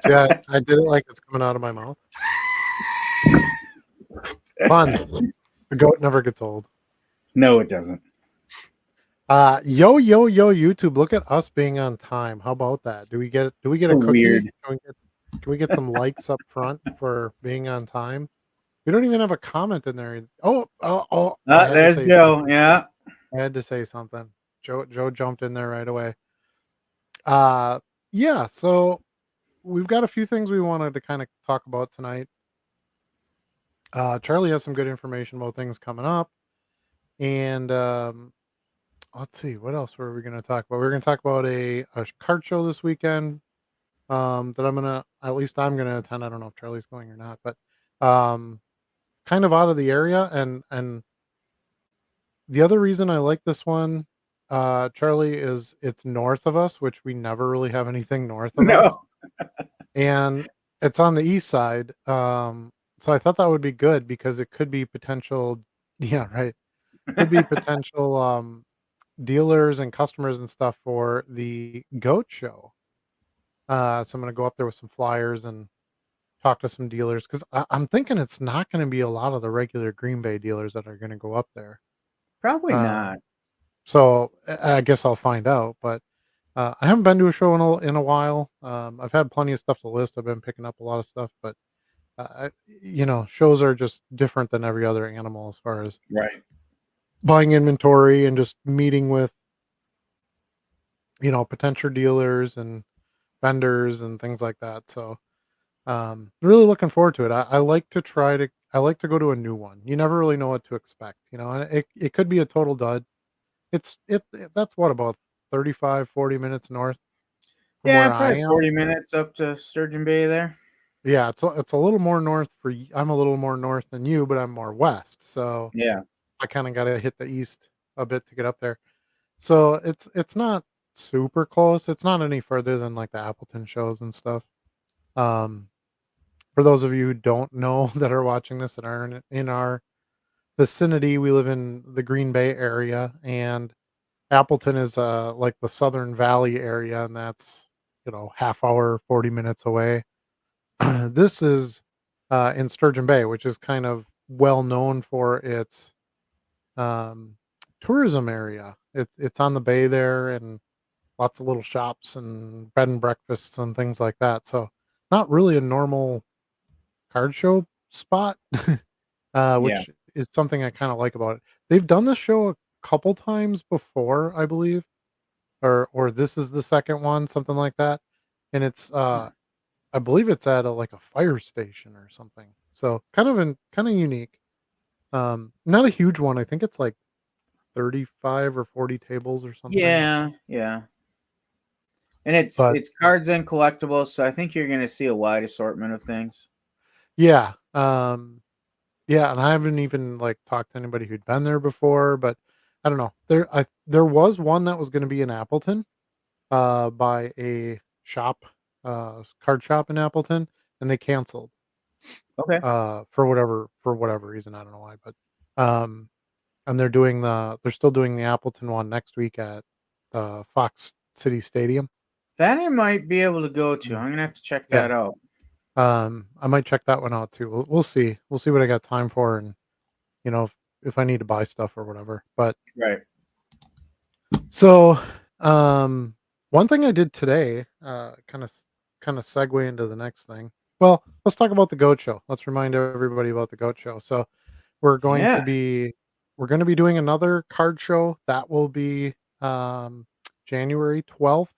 See, I did it like it's coming out of my mouth. Fun. The goat never gets old. No, it doesn't. Yo, YouTube. Look at us being on time. How about that? Do we get a So cookie? weird. Can we get some likes up front for being on time? We don't even have a comment in there. Oh! I had to There's say Joe. something. Yeah. I had to say something. Joe jumped in there right away. Uh, yeah. So we've got a few things we wanted to kind of talk about tonight. Charlie has some good information about things coming up, and let's see what else were we going to talk about. We're going to talk about a card show this weekend. That I'm gonna attend. I don't know if Charlie's going or not, but um, kind of out of the area. And the other reason I like this one, Charlie, is it's north of us, which we never really have anything north of us, No. and it's on the east side. So I thought that would be good because it could be potential. Yeah, right. Could be potential dealers and customers and stuff for the goat show. So I'm gonna go up there with some flyers and talk to some dealers because I'm thinking it's not going to be a lot of the regular Green Bay dealers that are going to go up there. Probably Um, not. so I guess I'll find out. But I haven't been to a show in a while. I've had plenty of stuff to list. I've been picking up a lot of stuff, but shows are just different than every other animal as far as Right. buying inventory and just meeting with potential dealers and vendors and things like that. So really looking forward to it. I like to go to a new one. You never really know what to expect, and it could be a total dud. That's what, about 35-40 minutes north from Yeah, where I probably am. 40 minutes up to Sturgeon Bay there. Yeah, it's a little more north I'm a little more north than you, but I'm more west. So Yeah. I kind of got to hit the east a bit to get up there. So it's not super close. It's not any further than like the Appleton shows and stuff. Um for those of you who don't know that are watching this that aren't in our vicinity, we live in the Green Bay area, and Appleton is like the Southern Valley area, and that's half hour, 40 minutes away. This is in Sturgeon Bay, which is kind of well known for its um, tourism area. It's on the bay there, and lots of little shops and bed and breakfasts and things like that. So not really a normal card show spot, Yeah. which is something I kind of like about it. They've done this show a couple times before, I believe, or this is the second one, something like that. And it's I believe it's at like a fire station or something. So kind of unique. Not a huge one. I think it's like 35 or 40 tables or something. Yeah. Yeah. And it's But it's cards and collectibles, so I think you're going to see a wide assortment of things. yeah, yeah, and I haven't even like talked to anybody who'd been there before, but I don't know. There was one that was going to be in Appleton, by a shop, card shop in Appleton, and they canceled, Okay. for whatever reason. I don't know why, but um, and they're still doing the Appleton one next week at the Fox City Stadium. That I might be able to go to. Mm. I'm going to have to check Yeah, that out. I might check that one out too. We'll see. We'll see what I got time for, and if I need to buy stuff or whatever. But Right. so, one thing I did today, kind of segue into the next thing. Well, let's talk about the goat show. Let's remind everybody about the goat show. So we're going Yeah. to be we're going to be doing another card show that will be um, January 12th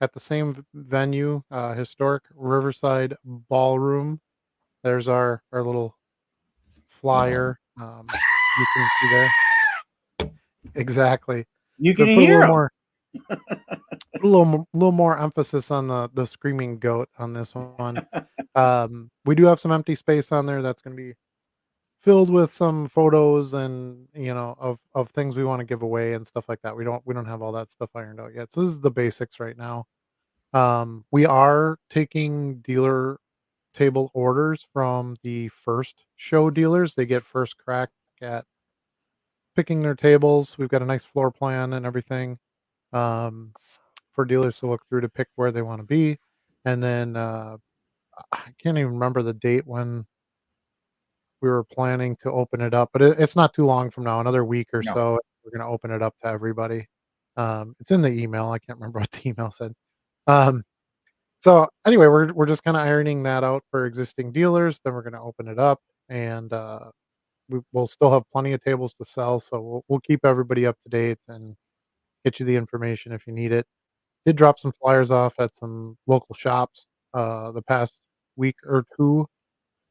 at the same venue, historic Riverside Ballroom. There's our little flyer. You can see there exactly. You So can put a hear little them. more little more emphasis on the screaming goat on this one. We do have some empty space on there that's going to be filled with some photos and of things we want to give away and stuff like that. We don't have all that stuff ironed out yet. So this is the basics right now. We are taking dealer table orders from the first show dealers. They get first crack at picking their tables. We've got a nice floor plan and everything. Um, for dealers to look through to pick where they want to be. And then I can't even remember the date when we were planning to open it up, but it's not too long from now, another week or No. so, we're gonna open it up to everybody. It's in the email, I can't remember what the email said. Um, so anyway, we're just kinda ironing that out for existing dealers, then we're gonna open it up, and, we'll still have plenty of tables to sell, so we'll keep everybody up to date and get you the information if you need it. Did drop some flyers off at some local shops, the past week or 2,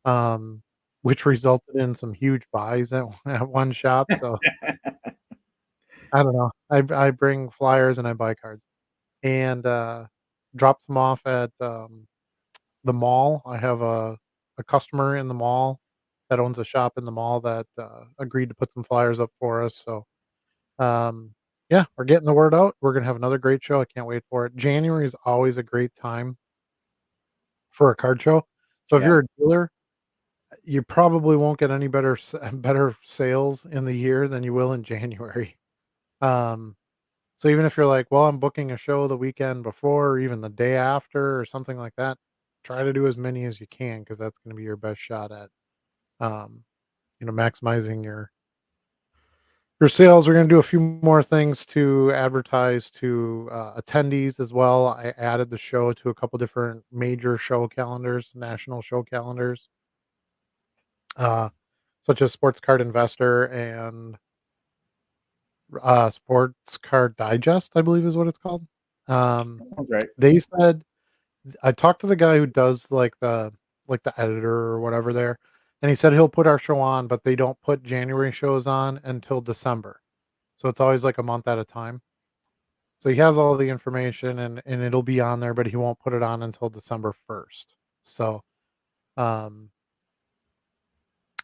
um, which resulted in some huge buys at at one shop, so I don't know. I bring flyers and I buy cards, and, dropped some off at, the mall. I have a customer in the mall that owns a shop in the mall that, agreed to put some flyers up for us, so, um, yeah, we're getting the word out. We're gonna have another great show. I can't wait for it. January is always a great time for a card show. So if Yeah. you're a dealer, you probably won't get any better better sales in the year than you will in January. Um, so even if you're like, "Well, I'm booking a show the weekend before or even the day after or something like that," try to do as many as you can because that's gonna be your best shot at, um, maximizing your sales. We're gonna do a few more things to advertise to, attendees as well. I added the show to a couple different major show calendars, national show calendars, uh, such as Sports Card Investor and, Sports Card Digest, I believe is what it's called. Um, Sounds right. they said I talked to the guy who does, like, the editor or whatever there, and he said he'll put our show on, but they don't put January shows on until December. So it's always, like, a month at a time. So he has all the information and it'll be on there, but he won't put it on until December 1st. So, um,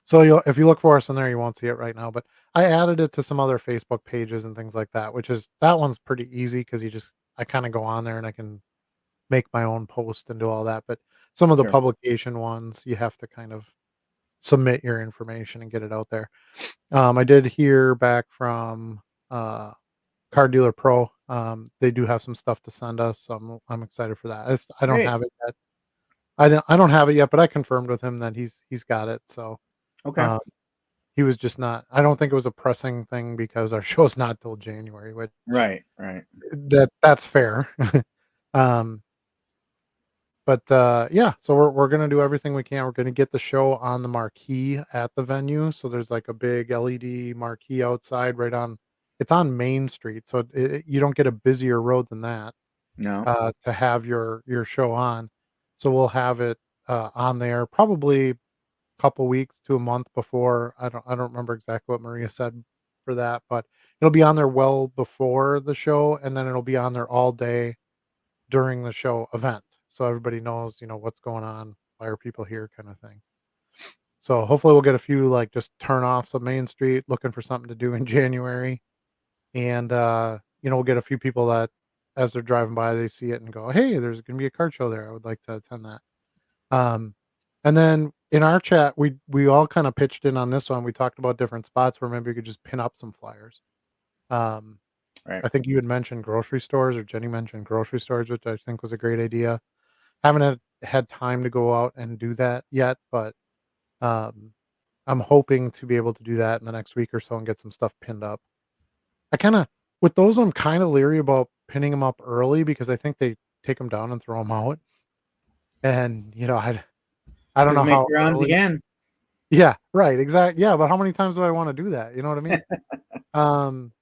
so you'll if you look for us in there, you won't see it right now, but I added it to some other Facebook pages and things like that, which is that one's pretty easy because I kinda go on there and I can make my own post and do all that, but some of the Sure. publication ones, you have to kind of submit your information and get it out there. I did hear back from, uh Car Dealer Pro. They do have some stuff to send us, so I'm excited for that. I don't Great. have it yet. I don't have it yet, but I confirmed with him that he's got it. So, Okay. um, he was just not. I don't think it was a pressing thing because our show's not till January, which Right. Right. that's fair. um, but yeah, so we're gonna do everything we can. We're gonna get the show on the marquee at the venue. So there's like a big LED marquee outside, right on. It's on Main Street, so you don't get a busier road than that. No. To have your show on. So we'll have it, on there probably a couple weeks to a month before. I don't remember exactly what Maria said for that, but it'll be on there well before the show, and then it'll be on there all day during the show event. So everybody knows, what's going on, why are people here kind of thing. So hopefully we'll get a few like just turn offs of Main Street looking for something to do in January. And, we'll get a few people that as they're driving by, they see it and go, "Hey, there's gonna be a card show there. I would like to attend that." Um, and then in our chat, we all kinda pitched in on this one. We talked about different spots where maybe we could just pin up some flyers. Um, Right. I think you had mentioned grocery stores or Jenny mentioned grocery stores, which I think was a great idea. Haven't had time to go out and do that yet, but, um, I'm hoping to be able to do that in the next week or so and get some stuff pinned up. I kinda with those, I'm kinda leery about pinning them up early because I think they take them down and throw them out, and, I don't Just know make how your rounds early. again. Yeah, right, yeah, but how many times do I wanna do that, you know what I mean? Um,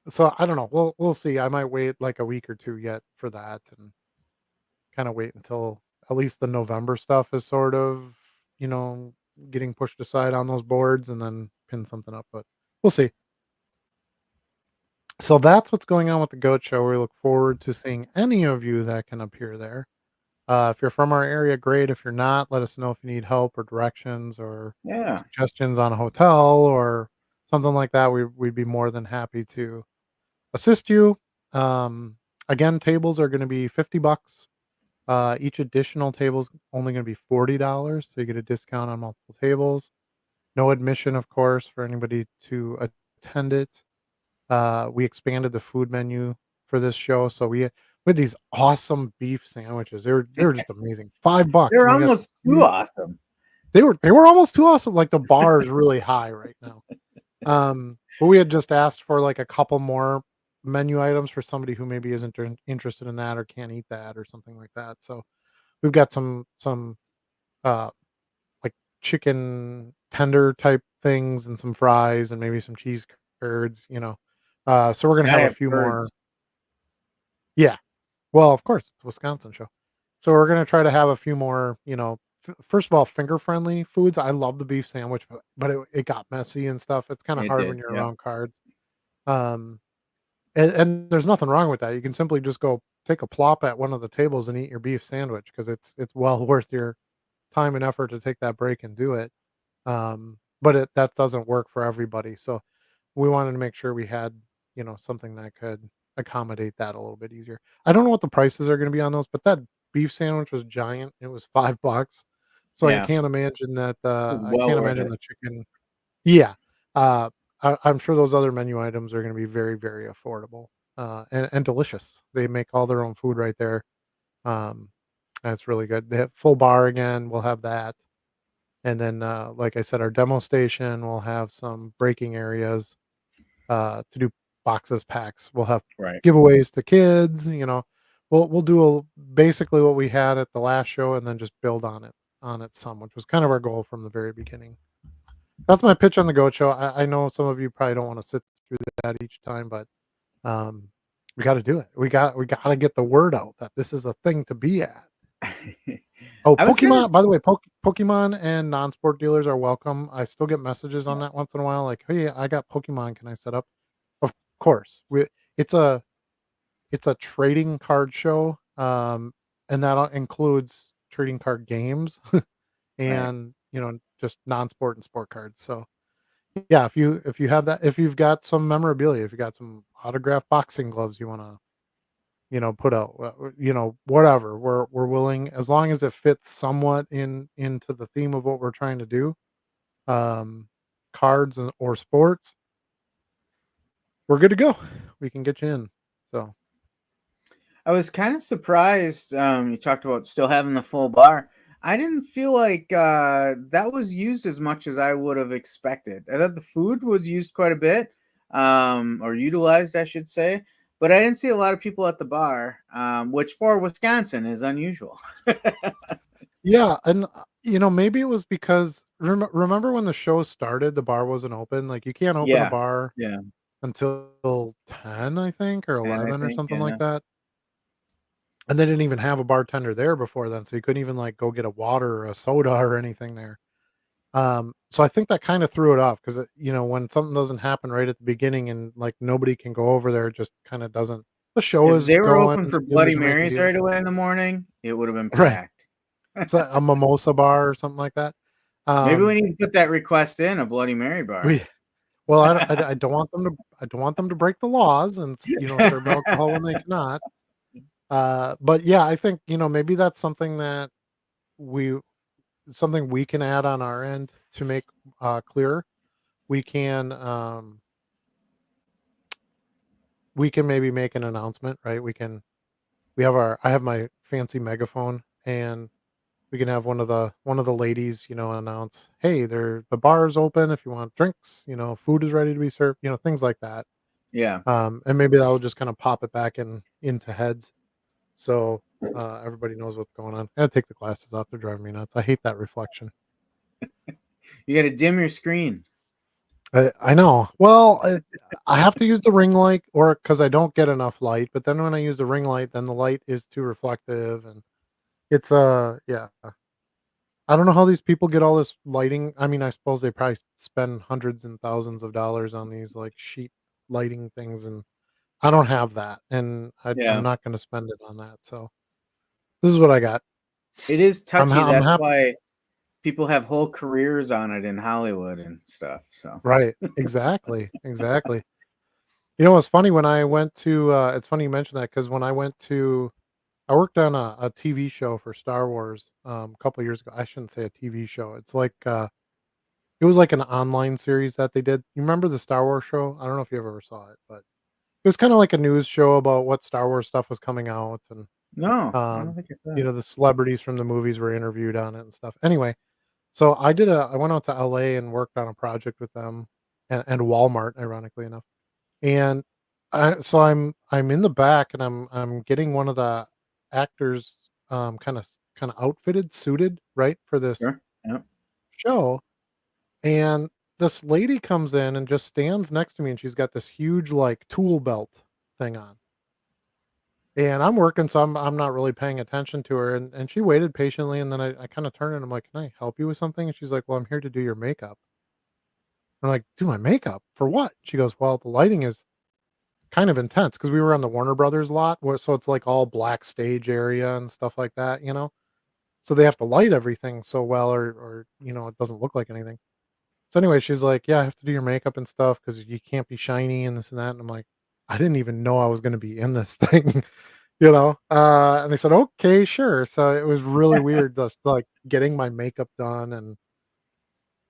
so I don't know, we'll see. I might wait, like, a week or 2 yet for that and kinda wait until at least the November stuff is sort of, you know, getting pushed aside on those boards and then pin something up, but we'll see. So that's what's going on with the GOAT Show. We look forward to seeing any of you that can appear there. If you're from our area, great. If you're not, let us know if you need help or directions or Yeah. suggestions on a hotel or something like that. We'd be more than happy to assist you. Um, again, tables are going to be $50. Each additional table is only going to be $40, so you get a discount on multiple tables. No admission, of course, for anybody to attend it. We expanded the food menu for this show, so We had these awesome beef sandwiches. They were just amazing. $5, They're and we got almost too huge. awesome. They were almost too awesome. Like the bar is really high right now. But we had just asked for like a couple more menu items for somebody who maybe isn't interested in that or can't eat that or something like that. So we've got some uh like chicken tender type things and some fries and maybe some cheese curds. So we're gonna Gotta have a have few more. curds. Yeah. Well, of course, it's a Wisconsin show. So we're gonna try to have a few more, first of all, finger friendly foods. I love the beef sandwich, but it got messy and stuff. It's kind of It hard when did. you're Yep. around cards. Um, and there's nothing wrong with that. You can simply just go take a plop at one of the tables and eat your beef sandwich because it's well worth your time and effort to take that break and do it. But that doesn't work for everybody. So we wanted to make sure we had, something that could accommodate that a little bit easier. I don't know what the prices are going to be on those, but that beef sandwich was giant. It was $5. So I Yeah. can't imagine that I Well can't worth imagine it. the chicken. Yeah. Uh I'm sure those other menu items are going to be very, very affordable. And delicious. They make all their own food right there. Um and it's really good. They have full bar again. We'll have that. And then, like I said, our demo station will have some breaking areas to do boxes, packs. We'll have Right. giveaways to kids. We'll do basically what we had at the last show, and then just build on it some, which was kind of our goal from the very beginning. That's my pitch on the Goat Show. I know some of you probably don't want to sit through that each time, but um, we got to do it. We got to get the word out that this is a thing to be at. Oh, I was kind of Pokemon, by the way, Pokemon and non-sport dealers are welcome. I still get messages on that yes. once in a while, like, "Hey, I got Pokemon. Can I set up?" Of course. It's a it's a trading card show, and that includes trading card games Right. and, just non-sport and sport cards. So, yeah, if you have that, if you've got some memorabilia, if you got some autographed boxing gloves you wanna, put out, whatever, we're willing as long as it fits somewhat into the theme of what we're trying to do, um, cards or sports, we're good to go. We can get you in. So I was kind of surprised. You talked about still having the full bar. I didn't feel like that was used as much as I would have expected. I thought the food was used quite a bit, or utilized, I should say. But I didn't see a lot of people at the bar, which for Wisconsin is unusual. yeah, and, maybe it was because remember when the show started, the bar wasn't open? Like, you can't open a Yeah, bar yeah, until 10, I think, or and I 11 or think something like that, and they didn't even have a bartender there before then, so you couldn't even, like, go get a water or a soda or anything there. So I think that kinda threw it off 'cause, when something doesn't happen right at the beginning and, like, nobody can go over there, it just kinda doesn't the show if is they were going, open for Bloody dealers are making Marys deals. right away in the morning, it would have been Right. packed. It's a mimosa bar or something like that. Maybe we Um, need to put that request in a Bloody Mary bar. we well, I don't want them to break the laws and serve alcohol when they cannot. But yeah, I think, maybe that's we something we can add on our end to make, clearer. We can, maybe make an announcement, right? I have my fancy megaphone, and we can have one of the ladies, announce, "Hey, the bar is open if you want drinks, food is ready to be served," things like that. Yeah. And maybe that will just kind of pop it back into heads, so everybody knows what's going on. And take the glasses off; they're driving me nuts. I hate that reflection. You got to dim your screen. I know. Well, I have to use the ring light, or because I don't get enough light. But then when I use the ring light, then the light is too reflective, and it's yeah. I don't know how these people get all this lighting. I mean, I suppose they probably spend hundreds and thousands of dollars on these like sheet lighting things, and I don't have that, and I'm Yeah. not going to spend it on that. So this is what I got. It is touchy. I'm That's happy. why people have whole careers on it in Hollywood and stuff. So, Right? Exactly. Exactly. You know what's funny when I went to? It's funny you mentioned that because when I worked on a TV show for Star Wars a couple years ago. I shouldn't say a TV show. It's like it was like an online series that they did. You remember the Star Wars show? I don't know if you ever saw it, but it was kinda like a news show about what Star Wars stuff was coming out, and, No, I don't um, think I saw it. the celebrities from the movies were interviewed on it and stuff. Anyway, so I went out to LA and worked on a project with them and Walmart, ironically enough. And I'm in the back and I'm getting one of the actors, kinda outfitted, suited, right, for this Sure. Yeah. show, and this lady comes in and just stands next to me, and she's got this huge, like, tool belt thing on. And I'm working, so I'm not really paying attention to her, and she waited patiently, and then I kinda turned and I'm like, "Can I help you with something?" And she's like, "Well, I'm here to do your makeup." I'm like, "Do my makeup? For what?" She goes, "Well, the lighting is kind of intense because we were on the Warner Brothers lot where so it's like all black stage area and stuff like that, you know? So they have to light everything so well or, it doesn't look like anything. So anyway, she's like, "Yeah, I have to do your makeup and stuff because you can't be shiny and this and that." And I'm like, "I didn't even know I was gonna be in this thing," you know? And I said, "Okay, sure." So it was really weird just, like, getting my makeup done, and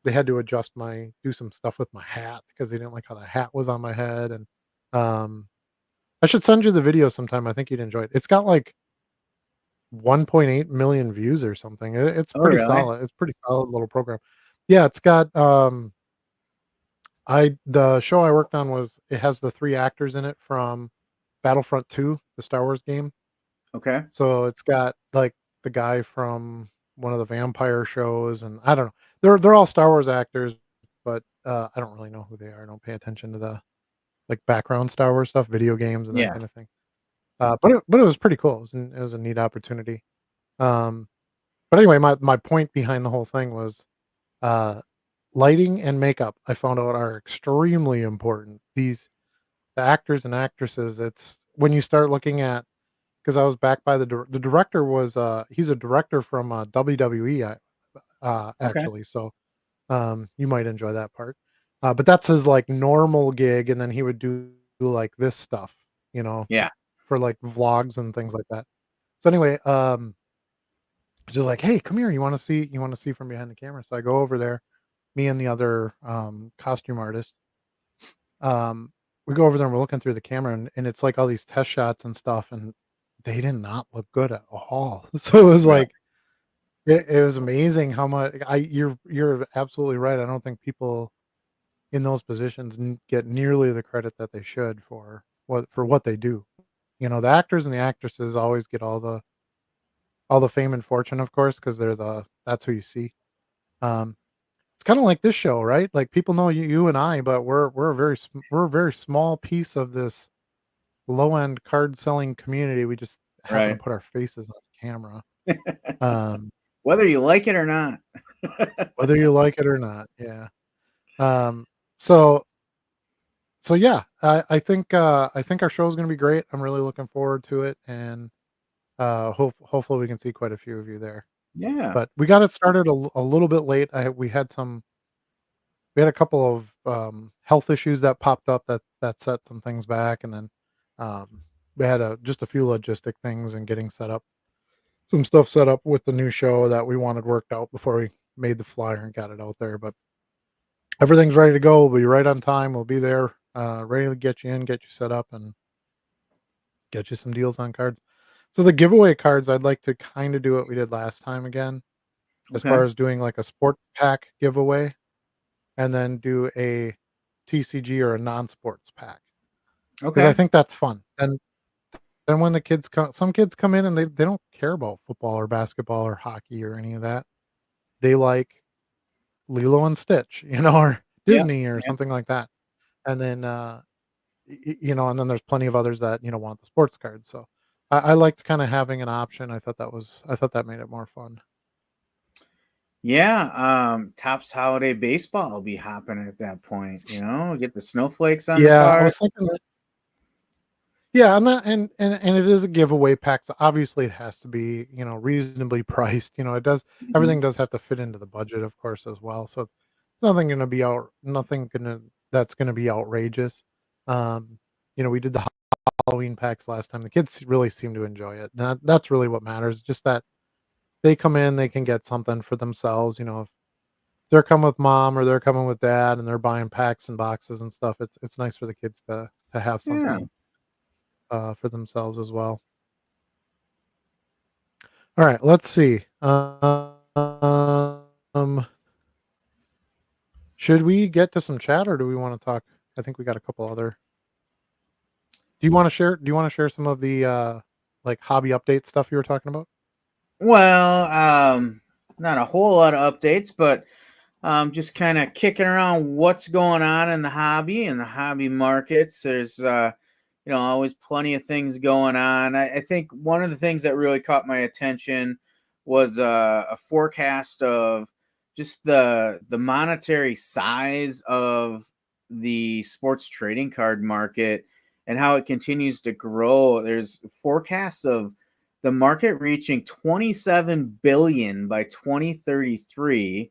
they had to do some stuff with my hat because they didn't like how the hat was on my head, and, um I should send you the video sometime, I think you'd enjoy it. It's got, like, 1.8 million views or something. It's Oh, pretty really? solid. It's pretty solid little program. Yeah, it's got, I the show I worked on was it has the 3 actors in it from Battlefront 2, the Star Wars game. Okay. So it's got, like, the guy from one of the vampire shows, and I don't know. They're all Star Wars actors, but, I don't really know who they are. I don't pay attention to the, like, background Star Wars stuff, video games and that Yeah. kinda thing. But it was pretty cool. It was a neat opportunity. Um, but anyway, my point behind the whole thing was, uh, lighting and makeup, I found out are extremely important. The actors and actresses, it's when you start looking at, because I was backed by the director was, he's a director from, WWE, Okay. actually, so, you might enjoy that part. But that's his, like, normal gig, and then he would do, like, this stuff, you know, Yeah. for, like, vlogs and things like that. So anyway, she's like, "Hey, come here. You wanna see from behind the camera?" So I go over there, me and the other, costume artist. Um, we go over there and we're looking through the camera, and it's like all these test shots and stuff, and they did not look good at all. So it was Really. like it was amazing how much you're absolutely right. I don't think people in those positions get nearly the credit that they should for what they do. The actors and the actresses always get all the fame and fortune, of course, because that's who you see. Um, it's kinda like this show, right? Like, people know you and I, but we're a very small piece of this low-end card selling community. We just happen to Right. put our faces on camera, um, Whether you like it or not. whether you like it or not, yeah. Um, so so yeah, I think our show is gonna be great. I'm really looking forward to it, and, hopefully we can see quite a few of you there. Yeah. But we got it started a little bit late. We had a couple of, health issues that popped up that set some things back, and then, we had just a few logistic things and getting some stuff set up with the new show that we wanted worked out before we made the flyer and got it out there, but everything's ready to go. We'll be right on time. We'll be there, ready to get you in, get you set up, and get you some deals on cards. So the giveaway cards, I'd like to kinda do what we did last time again, as Okay. far as doing, like, a sport pack giveaway, and then do a TCG or a non-sports pack, because I Okay. think that's fun. And then when the kids come some kids come in and they don't care about football or basketball or hockey or any of that. They like Lilo and Stitch, or Yep. Disney or Yep. something like that. And then, and then there's plenty of others that, want the sports cards. So I liked kinda having an option. I thought that made it more fun. Yeah. Topps Holiday Baseball will be hopping at that point. Get the snowflakes on the Yeah, I card. was thinking that. Yeah, and it is a giveaway pack, so obviously it has to be, reasonably priced. Mhm. Everything does have to fit into the budget, of course, as well. So it's nothing that's gonna be outrageous. Um, we did the Halloween packs last time. The kids really seem to enjoy it. That's really what matters. Just that they come in, they can get something for themselves. If they're coming with mom or they're coming with dad and they're buying packs and boxes and stuff, it's nice for the kids to have Yeah. something. for themselves as well. All right, let's see. Should we get to some chat or do we want to talk? I think we got a couple other. Do you want to share some of the like hobby update stuff you were talking about? Well, not a whole lot of updates, but just kind of kicking around what's going on in the hobby and the hobby markets. There's always plenty of things going on. I think one of the things that really caught my attention was a forecast of just the monetary size of the sports trading card market and how it continues to grow. There's forecasts of the market reaching 27 billion by 2033.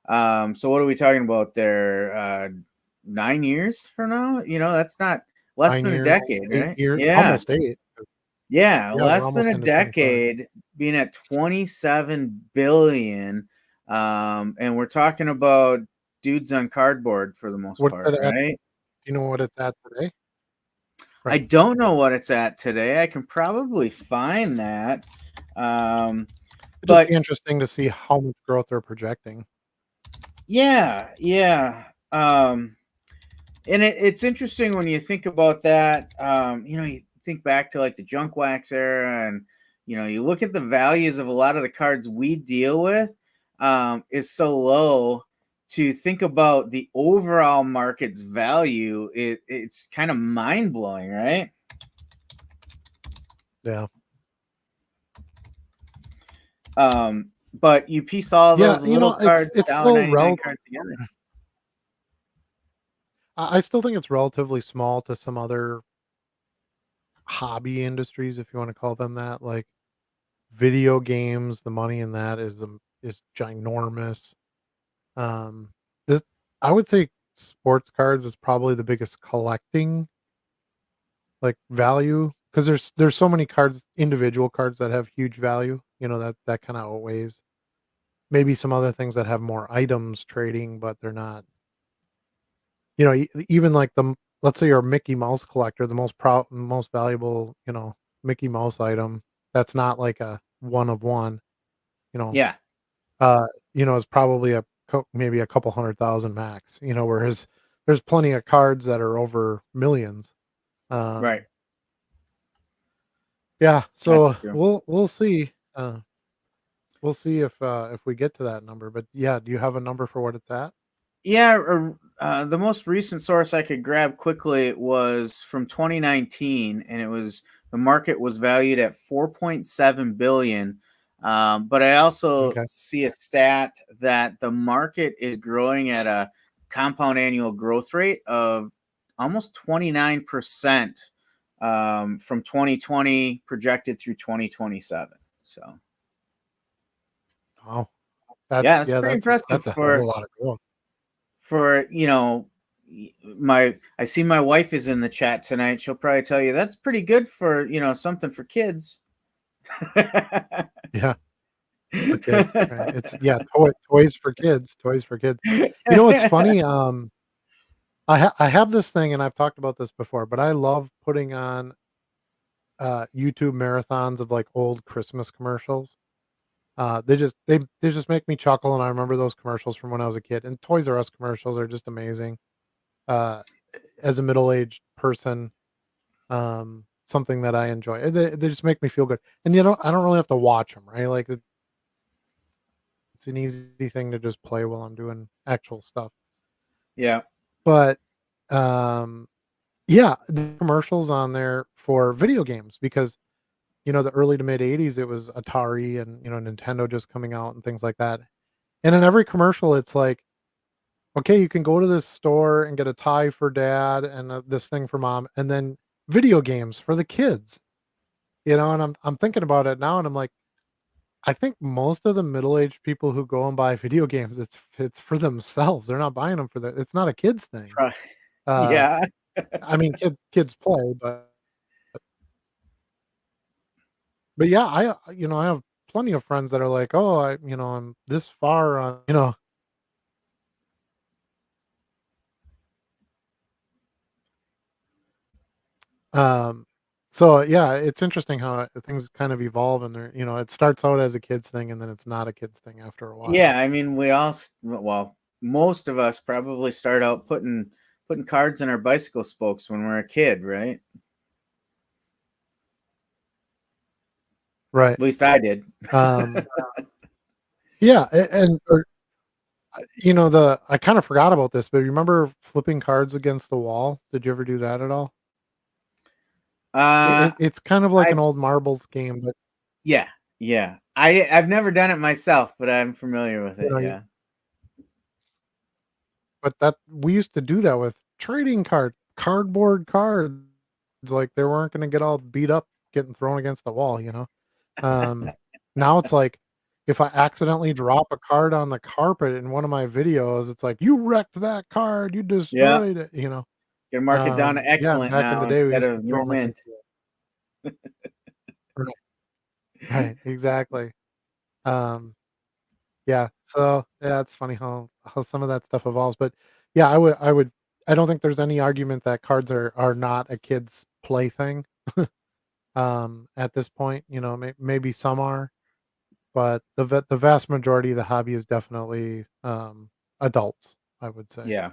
So what are we talking about there? 9 years from now? That's not less 9 than a years, decade, 8 right? years, Yeah. almost 8. Yeah, Yeah, we're less than almost a into 25. decade being at 27 billion. And we're talking about dudes on cardboard for the most What's part, it at? right? Do you know what it's at today? I Right. don't know what it's at today. I can probably find that. Um, It'd just be but interesting to see how much growth they're projecting. yeah, yeah. And it's interesting when you think about that. You think back to like the junk wax era, and you look at the values of a lot of the cards we deal with is so low. To think about the overall market's value, it's kind of mind blowing, right? Yeah. But you piece all Yeah, those little cards, it's still $1.99 rel cards together. I still think it's relatively small to some other hobby industries, if you wanna call them that, like video games, the money in that is ginormous. Um, this I would say sports cards is probably the biggest collecting, like, value because there's so many cards, individual cards that have huge value, that kinda outweighs maybe some other things that have more items trading, but they're not even like let's say you're a Mickey Mouse collector, the most valuable, Mickey Mouse item that's not like a one of one, you know, Yeah, uh, is probably maybe a couple 100,000 max, whereas there's plenty of cards that are over millions. right. Um, yeah, That's so true. we'll see if we get to that number, but yeah, do you have a number for what it's at? Yeah, the most recent source I could grab quickly was from 2019, and the market was valued at 4.7 billion. But I also Okay. see a stat that the market is growing at a compound annual growth rate of almost 29% from 2020 projected through 2027. So Wow. yeah, That's that's yeah, pretty that's impressive that's a hell of a lot of growth. for my I see my wife is in the chat tonight. She'll probably tell you that's pretty good for something for kids. Yeah. For kids, right? It's yeah, toys for kids, toys for kids. You know what's funny? I have this thing, and I've talked about this before, but I love putting on, YouTube marathons of, like, old Christmas commercials. They just make me chuckle, and I remember those commercials from when I was a kid, and Toys R Us commercials are just amazing. Uh, as a middle-aged person, something that I enjoy. They just make me feel good, and, I don't really have to watch them, right? Like, it's an easy thing to just play while I'm doing actual stuff. Yeah, But, um, yeah, the commercials on there for video games because, the early to mid '80s, it was Atari and, Nintendo just coming out and things like that. And in every commercial, it's like, "Okay, you can go to this store and get a tie for dad and, this thing for mom, and then video games for the kids." And I'm thinking about it now, and I'm like, I think most of the middle-aged people who go and buy video games, it's for themselves. They're not buying them for it's not a kids thing. right. Uh, Yeah, I mean, kids play, but yeah, I have plenty of friends that are like, "Oh, I'm this far on," um, So, yeah, it's interesting how things kind of evolve and they're it starts out as a kid's thing and then it's not a kid's thing after a while. Yeah, I mean, we all well, most of us probably start out putting cards in our bicycle spokes when we're a kid, right? Right. At least I did. Um, yeah, and or, the I kind of forgot about this, but you remember flipping cards against the wall? Did you ever do that at all? Uh, It's kind of like I've an old marbles game, but, yeah, yeah. I've never done it myself, but I'm familiar with you it. know, you Yeah, but that we used to do that with trading cardboard cards, like, they weren't gonna get all beat up getting thrown against the wall? Um, Now it's like, if I accidentally drop a card on the carpet in one of my videos, it's like, "You wrecked that card, you yeah. destroyed it." Gonna mark it down to Yeah, excellent back in the now day, we instead used to of throw near them against mint. the right, right, exactly. Um, yeah, so, yeah, it's funny how some of that stuff evolves, but, yeah, I don't think there's any argument that cards are not a kid's plaything, at this point, maybe some are, but the vast majority of the hobby is definitely, adults, I would say, Yeah.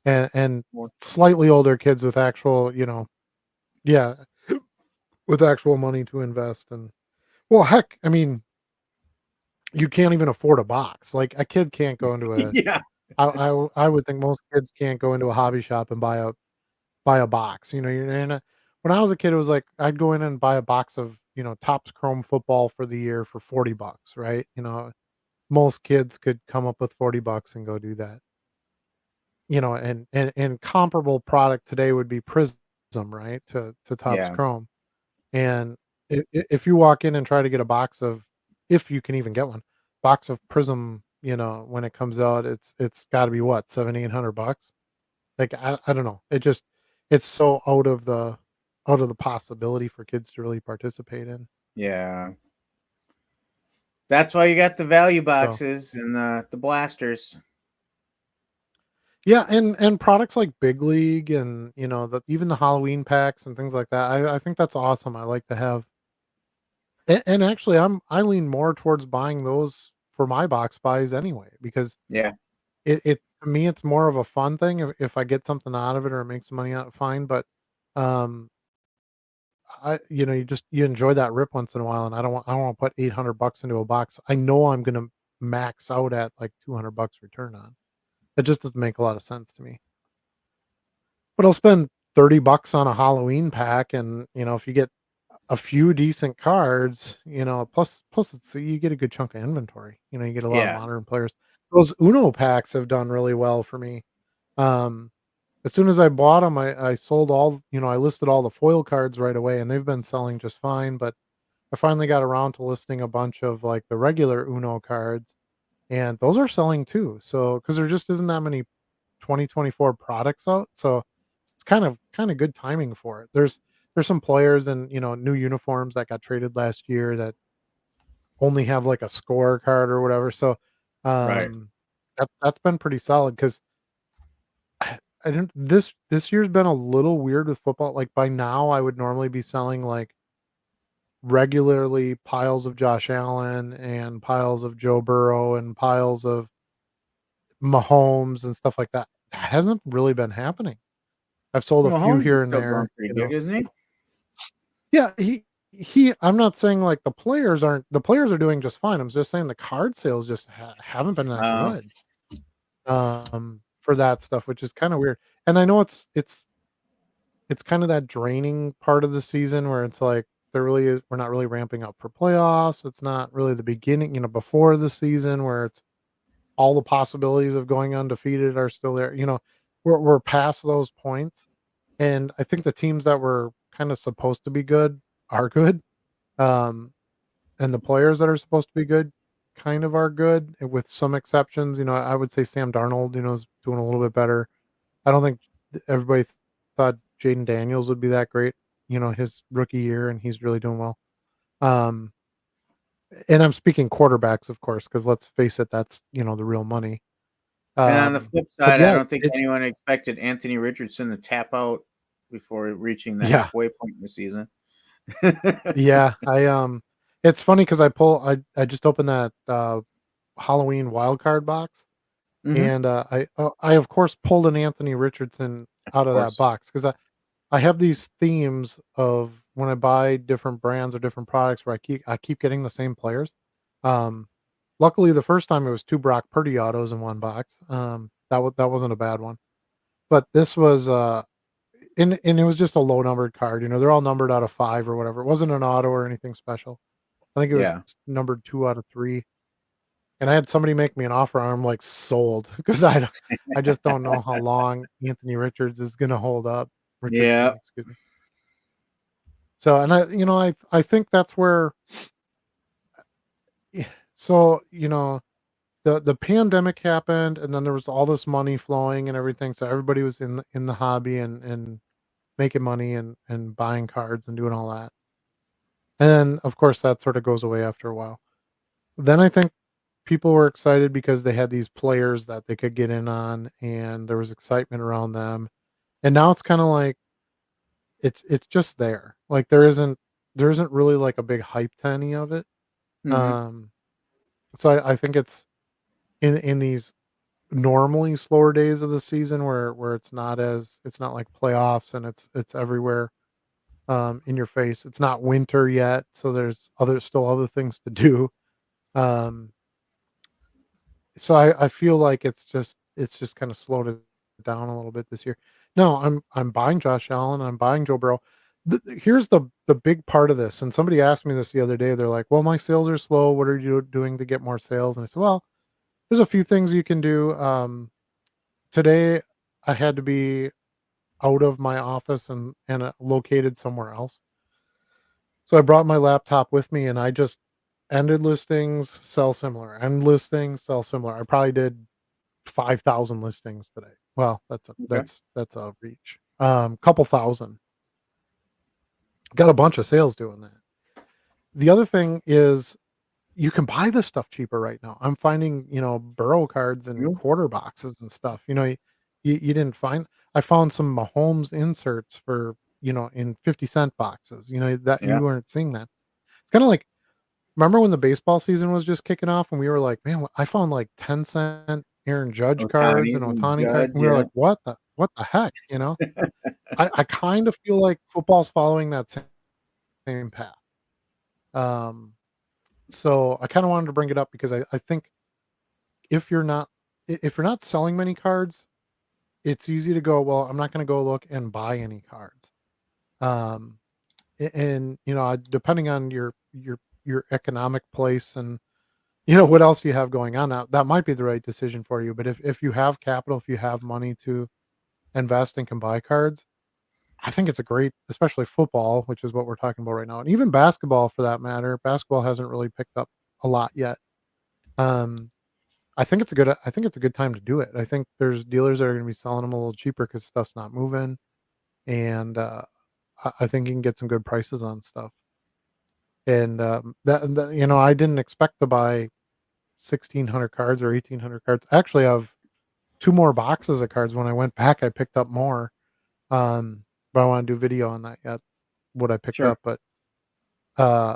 and Well, slightly older kids with actual, yeah, with actual money to invest and well, heck, I mean, you can't even afford a box, like, a kid can't go into a yeah, I would think most kids can't go into a hobby shop and buy a box, when I was a kid, it was like, I'd go in and buy a box of, Topps Chrome football for the year for 40 bucks, right? Most kids could come up with 40 bucks and go do that. And comparable product today would be Prism, right, to Topps yeah, Chrome, and if you walk in and try to get a box of if you can even get one, box of Prism, when it comes out, it's gotta be what, 7, 800 bucks? Like, I don't know. It's so out of the possibility for kids to really participate in. yeah. That's why you got the value So boxes and the blasters. yeah, and products like Big League and, even the Halloween packs and things like that, I think that's awesome. I like to have and actually, I lean more towards buying those for my box buys anyway because Yeah, it to me, it's more of a fun thing if I get something out of it or it makes money out, fine, but, um, you enjoy that rip once in a while, and I don't wanna put 800 bucks into a box. I know I'm gonna max out at, like, 200 bucks return on. It just doesn't make a lot of sense to me. But I'll spend 30 bucks on a Halloween pack and, if you get a few decent cards, plus it's you get a good chunk of inventory. You get a lot of yeah. modern players. Those Uno packs have done really well for me. Um, as soon as I bought them, I sold I listed all the foil cards right away and they've been selling just fine, but I finally got around to listing a bunch of like the regular Uno cards and those are selling too. So, cuz there just isn't that many 2024 products out. So, it's kind of good timing for it. There's some players and, new uniforms that got traded last year that only have like a score card or whatever. So, Right. um that's been pretty solid cuz I didn't this year's been a little weird with football. Like by now I would normally be selling like regularly piles of Josh Allen and piles of Joe Burrow and piles of Mahomes and stuff like that. That hasn't really been happening. I've sold a few Mahomes is here and still going there, pretty good, isn't he? Yeah, he I'm not saying like the players are doing just fine. I'm just saying the card sales just haven't been that Uh, good for that stuff, which is kind of weird. And I know it's kind of that draining part of the season where it's like we're not really ramping up for playoffs. It's not really the beginning, before the season where it's all the possibilities of going undefeated are still there. We're past those points. And I think the teams that were kind of supposed to be good are good. Um, and the players that are supposed to be good kind of are good with some exceptions. I would say Sam Darnold, is doing a little bit better. I don't think everybody thought Jaden Daniels would be that great, his rookie year, and he's really doing well. Um, and I'm speaking quarterbacks, of course, because let's face it, that's the real money. and on the flip But side, I yeah, don't think anyone expected Anthony Richardson to tap out. before reaching the Yeah. halfway point in the season. Yeah. It's funny because I just opened that Halloween wild card box, Hmm. and I of course pulled an Anthony Richardson Of out of that course. box because I have these themes of when I buy different brands or different products where I keep getting the same players. Um, Luckily, the first time it was 2 Brock Purdy autos in one box. That wasn't a bad one. But this was, and it was just a low numbered card, they're all numbered out of 5 or whatever. It wasn't an auto or anything special. I think it was Yeah. numbered 2 out of 3, and I had somebody make me an offer, and I'm, like, sold because I just don't know how long Anthony Richards is gonna hold up. Yeah. Richardson, excuse me. So, and I think that's where yeah, so, the pandemic happened, and then there was all this money flowing and everything, so everybody was in the hobby and making money and buying cards and doing all that. And then, of course, that sort of goes away after a while. Then I think people were excited because they had these players that they could get in on, and there was excitement around them. And now it's kinda like it's just there. Like, there isn't really, like, a big hype to any of it. Hmm. Um, so I think it's in these normally slower days of the season where it's not like playoffs and it's everywhere, in your face. It's not winter yet, so there's other things to do. Um, so I feel like it's just kind of slowed it down a little bit this year. No, I'm buying Josh Allen, I'm buying Joe Burrow. Here's the big part of this, and somebody asked me this the other day. They're like, "Well, my sales are slow. What are you doing to get more sales?" And I said, "Well, there's a few things you can do." Today I had to be out of my office and located somewhere else. So I brought my laptop with me and I just ended listings, sell similar, end listings, sell similar. I probably did 5,000 listings today. Well, that's a Okay. that's a reach. Couple thousand. Got a bunch of sales doing that. The other thing is you can buy this stuff cheaper right now. I'm finding, Burrow cards and You? quarter boxes and stuff. You didn't find I found some Mahomes inserts for, in 50-cent boxes, that Yeah. you weren't seeing that. It's kind of like remember when the baseball season was just kicking off and we were like, "Man, I found like 10-cent Aaron Judge cards and Otani's and Otani cards." Judge. And we were Yeah. like, "What the heck?" I kind of feel like football's following that same path. Um, so I kind of wanted to bring it up because I think if you're not if you're not selling many cards, it's easy to go, "Well, I'm not gonna go look and buy any cards." Um, and, depending on your economic place and what else you have going on, that might be the right decision for you. But if you have capital, if you have money to invest and can buy cards, I think it's a great, especially football, which is what we're talking about right now, and even basketball for that matter. Basketball hasn't really picked up a lot yet. Um, I think it's a good time to do it. I think there's dealers that are going to be selling them a little cheaper because stuff's not moving, and I think you can get some good prices on stuff. And I didn't expect to buy 1,600 cards or 1,800 cards. Actually, I've 2 more boxes of cards. When I went back, I picked up more, but I wanna do video on that yet, what I picked Sure. up, but, uh,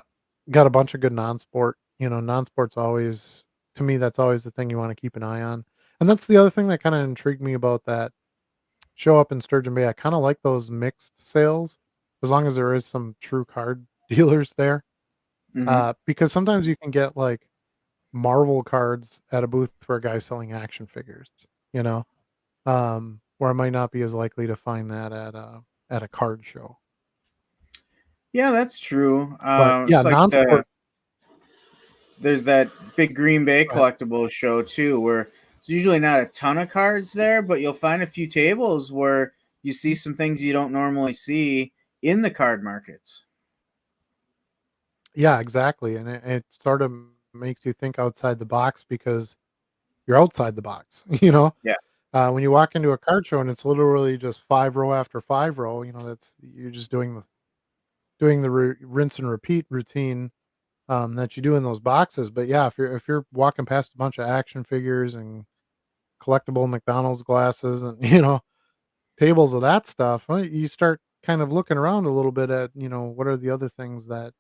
got a bunch of good non-sport. Non-sport's always to me, that's always the thing you wanna keep an eye on, and that's the other thing that kinda intrigued me about that show up in Sturgeon Bay. I kinda like those mixed sales, as long as there is some true card dealers there, Hmm. because sometimes you can get, like, Marvel cards at a booth for a guy selling action figures, you know? Where I might not be as likely to find that at a card show. Yeah, that's true. But yeah, It's like non-sport there's that big Green Bay go ahead. collectibles show too, where it's usually not a ton of cards there, but you'll find a few tables where you see some things you don't normally see in the card markets. Yeah, exactly, and it sort of makes you think outside the box because you're outside the box, you know? Yeah. When you walk into a card show and it's literally just 5 row after 5 row, that's you're just doing the rinse and repeat routine, that you do in those boxes. But yeah, if you're walking past a bunch of action figures and collectible McDonald's glasses and, tables of that stuff, you start kind of looking around a little bit at, what are the other things that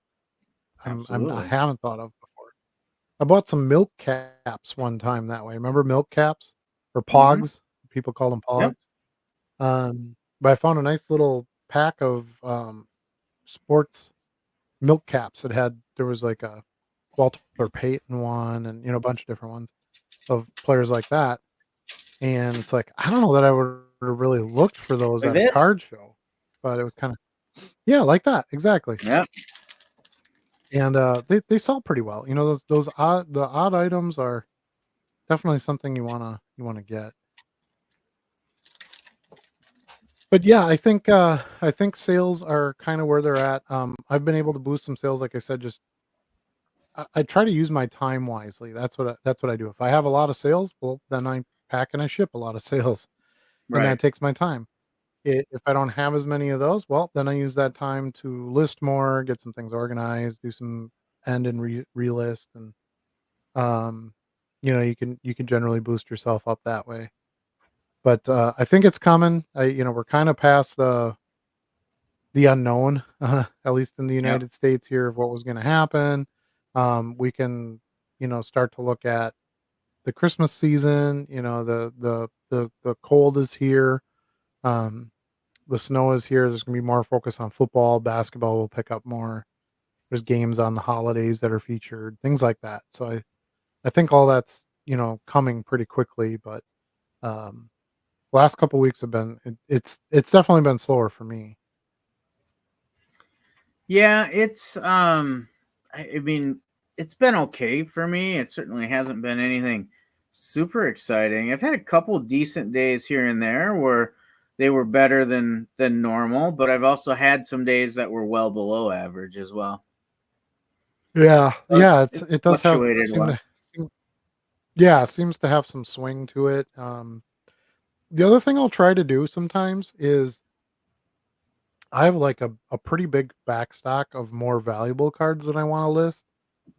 I Absolutely. haven't thought of before. I bought some milk caps one time that way. Remember milk caps or Hmm. pogs? People call them Yep. pogs. But I found a nice little pack of sports milk caps. There was like a Walter Payton one, and a bunch of different ones of players like that. And it's like, I don't know that I would have really looked for those Like at a this. card show, but it was kind of, yeah, like that exactly. Yep. And they sell pretty well. The odd items are definitely something you wanna get. But yeah, I think sales are kind of where they're at. I've been able to boost some sales, like I said. Just I try to use my time wisely. That's what I do. If I have a lot of sales, well, then I pack and I ship a lot of sales, and that Right. takes my time. If I don't have as many of those, well, then I use that time to list more, get some things organized, do some end and relist, and um, you can generally boost yourself up that way. But I think it's coming. We're kind of past the unknown, at least in the Yep. United States here, of what was going to happen. We can, start to look at the Christmas season. The cold is here. Um, the snow is here. There's going to be more focus on football. Basketball will pick up more. There's games on the holidays that are featured, things like that. So I think all that's coming pretty quickly. But um, last couple weeks have been it's definitely been slower for me. Yeah, I mean, it's been okay for me. It certainly hasn't been anything super exciting. I've had a couple decent days here and there where they were better than normal, but I've also had some days that were well below average as well. Yeah, So yeah, it's it does have fluctuated a seem lot. to seem yeah, it seems to have some swing to it. The other thing I'll try to do sometimes is I have like a pretty big back stock of more valuable cards that I want to list,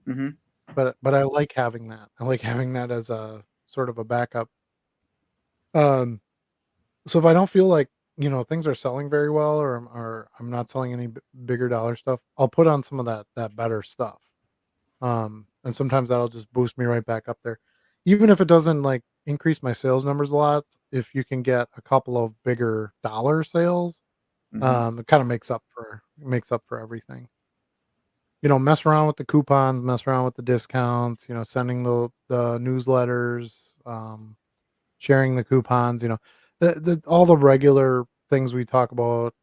Hmm. but I like having that. I like having that as a sort of a backup. Um, so if I don't feel like things are selling very well, or I'm not selling any bigger dollar stuff, I'll put on some of that better stuff. And sometimes that'll just boost me right back up there. Even if it doesn't like increase my sales numbers a lot, if you can get a couple of bigger dollar sales, Hmm. it kind of makes up for everything. Mess around with the coupons, mess around with the discounts, sending the newsletters, sharing the coupons, all the regular things we talk about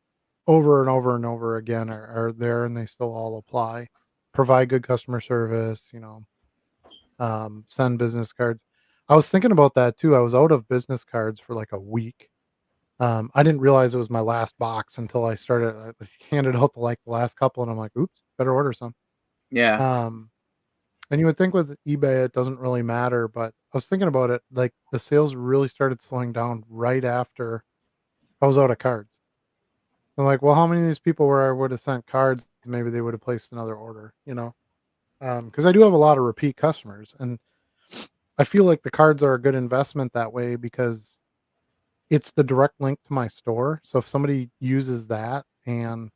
over and over and over again are there, and they still all apply. Provide good customer service, send business cards. I was thinking about that too. I was out of business cards for like a week. I didn't realize it was my last box until I handed out the last couple, and I'm like, "Oops, better order some." Yeah. Um, and you would think with eBay it doesn't really matter, but I was thinking about it. Like the sales really started slowing down right after I was out of cards. I'm like, well, how many of these people where I would have sent cards, maybe they would have placed another order, because I do have a lot of repeat customers, and I feel like the cards are a good investment that way because it's the direct link to my store. So if somebody uses that and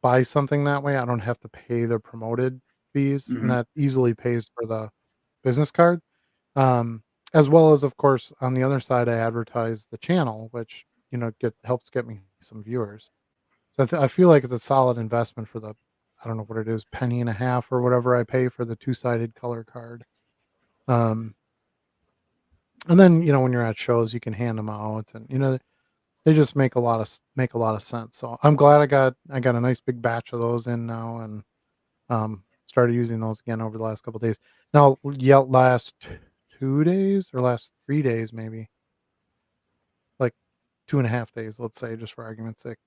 buys something that way, I don't have to pay the promoted fees, and Hmm. that easily pays for the business card. Um, as well as, of course, on the other side, I advertise the channel, which helps get me some viewers. So I feel like it's a solid investment for the, I don't know what it is, penny and a half or whatever I pay for the two-sided color card. Um, and then when you're at shows, you can hand them out, and they just make a lot of sense. So I'm glad I got a nice big batch of those in now, and started using those again over the last couple of days. Now, yeah, last 2 days or last 3 days, maybe like 2.5 days, let's say, just for argument's sake.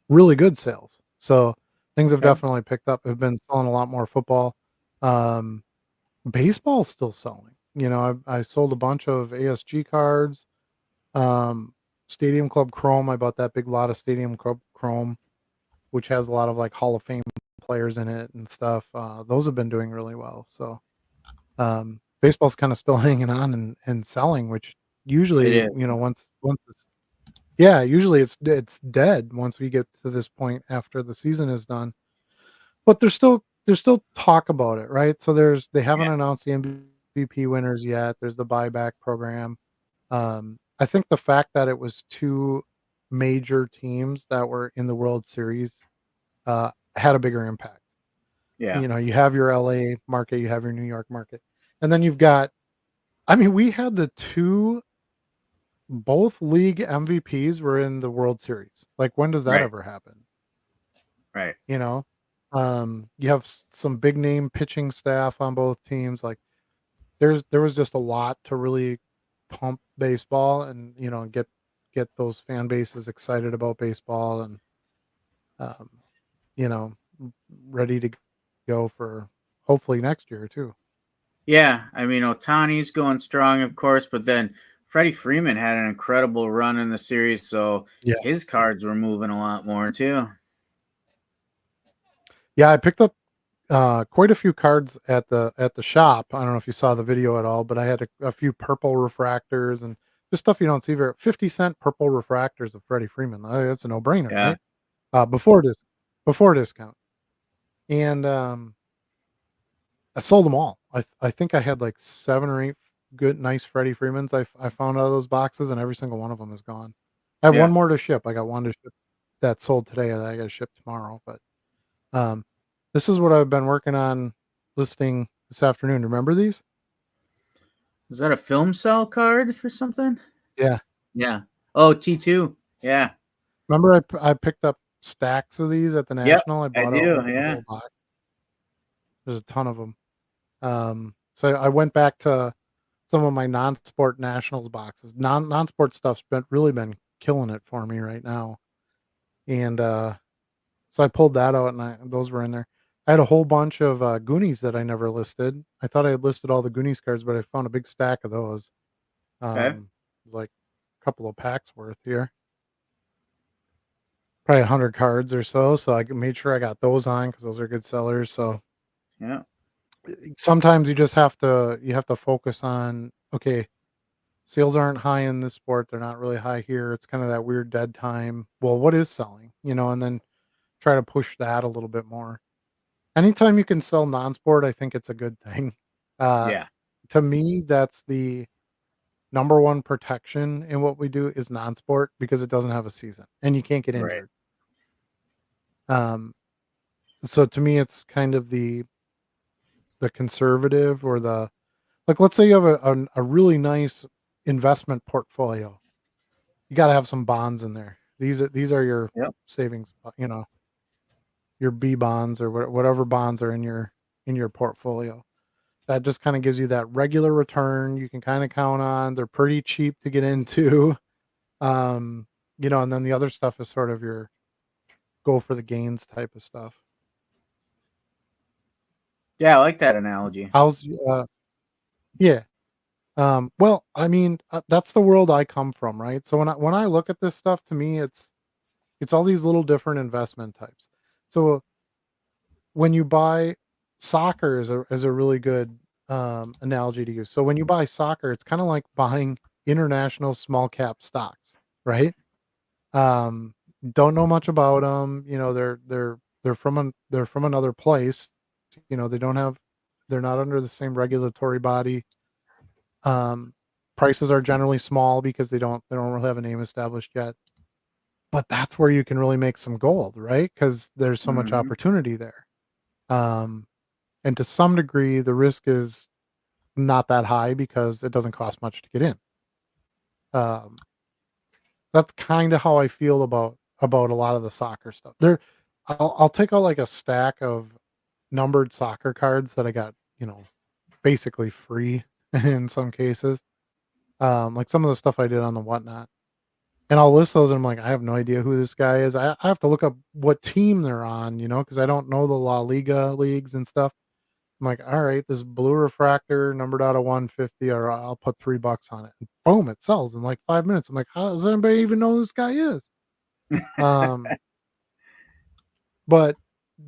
Really good sales. So things have Okay. definitely picked up. Have been selling a lot more football. Um, Baseball's still selling. I sold a bunch of ASG cards. Um, Stadium Club Chrome. I bought that big lot of Stadium Club Chrome, which has a lot of like Hall of Fame players in it and stuff. Those have been doing really well. So baseball's kind of still hanging on and selling, which It usually is. once Yeah, usually it's dead once we get to this point after the season is done. But there's still talk about it, right? So they haven't Yeah, announced the MVP winners yet. There's the buyback program. I think the fact that it was 2 major teams that were in the World Series, had a bigger impact. yeah, You know, you have your LA market, you have your New York market, and then you've got I mean, we had the 2 both league MVPs were in the World Series. Like, when does that right, ever happen? right. You know? You have some big name pitching staff on both teams, like, there was just a lot to really pump baseball and, get those fan bases excited about baseball and, um, you know, ready to go for hopefully next year too. Yeah, I mean, Otani's going strong, of course, but then Freddie Freeman had an incredible run in the series, so Yeah. his cards were moving a lot more too. Yeah, I picked up, quite a few cards at the shop. I don't know if you saw the video at all, but I had a few purple refractors and just stuff you don't see very 50-cent purple refractors of Freddie Freeman. That's a no-brainer, Yeah, right? Before before discount. And, I sold them all. I think I had, like, 7 or 8 good nice Freddie Freemans I found out of those boxes, and every single one of them is gone. I have 1 yeah. more to ship. I got 1 to ship that sold today that I gotta ship tomorrow, but, um, this is what I've been working on listing this afternoon. Remember these? Is that a film cell card for something? Yeah. Yeah. Oh, T2. Yeah. Remember I picked up stacks of these at the Yep, National? I I bought out, do. like, the Yeah. whole box. There's a ton of them. So I went back to some of my non-sport nationals boxes. Non-sport stuff's been killing it for me right now. And so I pulled that out and those were in there. I had a whole bunch of Goonies that I never listed. I thought I had listed all the Goonies cards, but I found a big stack of those. Okay. It was like a couple of packs worth here. Probably 100 cards or so. So made sure I got those on because those are good sellers. So Yeah. sometimes you have to focus on, okay, sales aren't high in this sport. They're not really high here. It's kind of that weird dead time. Well, what is selling? And then try to push that a little bit more. Anytime you can sell non-sport, I think it's a good thing. Uh, Yeah. to me, that's the number one protection in what we do is non-sport because it doesn't have a season and you can't get Right. injured. Um, so to me, it's kind of the conservative or like. Let's say you have a really nice investment portfolio. You got to have some bonds in there. These are your Yep. savings, your B bonds or whatever bonds are in your portfolio. That just kind of gives you that regular return you can kind of count on. They're pretty cheap to get into. Um, and then the other stuff is sort of your go for the gains type of stuff. Yeah, I like that analogy. How's yeah. Well, I mean, that's the world I come from, right? So when I look at this stuff, to me, it's all these little different investment types. So when you buy soccer is a really good analogy to use. So when you buy soccer, it's kind of like buying international small cap stocks, right? Um, don't know much about them. They're from another place. They don't have they're not under the same regulatory body. Um, prices are generally small because they don't really have a name established yet. But that's where you can really make some gold, right? Because there's so much Hmm. opportunity there. Um, and to some degree, the risk is not that high because it doesn't cost much to get in. Um, that's kind of how I feel about a lot of the soccer stuff. I'll take out like a stack of numbered soccer cards that I got, basically free in some cases. Like some of the stuff I did on the whatnot. And I'll list those and I'm like, I have no idea who this guy is. I have to look up what team they're on, because I don't know the La Liga leagues and stuff. I'm like, all right, this blue refractor numbered out of 150, or I'll put $3 on it. And boom, it sells in like 5 minutes. I'm like, how does anybody even know who this guy is? Um, but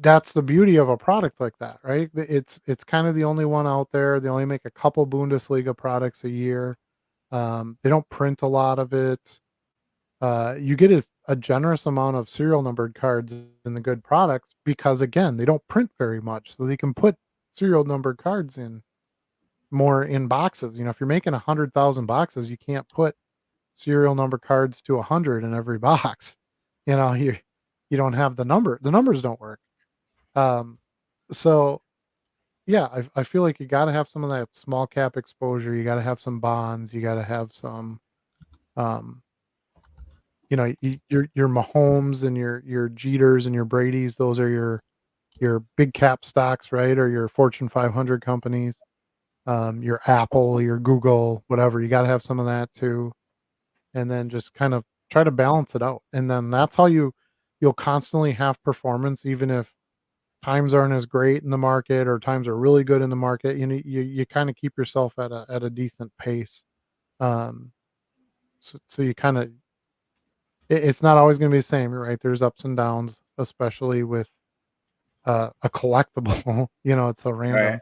that's the beauty of a product like that, right? It's kind of the only one out there. They only make a couple Bundesliga products a year. They don't print a lot of it. you get a generous amount of serial numbered cards in the good products because again, they don't print very much, so they can put serial numbered cards in more in boxes. If you're making 100,000 boxes, you can't put serial number cards to 100 in every box. You don't have the number. The numbers don't work. Um, so yeah, I feel like you got to have some of that small cap exposure. You got to have some bonds. You got to have some, um, your Mahomes and your Jeters and your Brady's. Those are your big cap stocks, right? Or your Fortune 500 companies. Your Apple, your Google, whatever. You got to have some of that too, and then just kind of try to balance it out. And then that's how you'll constantly have performance, even if times aren't as great in the market or times are really good in the market. You kind of keep yourself at a decent pace. Um, so you kind of it's not always going to be the same, right? There's ups and downs, especially with a collectible. It's so Right. random,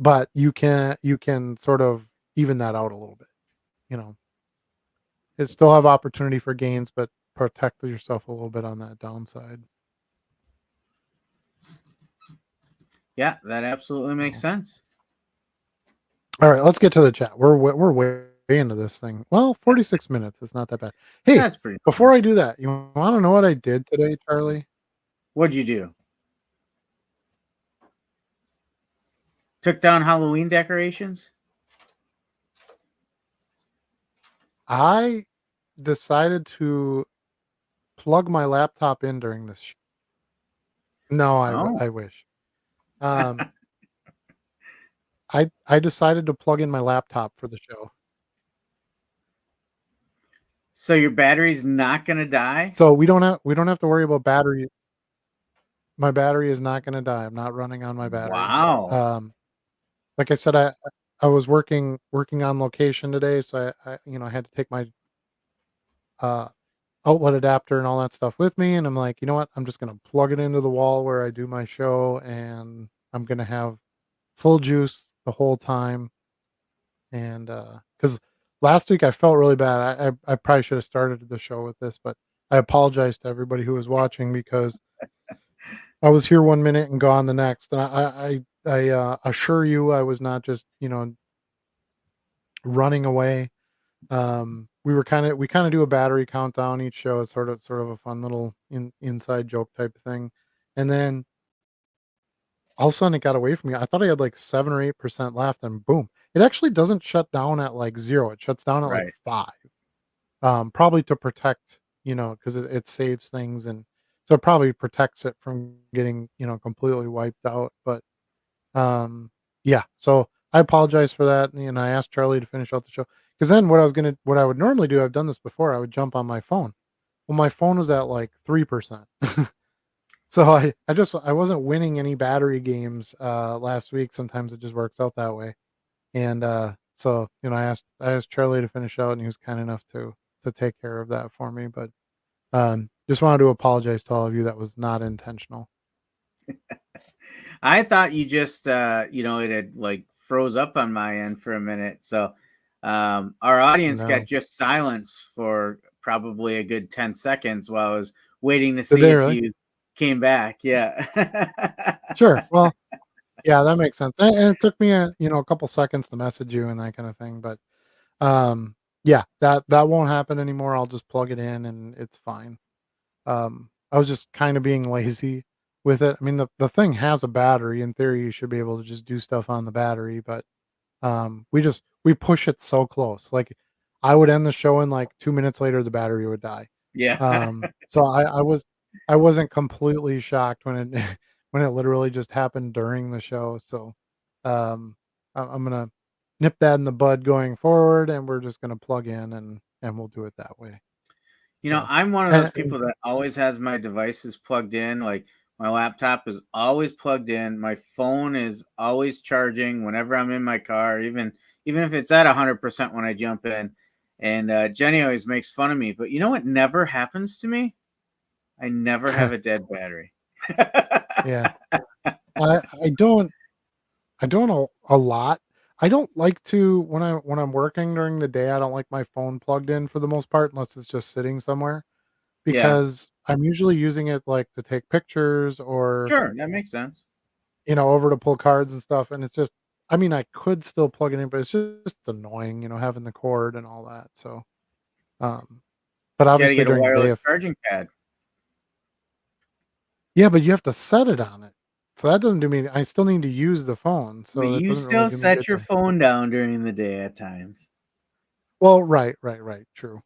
but you can sort of even that out a little bit. You know, it still have opportunity for gains, but protect yourself a little bit on that downside. Yeah, that absolutely makes So, sense. all right, let's get to the chat. We're way into this thing. Well, 46 minutes. It's not that bad. Hey, That's pretty before normal. I do that, you want to know what I did today, Charlie? What'd you do? Took down Halloween decorations? I decided to plug my laptop in during this. No, Oh. I wish. Um, I decided to plug in my laptop for the show. So your battery's not gonna die? So we don't have to worry about battery. My battery is not gonna die. I'm not running on my battery. Wow. Like I said, I was working on location today, so I had to take my uh, outlet adapter and all that stuff with me, and I'm like, you know what? I'm just gonna plug it into the wall where I do my show, and I'm gonna have full juice the whole time. And because last week I felt really bad. I probably should have started the show with this, but I apologize to everybody who was watching because I was here 1 minute and gone the next, and I assure you I was not just running away. We kind of do a battery countdown each show. It's sort of a fun little inside joke type of thing, and then all of a sudden it got away from me. I thought I had like 7 or 8% left, and boom, it actually doesn't shut down at like zero. It shuts down at like Right. 5. Probably to protect, because it saves things, and so it probably protects it from getting completely wiped out. But yeah, so I apologize for that, and I asked Charlie to finish out the show because then what I would normally do, I've done this before, I would jump on my phone. Well, my phone was at like 3%. So I wasn't winning any battery games last week. Sometimes it just works out that way. And so I asked Charlie to finish out, and he was kind enough to take care of that for me. But just wanted to apologize to all of you. That was not intentional. I thought you just it had like froze up on my end for a minute. So our audience got No, just silence for probably a good 10 seconds while I was waiting to did see they if really? you came back. Yeah. Sure. Well, yeah, that makes sense. And it took me a couple seconds to message you and that kind of thing. But yeah, that won't happen anymore. I'll just plug it in and it's fine. I was just kind of being lazy with it. I mean, the thing has a battery. In theory, you should be able to just do stuff on the battery, but we push it so close. Like I would end the show and like 2 minutes later the battery would die. Yeah. So I wasn't completely shocked when it when it literally just happened during the show. So um I'm gonna nip that in the bud going forward, and we're just gonna plug in and we'll do it that way. So I'm one of those and people that always has my devices plugged in. Like my laptop is always plugged in. My phone is always charging whenever I'm in my car, even if it's at 100% when I jump in. And Jenny always makes fun of me, but you know what never happens to me? I never have a dead battery. yeah. I don't a lot. I don't like to when I'm working during the day, I don't like my phone plugged in for the most part unless it's just sitting somewhere Yeah. because I'm usually using it, like, to take pictures or, Sure, that makes sense. over to pull cards and stuff, and it's just I mean, I could still plug it in, but it's just annoying, having the cord and all that, so, um, but You gotta obviously get a during the day wireless if charging pad. yeah, but you have to set it on it, so that doesn't do me I still need to use the phone, But so that you doesn't really still do me good set your then. phone down during the day at times. Well, right, true.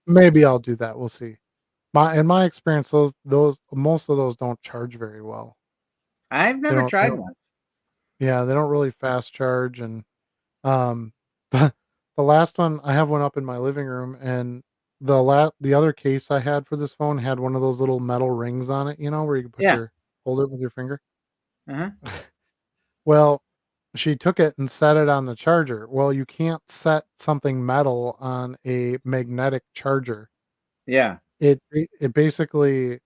Maybe I'll do that, we'll see. In my experience, those most of those don't charge very well. I've never They tried don't one. yeah, they don't really fast charge and, um, the last one I have one up in my living room, and the other case I had for this phone had one of those little metal rings on it, where you can Yeah. hold it with your finger. Uh-huh. Well, she took it and set it on the charger. Well, you can't set something metal on a magnetic charger. Yeah. It basically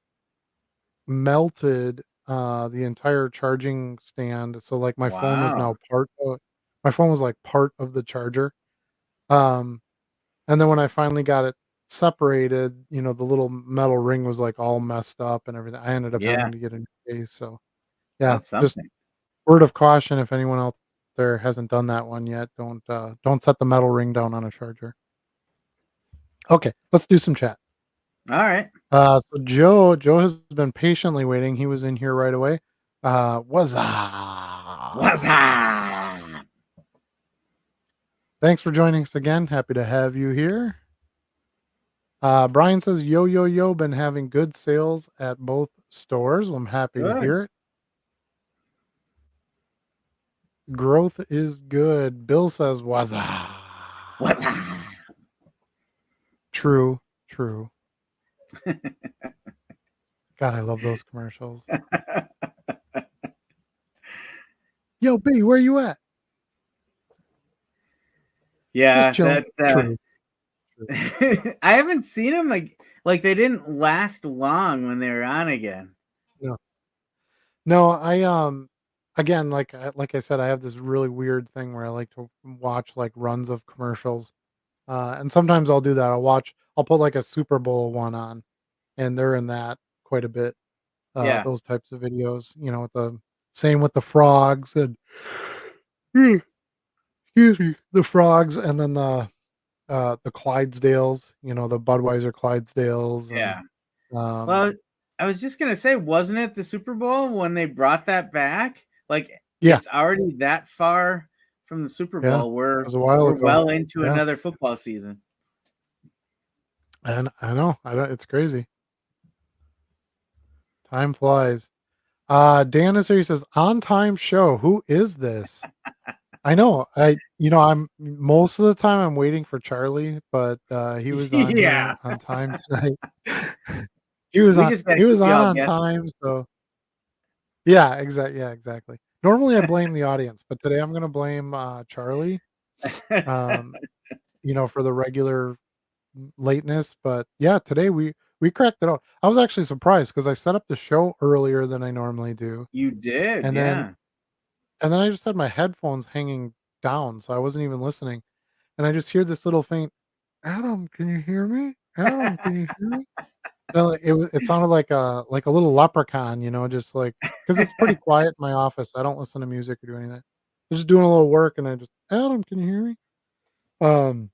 melted, the entire charging stand, so, like, Wow. my phone was, like, part of the charger, um, and then when I finally got it separated, the little metal ring was, like, all messed up and everything. I ended up Yeah, having to get a new case, so, yeah, that's just something. word of caution if anyone out there hasn't done that one yet, don't set the metal ring down on a charger. Okay, let's do some chat. Alright. So Joe has been patiently waiting. He was in here right away. What's What's up? up? Thanks for joining us again. Happy to have you here. Brian says, yo, yo, yo, been having good sales at both stores. Well, I'm happy to Good. hear it. Growth is good. Bill says, what's up? What's up? True, true. God, I love those commercials. Yo, B, where you at? Just Yeah, chilling. that, True, true. I haven't seen them, like, they didn't last long when they were on again. No, no, again, like I said, I have this really weird thing where I like to watch like runs of commercials. And sometimes I'll do that. I'll put like a Super Bowl one on, and they're in that quite a bit. Yeah, Those types of videos, with the same with the frogs and excuse me, the frogs, and then the Clydesdales, the Budweiser Clydesdales, and yeah. um, Well, I was just gonna say, wasn't it the Super Bowl when they brought that back? Like, yeah, it's already that far from the Super yeah, it Bowl. We're was a while we're ago. well into Yeah, another football season. and I know, I don't. It's crazy. Time flies. Dan is here. He says, "On time show. Who is this?" I know. I'm most of the time I'm waiting for Charlie, but he was on Yeah. here on time tonight. We just gotta He was keep y'all on guessing. time, so yeah, exactly. Normally I blame the audience, but today I'm gonna blame Charlie, um, for the regular lateness. But yeah, today we cracked it out. I was actually surprised because I set up the show earlier than I normally do, You did, and then yeah. and then I just had my headphones hanging down, so I wasn't even listening. And I just hear this little faint, "Adam, can you hear me? Adam, can you hear me?" No, like, it sounded like a little leprechaun, just like because it's pretty quiet in my office. I don't listen to music or do anything. I'm just doing a little work, and I just, "Adam, can you hear me?" Um,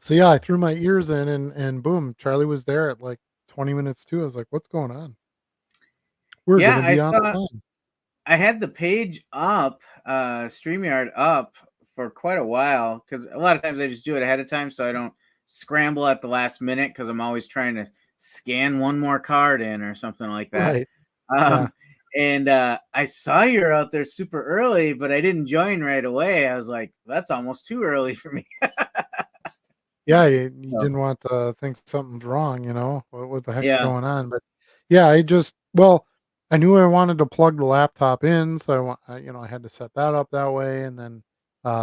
so yeah, I threw my ears in, and boom, Charlie was there at like 20 minutes too. I was like, "What's going on? We're Yeah, gonna be on time." I had the page up, StreamYard up for quite a while because a lot of times I just do it ahead of time so I don't scramble at the last minute because I'm always trying to scan one more card in or something like that. Right. Yeah. Um, and I saw you're out there super early, but I didn't join right away. I was like, that's almost too early for me. Yeah, you So, didn't want to think something's wrong, What the heck's yeah, going on? But yeah, I knew I wanted to plug the laptop in, so I had to set that up that way. And then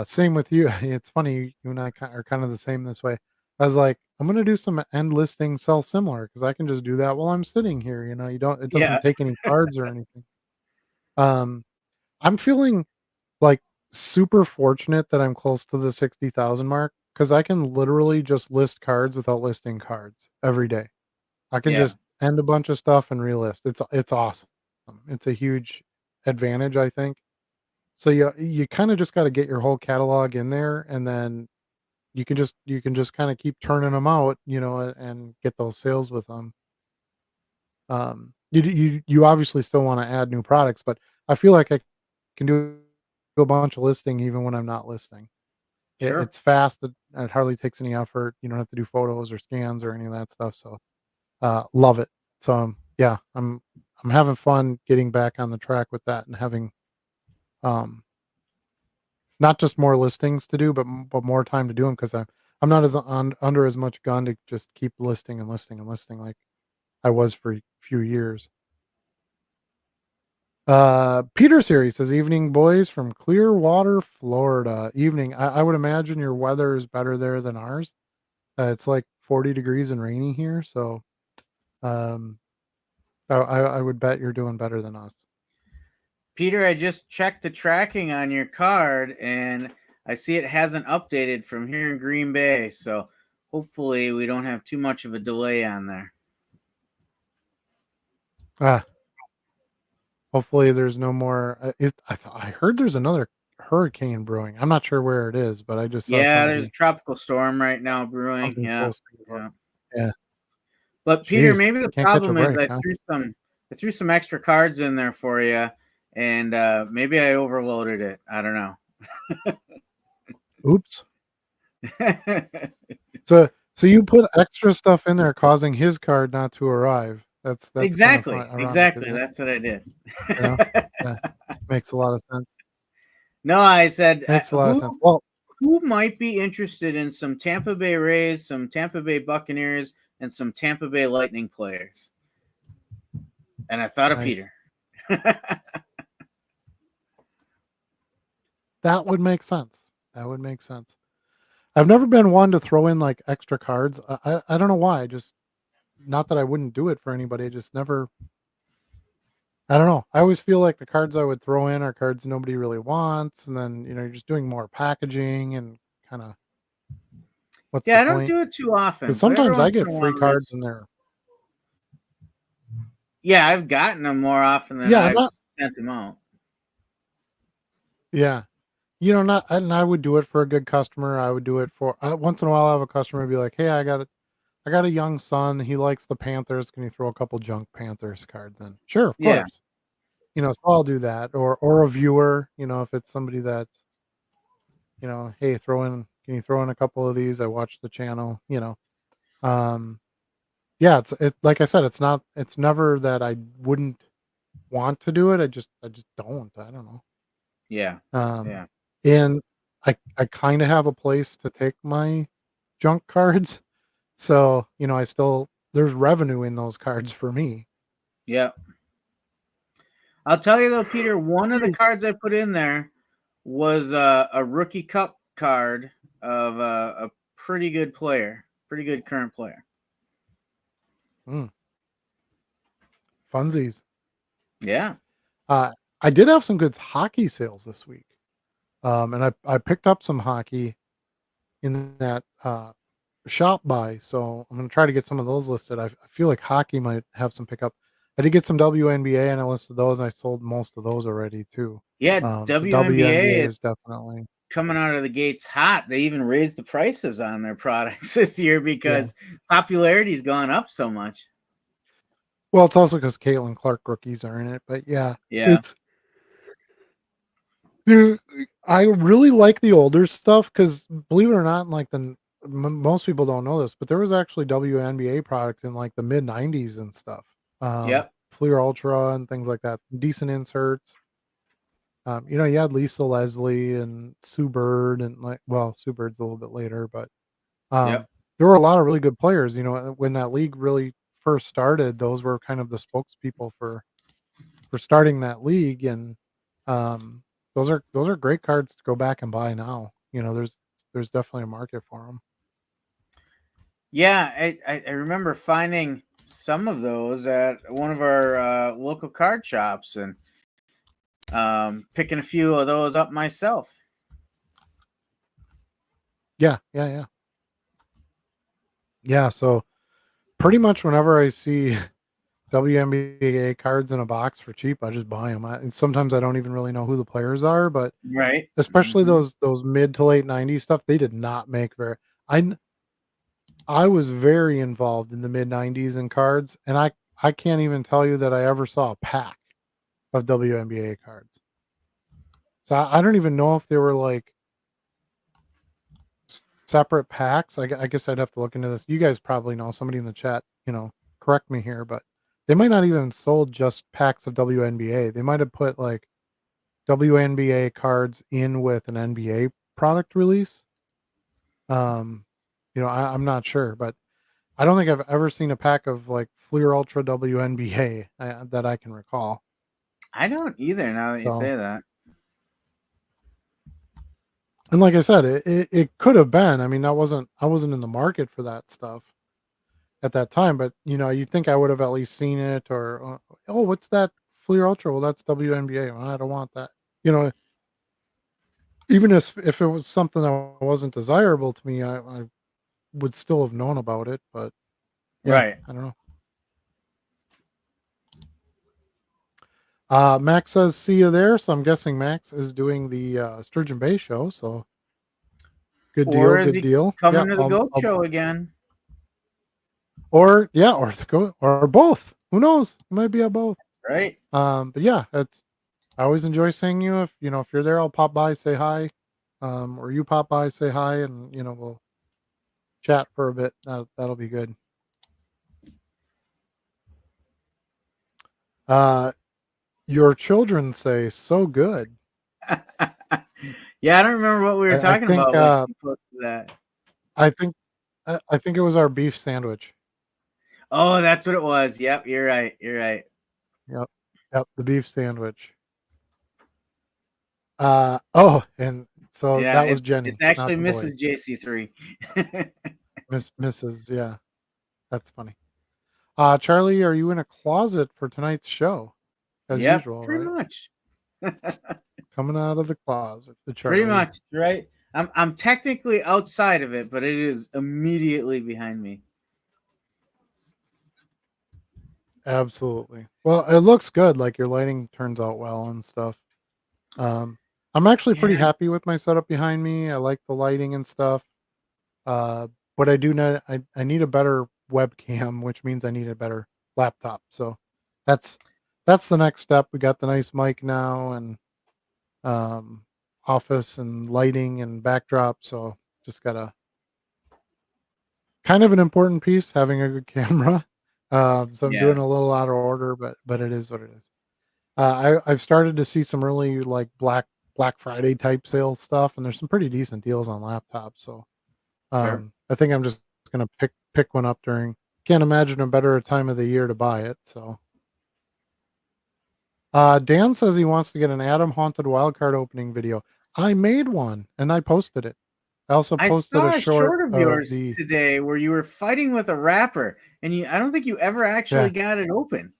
same with you. It's funny, you and I are kind of the same this way. I was like, I'm gonna do some end listing sell similar because I can just do that while I'm sitting here. It doesn't yeah, take any cards or anything. Um, I'm feeling like super fortunate that I'm close to the 60,000 mark because I can literally just list cards without listing cards every day. I can Yeah, just end a bunch of stuff and relist. It's awesome. It's a huge advantage, I think. So you kind of just got to get your whole catalog in there, and then you can just kind of keep turning them out, and get those sales with them. You obviously still want to add new products, but I feel like I can do a bunch of listing even when I'm not listing. sure. It's fast. It hardly takes any effort. You don't have to do photos or scans or any of that stuff. So love it. So yeah, I'm having fun getting back on the track with that and having um, not just more listings to do, but more time to do them because I'm not under as much gun to just keep listing and listing and listing like I was for a few years. Peter's here. He says, "Evening, boys, from Clearwater, Florida. Evening. I would imagine your weather is better there than ours. It's like 40 degrees and rainy here, so um, I would bet you're doing better than us." Peter, I just checked the tracking on your card and I see it hasn't updated from here in Green Bay. So hopefully we don't have too much of a delay on there. Ah, hopefully there's no more. I heard there's another hurricane brewing. I'm not sure where it is, but I just saw Yeah, there's a somebody tropical storm right now brewing. something Yeah. posting about. Yeah. Yeah, But Peter, jeez, maybe we the can't catch a problem is break, huh? I threw some extra cards in there for you and maybe I overloaded it. I don't know. Oops. So you put extra stuff in there, causing his card not to arrive. That's kind of fun, Exactly. ironic, Exactly. isn't it? That's what I did. You know? Yeah, makes a lot of sense. No, I said Makes a lot of sense. Well, who might be interested in some Tampa Bay Rays, some Tampa Bay Buccaneers, and some Tampa Bay Lightning players? And I thought of nice. Peter. That would make sense. That would make sense. I've never been one to throw in like extra cards. I don't know why. Just not that I wouldn't do it for anybody. I just never. I don't know. I always feel like the cards I would throw in are cards nobody really wants, and then you're just doing more packaging and kind of what's the Yeah, I don't point? do it too Because often, but every sometimes I once in get a free while cards there's in there. yeah, I've gotten them more often than Yeah, I've not sent them out. yeah. Not and I would do it for a good customer. I would do it for once in a while. I have a customer be like, "Hey, I got a young son. He likes the Panthers. Can you throw a couple junk Panthers cards in?" Sure, of Yeah, course. So I'll do that. Or a viewer. If it's somebody that's hey, can you throw in a couple of these? I watch the channel. Um, yeah. It like I said, it's never that I wouldn't want to do it. I just don't. I don't know. yeah, Um, yeah, and I kind of have a place to take my junk cards. So, I still there's revenue in those cards for me. yeah. I'll tell you though, Peter, one of the cards I put in there was a rookie cup card of a pretty good player, pretty good current player. Mm, funsies. Yeah. Uh, I did have some good hockey sales this week. And I picked up some hockey in that shop buy. So I'm gonna try to get some of those listed. I feel like hockey might have some pickup. I did get some WNBA and I listed those and I sold most of those already too. Yeah, So WNBA, WNBA is it's definitely coming out of the gates hot. They even raised the prices on their products this year yeah. because popularity's gone up so much. Well, it's also because Caitlin Clark rookies are in it, but yeah, Yeah. it's dude, I really like the older stuff because believe it or not, like most people don't know this, but there was actually WNBA product in like the mid '90s and stuff. Yep. Fleer Ultra and things like that. Decent inserts. You had Lisa Leslie and Sue Bird and Sue Bird's a little bit later, but Yep. um, there were a lot of really good players. When that league really first started, those were kind of the spokespeople for starting that league, and um, those are great cards to go back and buy now. There's definitely a market for them. Yeah. I remember finding some of those at one of our local card shops and picking a few of those up myself. Yeah, yeah, yeah. Yeah, so pretty much whenever I see WNBA cards in a box for cheap, I just buy them. And sometimes I don't even really know who the players are, but Right. especially Hmm. those mid to late '90s stuff, they did not make very. I I was very involved in the mid '90s in cards, and I can't even tell you that I ever saw a pack of WNBA cards. So I don't even know if they were like separate packs. I guess I'd have to look into this. You guys probably know. Somebody in the chat, correct me here, but they might not even sold just packs of WNBA. They might have put like WNBA cards in with an NBA product release. Um, I'm not sure, but I don't think I've ever seen a pack of like Fleer Ultra WNBA that I can recall. I don't either. Now that you So, say that. and like I said, it could have been. I mean, I wasn't in the market for that stuff at that time, but you'd think I would have at least seen it or oh, what's that Fleer Ultra? Well, that's WNBA. Well, I don't want that. You know, even if it was something that wasn't desirable to me, I would still have known about it. But yeah, Right. I don't know. Max says, "See you there." So I'm guessing Max is doing the Sturgeon Bay show. So good deal, Or is good he deal. Yeah, coming to the goat show again? or yeah, or the go or both. Who knows? It might be a both. Right. But yeah, it's I always enjoy seeing you. If you're there, I'll pop by, say hi. Or you pop by, say hi, and we'll chat for a bit. That'll be good. Uh, your children say so good. Yeah, I don't remember what we were I talking think about when she posted that. I think I think it was our beef sandwich. Oh, that's what it was. Yep, you're right. You're right. Yep, yep, the beef sandwich. Oh, and so Yeah, that was it's Jenny, not actually the boys. Mrs. JC3. Mrs. Yeah, that's funny. Charlie, are you in a closet for tonight's show as Yep, usual? pretty Right, much. coming out of the closet, the Pretty Charlie. much, right? I'm technically outside of it, but it is immediately behind me. Absolutely. Well, it looks good. Like your lighting turns out well and stuff. Um, I'm actually pretty Yeah. happy with my setup behind me. I like the lighting and stuff. Uh, but I do know I need a better webcam, which means I need a better laptop. So that's that's the next step. We got the nice mic now and um, office and lighting and backdrop. So just gotta kind of an important piece having a good camera. So I'm doing Yeah. a little out of order, but it is what it is. I've started to see some really like Black Friday type sales stuff, and there's some pretty decent deals on laptops. So Sure. I think I'm just gonna pick one up during. Can't imagine a better time of the year to buy it. So Dan says he wants to get an Adam Haunted Wildcard opening video. I made one and I posted it. I also I posted a saw a short short of of yours the today where you were fighting with a rapper, and I don't think you ever actually yeah got it open.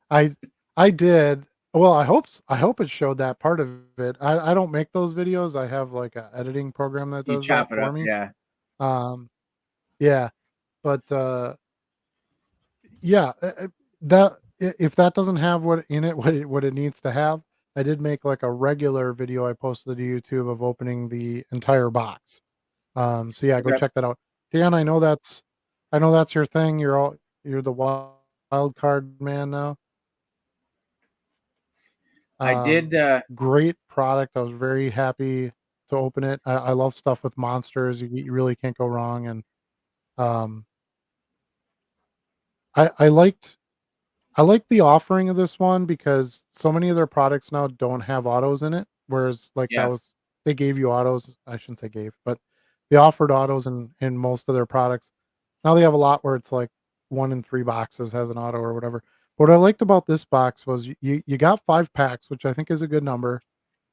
I I did. Well, I hope it showed that part of it. I don't make those videos. I have like a editing program that You does that chop it for up, me. yeah. Um, yeah, but yeah, that if that doesn't have what in it what it needs to have, I did make like a regular video I posted to YouTube of opening the entire box. So yeah, go Okay. check that out. Dan, I know that's your thing. You're the wild card man now. I Um, did. Great product. I was very happy to open it. I love stuff with monsters. You really can't go wrong. And um, I liked the offering of this one because so many of their products now don't have autos in it. Whereas like that Yeah. was they gave you autos. I shouldn't say gave, but they offered autos in most of their products. Now they have a lot where it's like 1 in 3 boxes has an auto or whatever. What I liked about this box was you got 5 packs, which I think is a good number.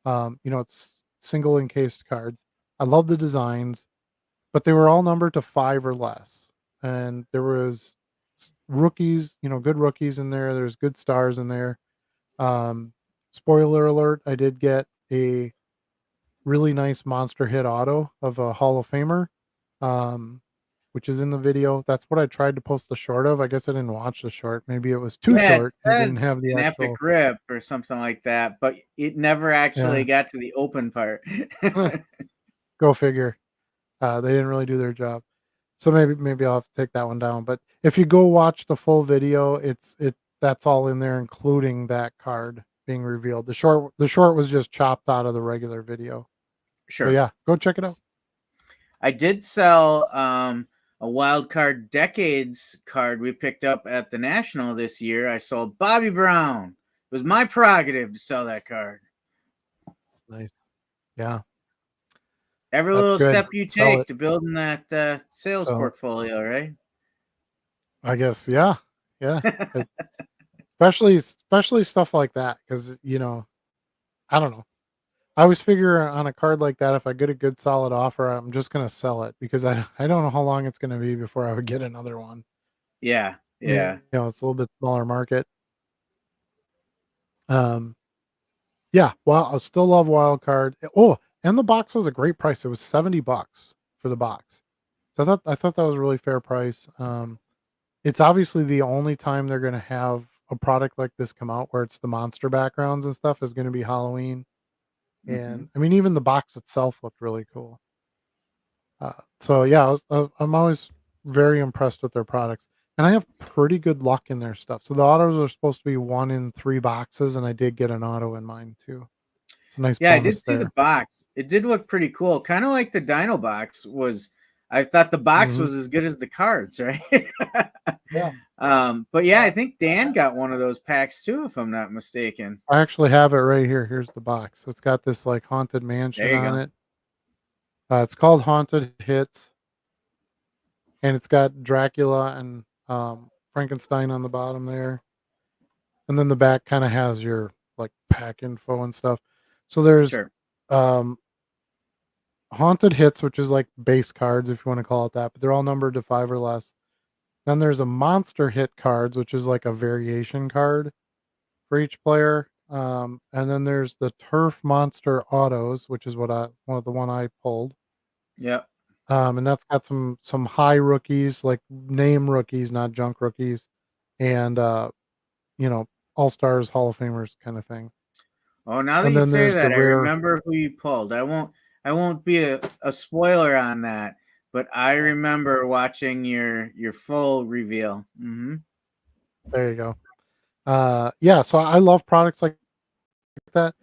It's single encased cards. I love the designs, but they were all numbered to 5 or less. And there was rookies, good rookies in there. There's good stars in there. Um, Spoiler alert, I did get a really nice monster hit auto of a Hall of Famer, um, which is in the video. That's what I tried to post the short of. I guess I didn't watch the short. Maybe it was too Yeah, it short and said didn't have the an epic actual. rip or something like that, but it never actually Yeah, got to the open part. go figure. They didn't really do their job. So maybe I'll have to take that one down. But if you go watch the full video, it that's all in there, including that card being revealed. The short was just chopped out of the regular video. So Sure. yeah, go check it out. I did sell a wild card decades card we picked up at the National this year. I sold Bobby Brown. It was my prerogative to sell that card. Nice. Yeah, Every that's little good. step you Sell take it. to building that sales So portfolio, right? I guess yeah, yeah. It, especially stuff like that because I don't know. I always figure on a card like that, if I get a good solid offer, I'm just gonna sell it because I don't know how long it's gonna be before I would get another one. Yeah, yeah. It's a little bit smaller market. Um, yeah, well, I still love wild card. Oh, and the box was a great price. It was $70 for the box. So I thought that was a really fair price. It's obviously the only time they're gonna have a product like this come out where it's the monster backgrounds and stuff is gonna be Halloween. Hmm. And I mean, even the box itself looked really cool. So yeah, I'm always very impressed with their products, and I have pretty good luck in their stuff. So the autos are supposed to be 1 in 3 boxes, and I did get an auto in mine too. It's a nice Yeah, I did bonus see the there. box. It did look pretty cool. Kind of like the Dino box was. I thought the box Hmm. was as good as the cards, right? Yeah, But yeah, I think Dan got one of those packs too, if I'm not mistaken. I actually have it right here. Here's the box. It's got this like haunted There mansion you on go. it. It's called Haunted Hits, and it's got Dracula and Frankenstein on the bottom there, and then the back kind of has your like pack info and stuff. So there's Sure. um haunted hits, which is like base cards, if you want to call it that, but they're all numbered to 5 or less. Then there's a monster hit cards, which is like a variation card for each player. And then there's the turf monster autos, which is the one I pulled. Yep. And that's got some high rookies, like name rookies, not junk rookies, and you know, all stars, Hall of Famers kind of thing. Oh, now that And you then say there's the that, I rare. remember who you pulled. I won't be a spoiler on that, but I remember watching your full reveal. Hmm. There you go. Yeah, so I love products like that.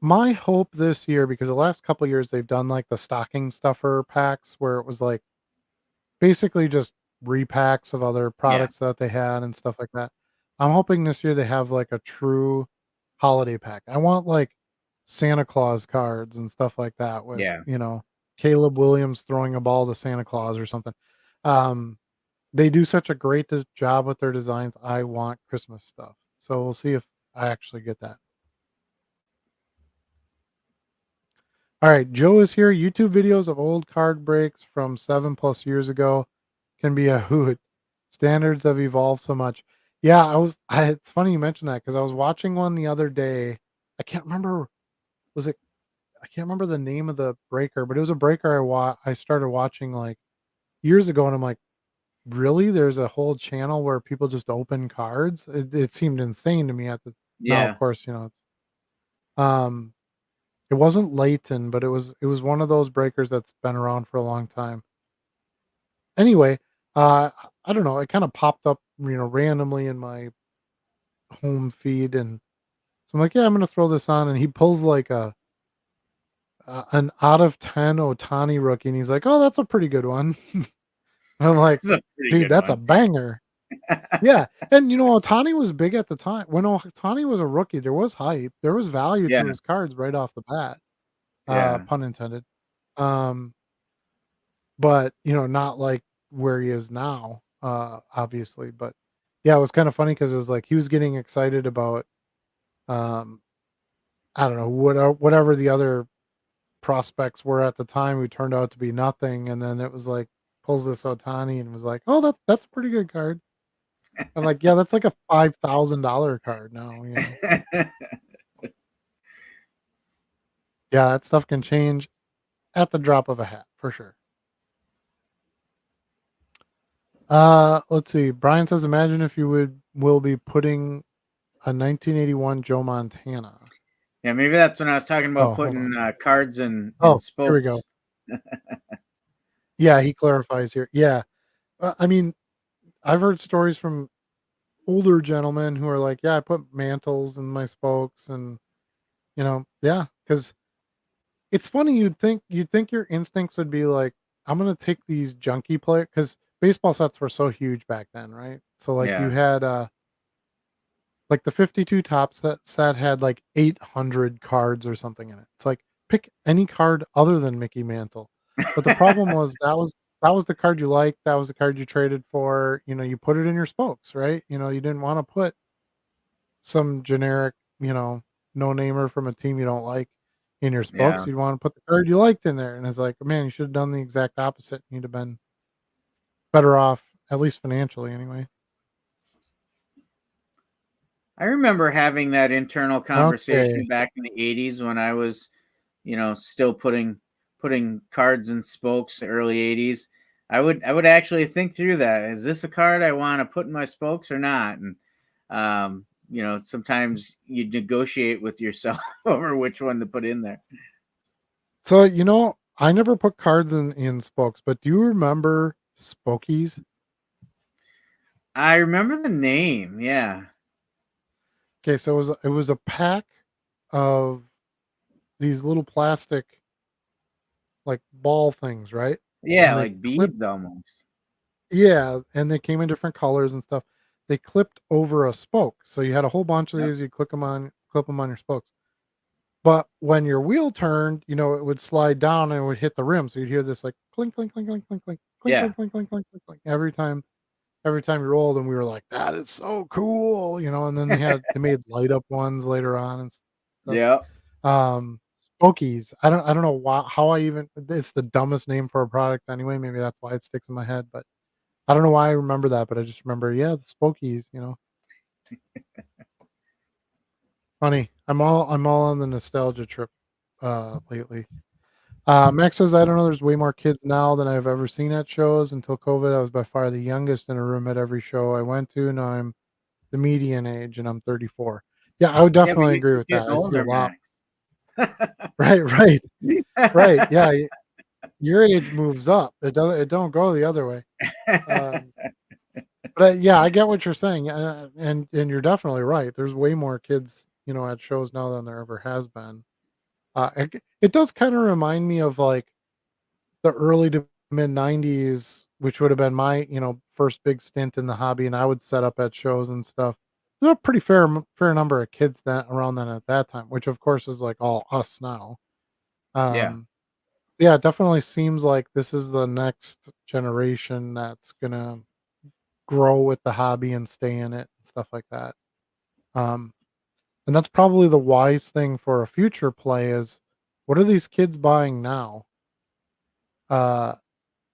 My hope this year, because the last couple years they've done like the stocking stuffer packs where it was like basically just repacks of other Yeah. products that they had and stuff like that. I'm hoping this year they have like a true holiday pack. I want like Santa Claus cards and stuff like that with, Yeah. Caleb Williams throwing a ball to Santa Claus or something. Um, they do such a great job with their designs. I want Christmas stuff. So we'll see if I actually get that. All right, Joe is here. YouTube videos of old card breaks from 7+ years ago can be a hoot. Standards have evolved so much. Yeah, it's funny you mentioned that because I was watching one the other day. I can't remember. Was it? I can't remember the name of the breaker, but it was a breaker I started watching like years ago, and I'm like, really? There's a whole channel where people just open cards. It seemed insane to me at the. Now, of Yeah. course, it's um it wasn't Leighton, but it was one of those breakers that's been around for a long time. Anyway, I don't know, it kinda popped up, randomly in my home feed, and so I'm like, "Yeah, I'm gonna throw this on," and he pulls like an out of 10 Otani rookie, and he's like, "Oh, that's a pretty good one." And I'm like, It's a pretty "Dude, good that's a one. banger." Yeah, and, Otani was big at the time. When Otani was a rookie, there was hype, there was value to Yeah. his cards right off the bat, Yeah. pun intended. Um But, not like where he is now, obviously, but yeah, it was kinda funny because it was like he was getting excited about, um, I don't know, whatever the other prospects were at the time who turned out to be nothing, and then it was like, pulls this Otani and was like, "Oh, that's a pretty good card." I'm like, "Yeah, that's like a $5,000 card now," Yeah, that stuff can change at the drop of a hat for sure. Let's see. Brian says, imagine if you will be putting a 1981 Joe Montana. Yeah, maybe that's when I was talking about Oh, hold on. putting cards in Oh, here we spokes. go. Yeah, he clarifies here. Yeah. I mean, I've heard stories from older gentlemen who are like, yeah, I put mantles in my spokes and, yeah, because it's funny. You'd think your instincts would be like, I'm going to take these junky players because baseball sets were so huge back then. Right. So like you Yeah, had, like the 52 tops that set had like 800 cards or something in it. It's like pick any card other than Mickey Mantle. But the problem was that was the card you liked. That was the card you traded for. You put it in your spokes, right? You didn't want to put some generic, no namer from a team you don't like in your spokes. yeah. You'd want to put the card you liked in there. And it's like, man, you should have done the exact opposite. You'd have been better off, at least financially anyway. I remember having that internal conversation Okay. back in the '80s when I was, still putting cards in spokes. Early '80s. I would actually think through that. Is this a card I want to put in my spokes or not? And sometimes you negotiate with yourself over which one to put in there. So, I never put cards in spokes, but do you remember Spokies? I remember the name. Yeah. Okay, so it was a pack of these little plastic like ball things, right? Yeah, And they like clipped, beads almost. yeah, and they came in different colors and stuff. They clipped over a spoke. So you had a whole bunch of Yep. these, you clip them on your spokes. But when your wheel turned, it would slide down and it would hit the rim. So you'd hear this like clink, clink, clink, clink, clink, clink, clink, Yeah. clink, clink, clink, clink, clink, clink every time you rolled, and we were like, that is so cool. And then they made light up ones later on and stuff. Yep. Spokies. I don't know how I even, it's the dumbest name for a product anyway. Maybe that's why it sticks in my head, but I don't know why I remember that, but I just remember, yeah, the Spokies. Funny. I'm all on the nostalgia trip lately. Max says, I don't know, there's way more kids now than I've ever seen at shows. Until COVID, I was by far the youngest in a room at every show I went to. Now I'm the median age, and I'm 34. Yeah, I would Yeah, but definitely you agree keep with that. getting I see a older, lot. Max. Right, right, right. Yeah, your age moves up. It don't go the other way. Um, but yeah, I get what you're saying, and you're definitely right. There's way more kids, at shows now than there ever has been. It does kind of remind me of like the early to mid '90s, which would have been my, first big stint in the hobby, and I would set up at shows and stuff. There's a pretty fair number of kids that around then at that time, which of course is like all us now. Yeah. Um, yeah, it definitely seems like this is the next generation that's gonna grow with the hobby and stay in it and stuff like that. Um, and that's probably the wise thing for a future play is what are these kids buying now? Uh,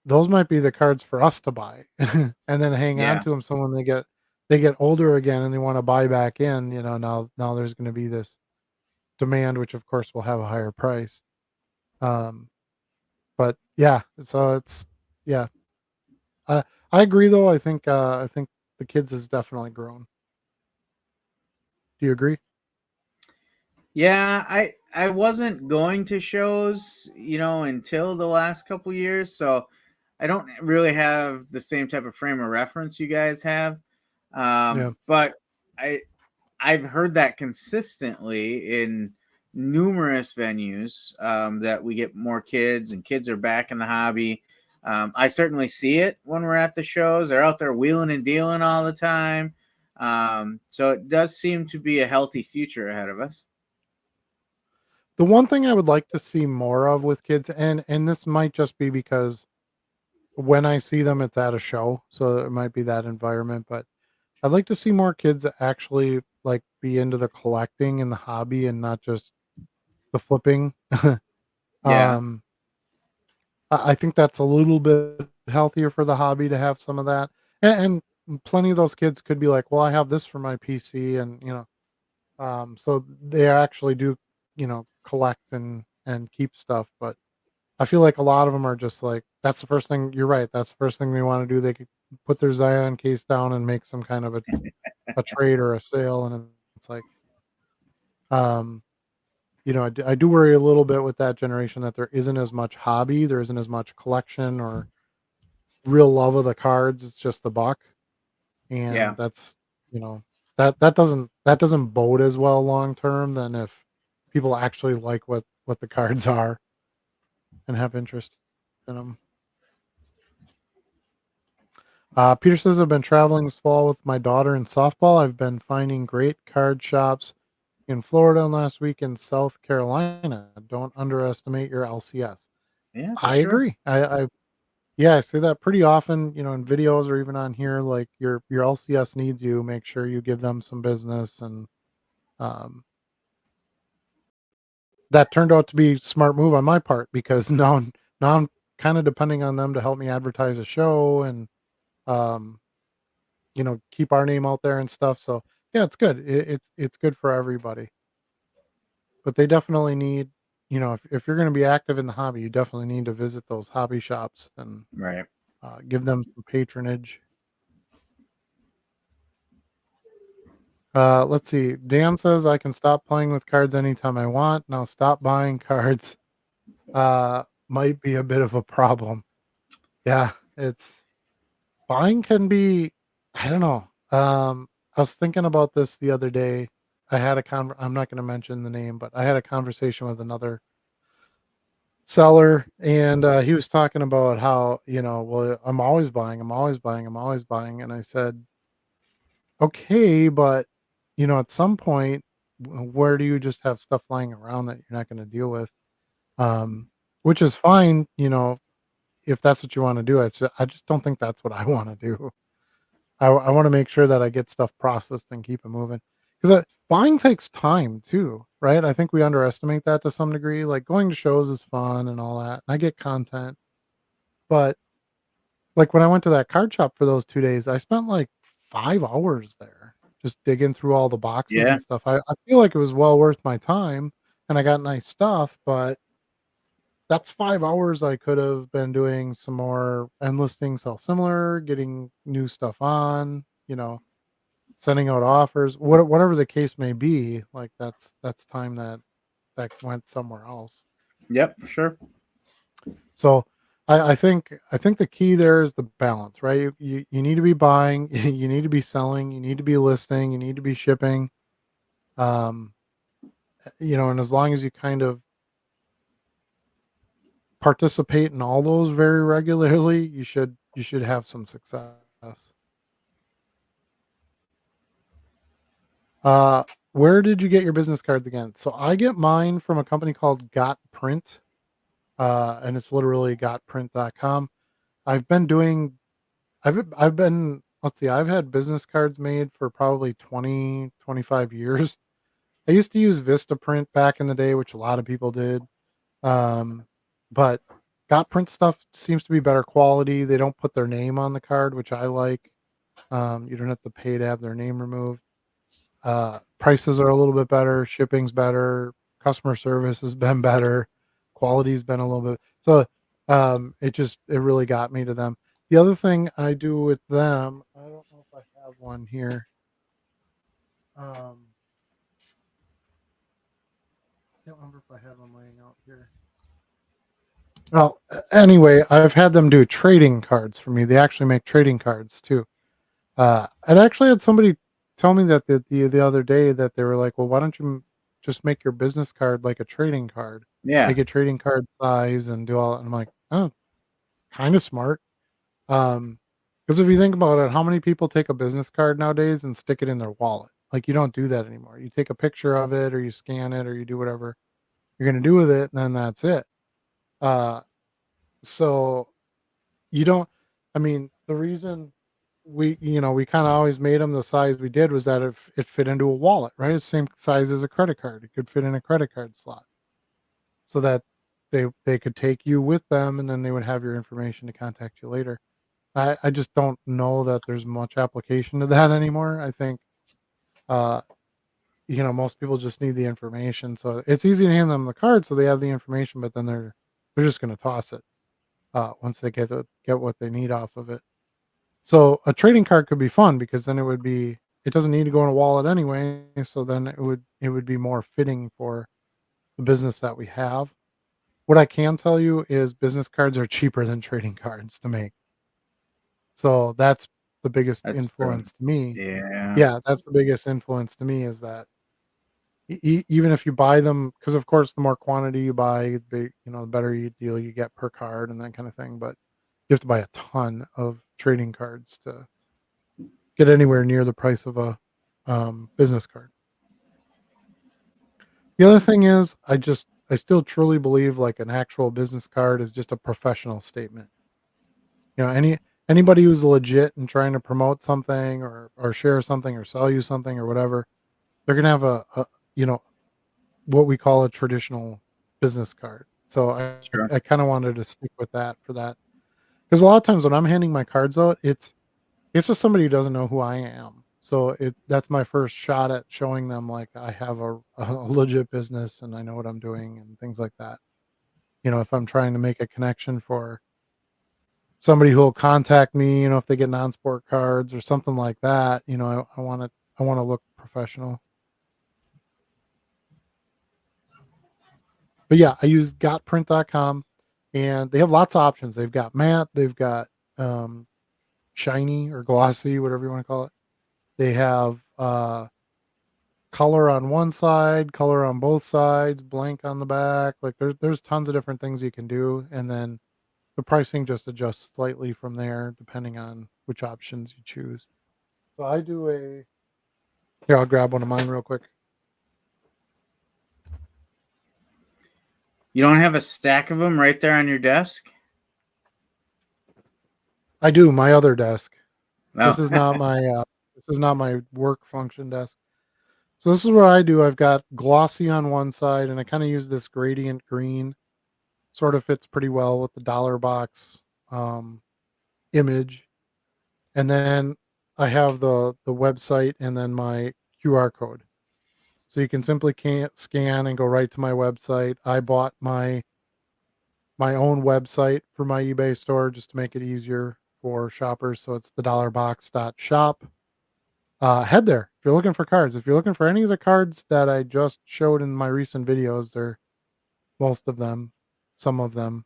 those might be the cards for us to buy and then hang on Yeah. to them. So when they get older again and they want to buy back in, now there's going to be this demand, which of course will have a higher price. Um, but yeah, so yeah, I I agree though. I think the kids has definitely grown. Do you agree? Yeah, I wasn't going to shows, until the last couple years, so I don't really have the same type of frame of reference you guys have. Yeah. But I I've heard that consistently in numerous venues, that we get more kids and kids are back in the hobby. I certainly see it when we're at the shows. They're out there wheeling and dealing all the time. So it does seem to be a healthy future ahead of us. The one thing I would like to see more of with kids, and this might just be because when I see them, it's at a show, so it might be that environment, but I'd like to see more kids actually like be into the collecting and the hobby and not just the flipping. Yeah, um, I think that's a little bit healthier for the hobby to have some of that, and plenty of those kids could be like, "Well, I have this for my PC," and so they actually do, collect and keep stuff, but I feel like a lot of them are just like that's the first thing. You're right. That's the first thing they want to do. They could put their Zion case down and make some kind of a trade or a sale, and it's like, um, I do worry a little bit with that generation that there isn't as much hobby, there isn't as much collection or real love of the cards. It's just the buck, Yeah. and that's you know that doesn't bode as well long term than if people actually like what the cards are and have interest in them. Peter says, I've been traveling this fall with my daughter in softball. I've been finding great card shops in Florida and last week in South Carolina. Don't underestimate your LCS. Yeah, for I sure. agree. Yeah, I say that pretty often, in videos or even on here. Like your LCS needs you. Make sure you give them some business, and um, that turned out to be a smart move on my part because now I'm kind of depending on them to help me advertise a show and um, keep our name out there and stuff. So yeah, it's good. It's good for everybody. But they definitely need, if you're going to be active in the hobby, you definitely need to visit those hobby shops and Right. give them some patronage. Let's see. Dan says I can stop playing with cards anytime I want. Now stop buying cards. Might be a bit of a problem. Yeah, it's buying can be. I don't know. I was thinking about this the other day. I'm not going to mention the name, but I had a conversation with another seller, and he was talking about how, well, I'm always buying, I'm always buying, I'm always buying, and I said, okay, but at some point, where do you just have stuff lying around that you're not going to deal with? Um, which is fine, if that's what you want to do. I just don't think that's what I want to do. I want to make sure that I get stuff processed and keep it moving because buying takes time too, right? I think we underestimate that to some degree. Like going to shows is fun and all that, and I get content, but like when I went to that card shop for those 2 days, I spent like 5 hours there just digging through all the boxes Yeah. and stuff. I feel like it was well worth my time, and I got nice stuff, but that's 5 hours I could have been doing some more endless things sell similar, getting new stuff on, sending out offers, whatever the case may be. Like that's time that went somewhere else. Yep, for sure. So I think the key there is the balance, right? You need to be buying, you need to be selling, you need to be listing, you need to be shipping. Um, and as long as you kind of participate in all those very regularly, you should have some success. Uh, where did you get your business cards again? So I get mine from a company called Got Print, and it's literally gotprint.com. I've been doing I've been let's see, I've had business cards made for probably 20-25 years. I used to use Vistaprint back in the day, which a lot of people did. Um, but Got Print stuff seems to be better quality. They don't put their name on the card, which I like. You don't have to pay to have their name removed. Prices are a little bit better, shipping's better, customer service has been better, quality's been a little bit so, it really got me to them. The other thing I do with them, I don't know if I have one here. I can't remember if I have them laying out here. Well, anyway, I've had them do trading cards for me. They actually make trading cards too. I'd actually had somebody tell me that the other day that they were like, "Well, why don't you just make your business card like a trading card? Yeah. Make a trading card size and do all." And I'm like, "Oh, kind of smart." Um, because if you think about it, how many people take a business card nowadays and stick it in their wallet? Like you don't do that anymore. You take a picture of it, or you scan it, or you do whatever you're gonna do with it, and then that's it. Uh, so you don't I mean, the reason we kinda always made them the size we did was that it fit into a wallet, right? It's the same size as a credit card. It could fit in a credit card slot so that they could take you with them, and then they would have your information to contact you later. I just don't know that there's much application to that anymore. I think, uh, most people just need the information. So it's easy to hand them the card so they have the information, but then they're just going to toss it once they get what they need off of it. So a trading card could be fun because then it doesn't need to go in a wallet anyway. So then it would be more fitting for the business that we have. What I can tell you is business cards are cheaper than trading cards to make. So that's the biggest That's true. influence to me. Yeah. Yeah, that's the biggest influence to me is that even if you buy them, because of course the more quantity you buy, the better deal you get per card and that kind of thing. But you have to buy a ton of trading cards to get anywhere near the price of a business card. The other thing is, I still truly believe like an actual business card is just a professional statement. Anybody who's legit and trying to promote something or share something or sell you something or whatever, they're gonna have a you know what we call a traditional business card. So Sure. I kind of wanted to stick with that for that because a lot of times when I'm handing my cards out, it's just somebody who doesn't know who I am. So that's my first shot at showing them like I have a legit business and I know what I'm doing and things like that. If I'm trying to make a connection for somebody who will contact me, if they get non-sport cards or something like that, I want to look professional. But yeah, I use gotprint.com and they have lots of options. They've got matte, they've got um, shiny or glossy, whatever you want to call it. They have color on one side, color on both sides, blank on the back. Like there's tons of different things you can do, and then the pricing just adjusts slightly from there depending on which options you choose. So I do a here. I'll grab one of mine real quick. You don't have a stack of them right there on your desk? I do my other desk. No. This is not my work function desk. So this is what I do. I've got glossy on one side, and I kind of use this gradient green. Sort of fits pretty well with the dollar box um, image. And then I have the website and then my QR code. So you can simply can't scan and go right to my website. I bought my own website for my eBay store just to make it easier for shoppers. So it's thedollarbox.shop. Head there if you're looking for cards. If you're looking for any of the cards that I just showed in my recent videos, they're most of them, some of them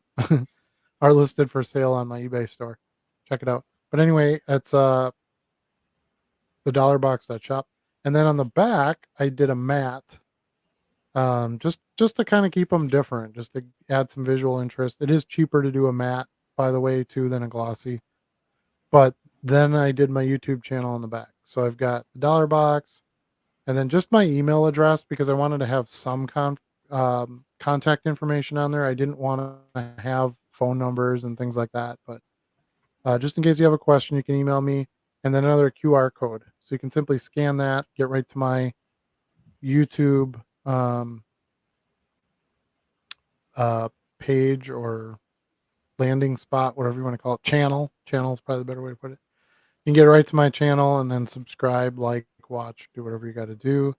are listed for sale on my eBay store. Check it out. But anyway, it's thedollarbox.shop. And then on the back, I did a mat, just to kind of keep them different, just to add some visual interest. It is cheaper to do a matte, by the way, too, than a glossy. But then I did my YouTube channel on the back. So I've got the dollar box and then just my email address because I wanted to have some contact information on there. I didn't want to have phone numbers and things like that. But just in case you have a question, you can email me and then another QR code. So you can simply scan that, get right to my YouTube uh, page or landing spot, whatever you want to call it. Channel is probably the better way to put it. You can get right to my channel and then subscribe, like, watch, do whatever you got to do.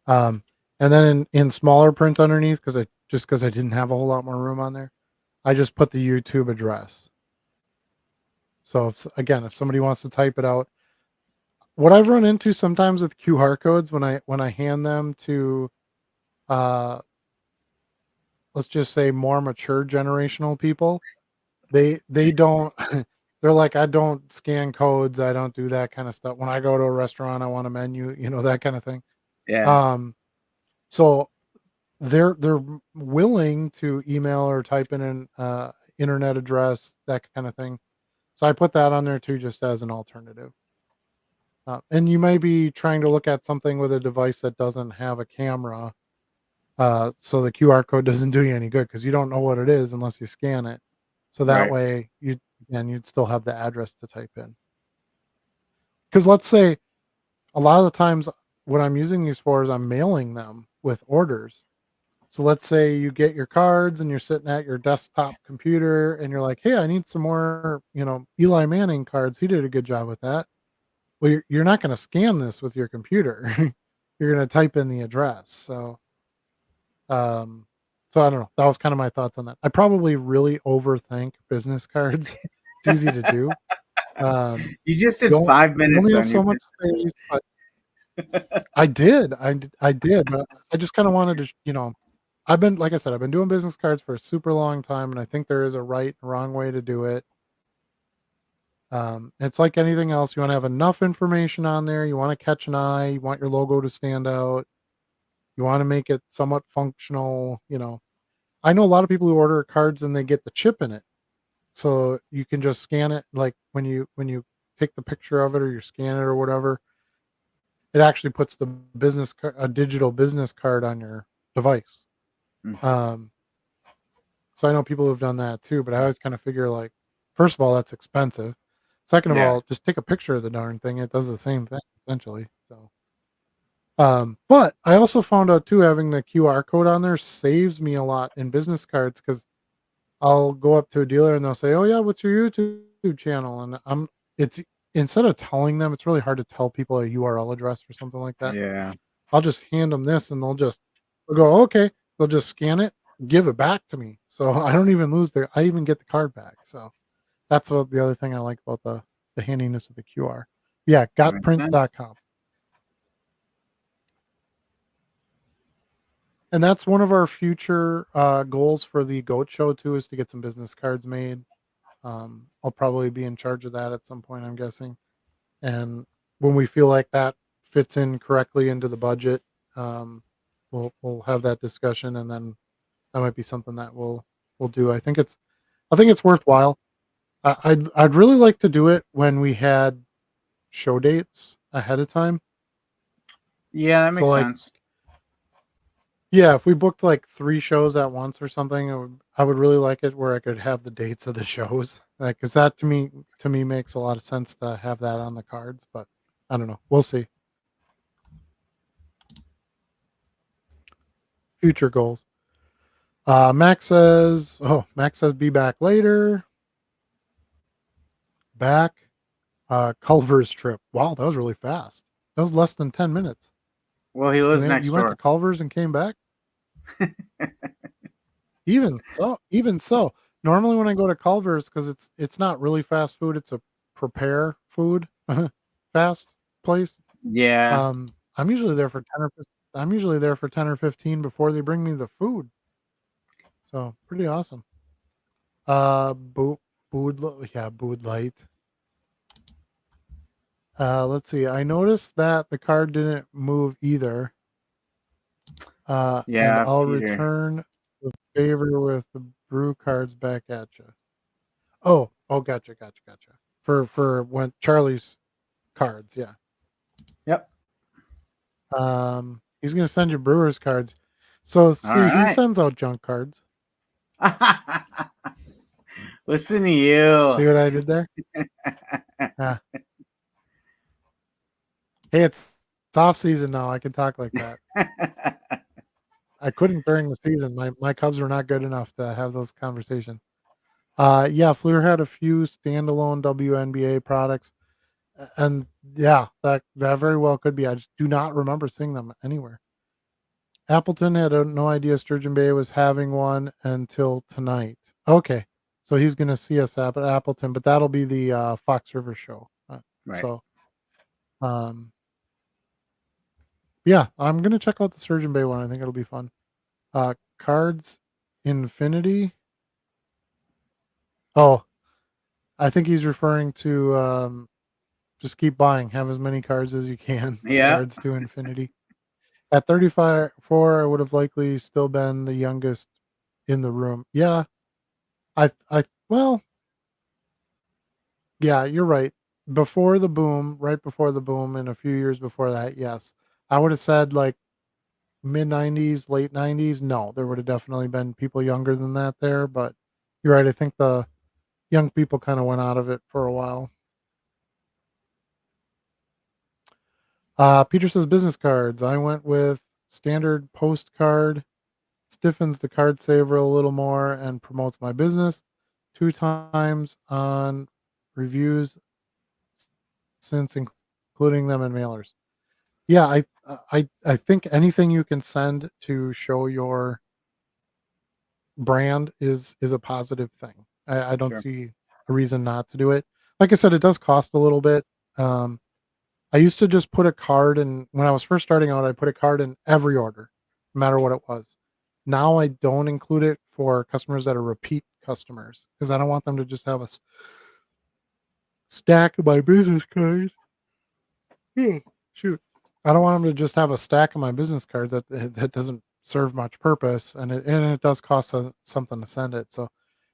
Um, and then in smaller print underneath, because I didn't have a whole lot more room on there, I just put the YouTube address. So if somebody wants to type it out, what I've run into sometimes with QR codes when I hand them to uh let's just say more mature generational people, they don't they're like, I don't scan codes, I don't do that kind of stuff. When I go to a restaurant, I want a menu, that kind of thing. Yeah. Um so they're willing to email or type in an internet address, that kind of thing. So I put that on there too, just as an alternative. And you may be trying to look at something with a device that doesn't have a camera, so the QR code doesn't do you any good because you don't know what it is unless you scan it. So that Right. way, you'd still have the address to type in. Because let's say a lot of the times what I'm using these for is I'm mailing them with orders. So let's say you get your cards and you're sitting at your desktop computer and you're like, "Hey, I need some more, Eli Manning cards. He did a good job with that." Well, you're not going to scan this with your computer. you're gonna type in the address. Um, so I don't know. That was kind of my thoughts on that. I probably really overthink business cards. It's easy to do. Um, You just did you 5 minutes only have on your so much space, but I did, but I just kind of wanted to, I've been, like I said, I've been doing business cards for a super long time, and I think there is a right and wrong way to do it. It's like anything else. You want to have enough information on there. You want to catch an eye. You want your logo to stand out. You want to make it somewhat functional. I know a lot of people who order cards and they get the chip in it, so you can just scan it. Like when you take the picture of it or you scan it or whatever, it actually puts the a digital business card on your device. Mhm. Um, so I know people who've done that too, but I always kind of figure like, first of all, that's expensive. Second of Yeah. all, just take a picture of the darn thing. It does the same thing essentially. But I also found out too, having the QR code on there saves me a lot in business cards because I'll go up to a dealer and they'll say, "Oh yeah, what's your YouTube channel?" And it's instead of telling them, it's really hard to tell people a URL address or something like that. Yeah. I'll just hand them this and they'll go, okay. They'll just scan it, give it back to me. So I don't even I even get the card back. So that's what the other thing I like about the handiness of the QR. Yeah, That makes sense. gotprint.com. And that's one of our future goals for the GOAT show too, is to get some business cards made. I'll probably be in charge of that at some point, I'm guessing. And when we feel like that fits in correctly into the budget, um, we'll have that discussion, and then that might be something that we'll do. I think it's worthwhile. I'd really like to do it when we had show dates ahead of time. Yeah, that So makes like, sense. yeah, if we booked like 3 shows at once or something, I would really like it where I could have the dates of the shows. Like, 'cause that to me makes a lot of sense to have that on the cards, but I don't know. We'll see. Future goals. Max says be back later. Back. Culver's trip. Wow, that was really fast. That was less than 10 minutes. Well, he You lives went, you next went to door. Culver's and came back? Even so. Normally when I go to Culver's, because it's not really fast food, it's a prepare food fast place. Yeah. I'm usually there for 10 or 15 before they bring me the food. So pretty awesome. Boo Bood Light. Let's see. I noticed that the card didn't move either. And Yeah, I'll Peter. return the favor with the brew cards back at you. Oh, gotcha. For when Charlie's cards, yeah. Yep. He's gonna send you Brewers cards. So All see, he right. sends out junk cards. Listen to you. See what I did there? Ah, hey, it's off season now. I can talk like that. I couldn't during the season. My Cubs were not good enough to have those conversations. Yeah, Fleur had a few standalone WNBA products, and yeah, that very well could be. I just do not remember seeing them anywhere. Appleton had no idea Sturgeon Bay was having one until tonight. Okay, so he's going to see us at Appleton, but that'll be the Fox River show. Right. So, um, yeah, I'm going to check out the Sturgeon Bay one. I think it'll be fun. Cards Infinity. Oh, I think he's referring to just keep buying. Have as many cards as you can. Yeah. Cards to infinity. At 35, 4, I would have likely still been the youngest in the room. Yeah, well, yeah, you're right. Before the boom, right before the boom, and a few years before that, yes, I would have said like mid '90s, late '90s. No, there would have definitely been people younger than that there, but you're right. I think the young people kind of went out of it for a while. Peter says business cards. I went with standard postcard, stiffens the card saver a little more and promotes my business. 2 times on reviews since including them in mailers. Yeah, I think anything you can send to show your brand is a positive thing. I don't Sure. see a reason not to do it. Like I said, it does cost a little bit. Um, I used to just put a card in when I was first starting out, I put a card in every order, no matter what it was. Now I don't include it for customers that are repeat customers because I don't want them to just have a stack of my business cards. Hmm, shoot. I don't want them to just have a stack of my business cards that doesn't serve much purpose, and it does cost something to send it. So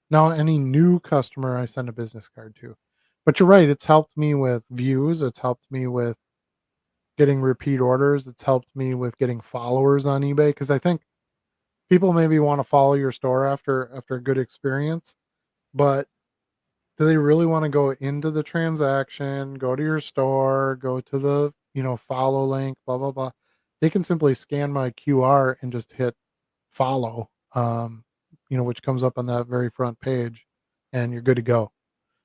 now any new customer I send a business card to. But you're right, it's helped me with views, it's helped me with getting repeat orders, it's helped me with getting followers on eBay because I think people maybe want to follow your store after a good experience, but do they really want to go into the transaction, go to your store, go to the, follow link, blah blah blah. They can simply scan my QR and just hit follow, which comes up on that very front page, and you're good to go.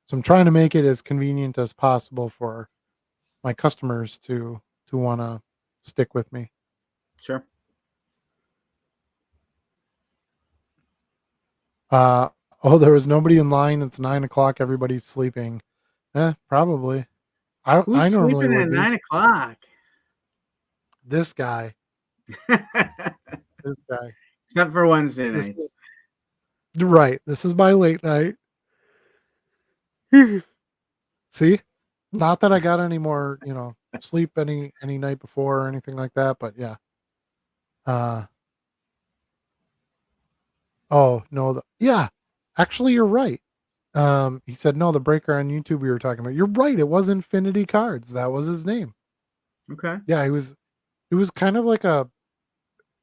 So I'm trying to make it as convenient as possible for my customers to want to stick with me. Sure. Oh, there was nobody in line. It's 9 o'clock. Everybody's sleeping. Probably. I Who's normally sleeping would at be. 9 o'clock? This guy. This guy. Except for Wednesday This nights. is right. This is my late night. See, not that I got any more, sleep any night before or anything like that, but yeah. Uh oh no, yeah. Actually, you're right. He said no. The breaker on YouTube we were talking about. You're right. It was Infinity Cards. That was his name. Okay. Yeah, he was. It was kind of like a.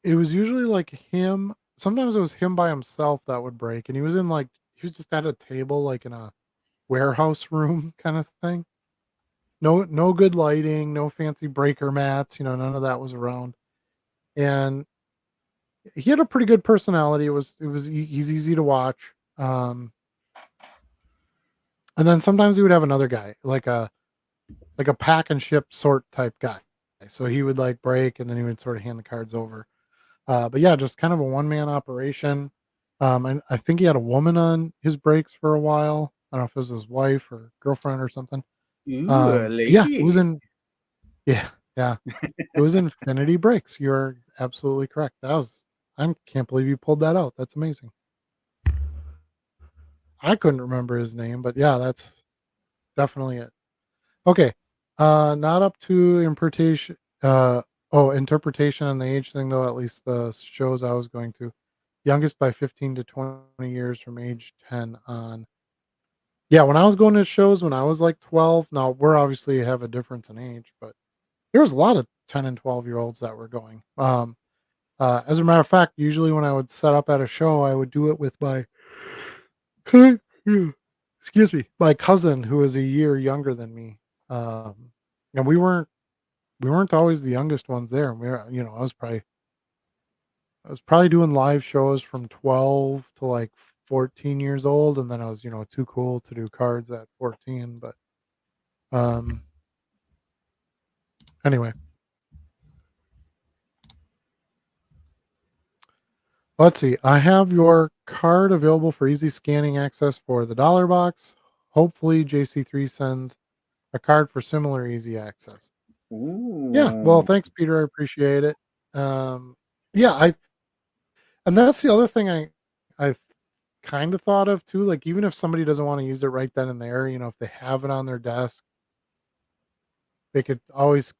It was usually like him. Sometimes it was him by himself that would break, and he was just at a table like in a warehouse room kind of thing. No good lighting, no fancy breaker mats, none of that was around. And he had a pretty good personality. He's easy to watch. And then sometimes he would have another guy, like a pack and ship sort type guy. So he would like break and then he would sort of hand the cards over. But yeah, just kind of a one man operation. And I think he had a woman on his breaks for a while. I don't know if it was his wife or girlfriend or something. Ooh, a But yeah, it was lady. in yeah, yeah. It was Infinity Breaks. You're absolutely correct. I can't believe you pulled that out. That's amazing. I couldn't remember his name, but yeah, that's definitely it. Okay. Not up to interpretation on the age thing though, at least the shows I was going to. Youngest by 15 to 20 years from age 10 on. Yeah, when I was going to shows when I was like 12, now we're obviously have a difference in age, but there was a lot of 10 and 12-year-olds that were going. As a matter of fact, usually when I would set up at a show, I would do it with my excuse me, my cousin who is a year younger than me. And we weren't always the youngest ones there. We were, I was probably doing live shows from 12 to like 14 years old, and then I was, too cool to do cards at 14. But um, anyway, let's see. I have your card available for easy scanning access for the dollar box. Hopefully, JC3 sends a card for similar easy access. Yeah. Well, Ooh. thanks, Peter. I appreciate it. Yeah, and that's the other thing I kind of thought of too. Like, even if somebody doesn't want to use it right then and there, if they have it on their desk, they could always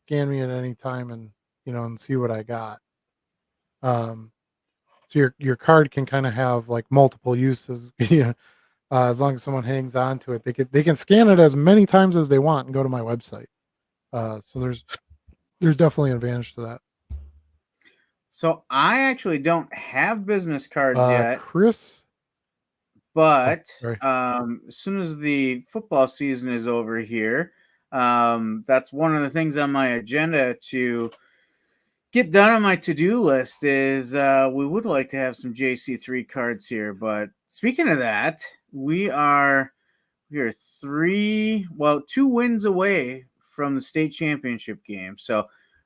scan me at any time and see what I got. Um, so your card can kind of have like multiple uses. Yeah, as long as someone hangs on to it, they can scan it as many times as they want and go to my website. So there's definitely an advantage to that. So I actually don't have business cards yet, Chris, oh, but sorry. as soon as the football season is over here, that's one of the things on my agenda to get done on my to-do list is we would like to have some JC3 cards here. But speaking of that, we are 2 wins away from the state championship game. So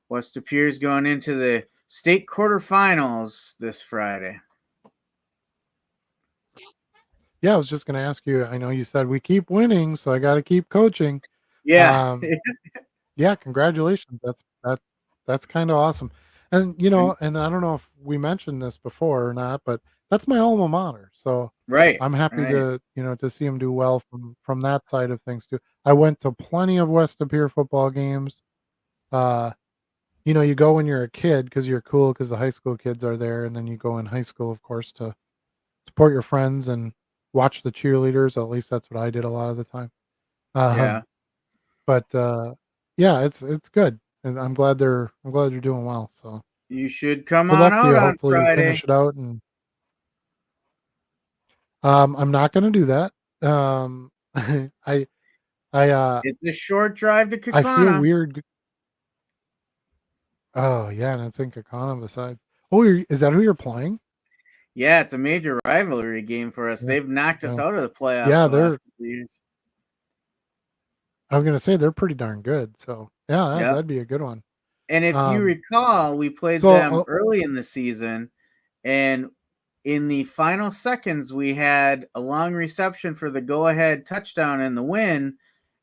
West Appears going into the state quarterfinals this Friday. Yeah, I was just going to ask you. I know you said we keep winning, so I got to keep coaching. Yeah. Um, yeah, congratulations. That's kind of awesome. And and I don't know if we mentioned this before or not, but that's my alma mater. So Right. I'm happy Right. to to see him do well from that side of things too. I went to plenty of West Appear football games. Uh, you go when you're a kid because you're cool because the high school kids are there, and then you go in high school, of course, to support your friends and watch the cheerleaders. At least that's what I did a lot of the time. Yeah. Um, but yeah, it's good, and I'm glad they're doing well. So You should come good on luck to out you. on Hopefully, you Friday. finish it out. And I'm not going to do that. I It's a short drive to I feel Kakana. weird. Oh yeah, and it's in Kakana besides. Oh, is that who you're playing? Yeah, it's a major rivalry game for us. Yeah, They've knocked us yeah, out of the playoffs yeah. the last They're. couple of years. I was gonna say they're pretty darn good. So yeah, Yep. that'd be a good one. And if you Um. recall, we played So them early in the season, and in the final seconds, we had a long reception for the go-ahead touchdown and the win.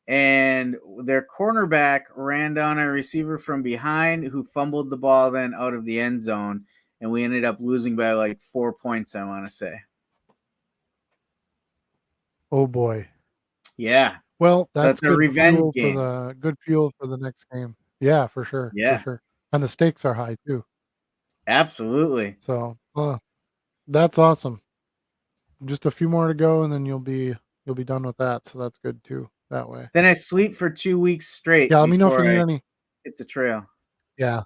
And their cornerback ran down a receiver from behind who fumbled the ball then out of the end zone. And we ended up losing by like 4 points, I want to say. oh boy. Yeah. Well, So that's it's a revenge game. good fuel for the next game. Yeah, for sure, for Yeah, sure. And the stakes are high too. absolutely. So that's awesome. Just a few more to go, and then you'll be done with that. So that's good too. That way. Then I sleep for 2 weeks Yeah. straight Let me know if you before need I any. hit the trail. Yeah.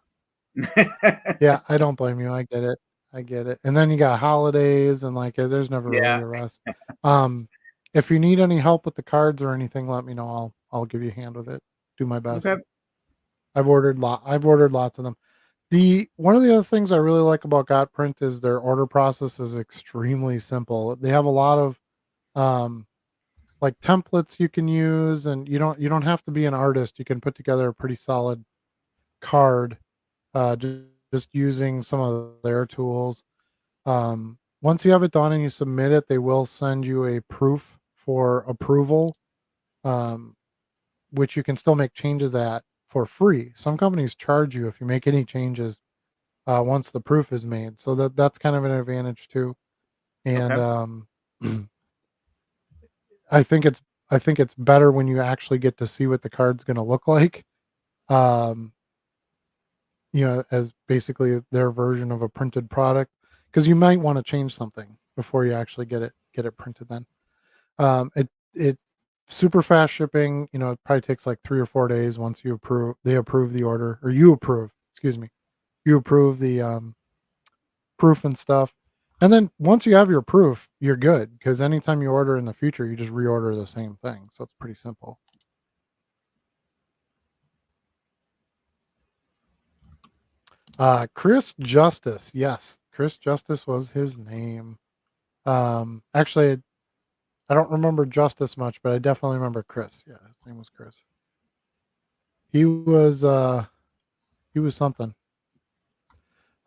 Yeah. I don't blame you. I get it. I get it. And then you got holidays, and like there's never really Yeah. a rest. Um, if you need any help with the cards or anything, let me know. I'll give you a hand with it. Do my best. Okay. I've ordered lots of them. The one of the other things I really like about Gotprint is their order process is extremely simple. They have a lot of um like templates you can use, and you don't have to be an artist. You can put together a pretty solid card just using some of their tools. Once you have it done and you submit it, they will send you a proof for approval, um, which you can still make changes at for free. Some companies charge you if you make any changes once the proof is made. So that's kind of an advantage too. And Okay. I think it's I think it's better when you actually get to see what the card's going to look like. Um, as basically their version of a printed product, because you might want to change something before you actually get it printed. Then it super fast shipping. It probably takes like 3 or 4 days once they approve the order, or you approve. Excuse me, you approve the proof and stuff. And then once you have your proof, you're good because anytime you order in the future, you just reorder the same thing. So it's pretty simple. Chris Justice. Yes, Chris Justice was his name. Actually, I don't remember Justice much, but I definitely remember Chris. Yeah, his name was Chris. He was he was something.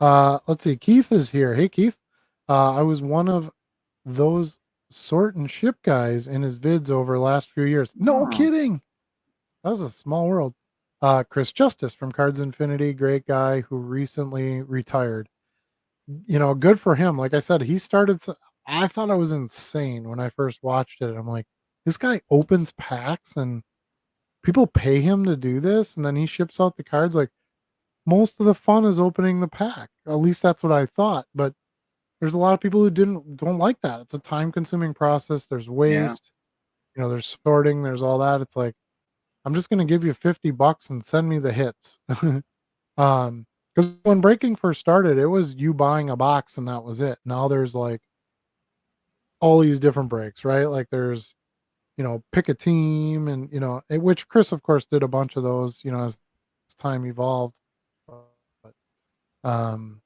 Let's see. Keith is here. Hey Keith. I was one of those sort and ship guys in his vids over the last few years. No Oh, kidding. That was a small world. Chris Justice from Cards Infinity, great guy who recently retired. Good for him. Like I said, he started. I thought I was insane when I first watched it. I'm like, this guy opens packs and people pay him to do this, and then he ships out the cards. Like most of the fun is opening the pack. At least that's what I thought. But there's a lot of people who don't like that. It's a time consuming process. There's yeah. waste. There's sorting. There's all that. It's like I'm just gonna give you $50 and send me the hits. Because when breaking first started, it was you buying a box and that was it. Now there's like all these different breaks, right? Like there's pick a team, and which Chris of course did a bunch of those, as time evolved. But um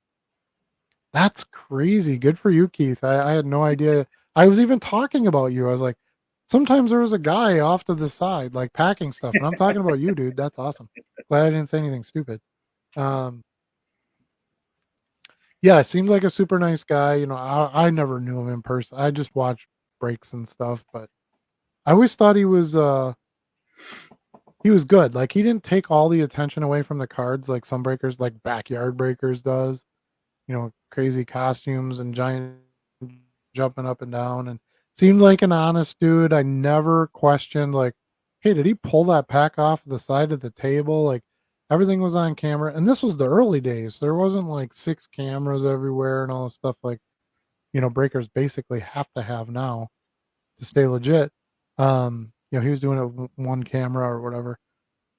that's crazy. Good for you, Keith. I had no idea. I was even talking about you. I was like, sometimes there was a guy off to the side, like packing stuff, and I'm talking about you, dude. That's awesome. Glad I didn't say anything stupid. Um, yeah, seemed like a super nice guy. You know, I never knew him in person. I just watched breaks and stuff, but I always thought he was good. Like he didn't take all the attention away from the cards like some breakers, like Backyard Breakers does. You know, crazy costumes and giant jumping up and down, and seemed like an honest dude. I never questioned like, hey, did he pull that pack off the side of the table? Like everything was on camera, and this was the early days. There wasn't like 6 cameras everywhere and all this stuff like, breakers basically have to have now to stay legit. He was doing it with one camera or whatever.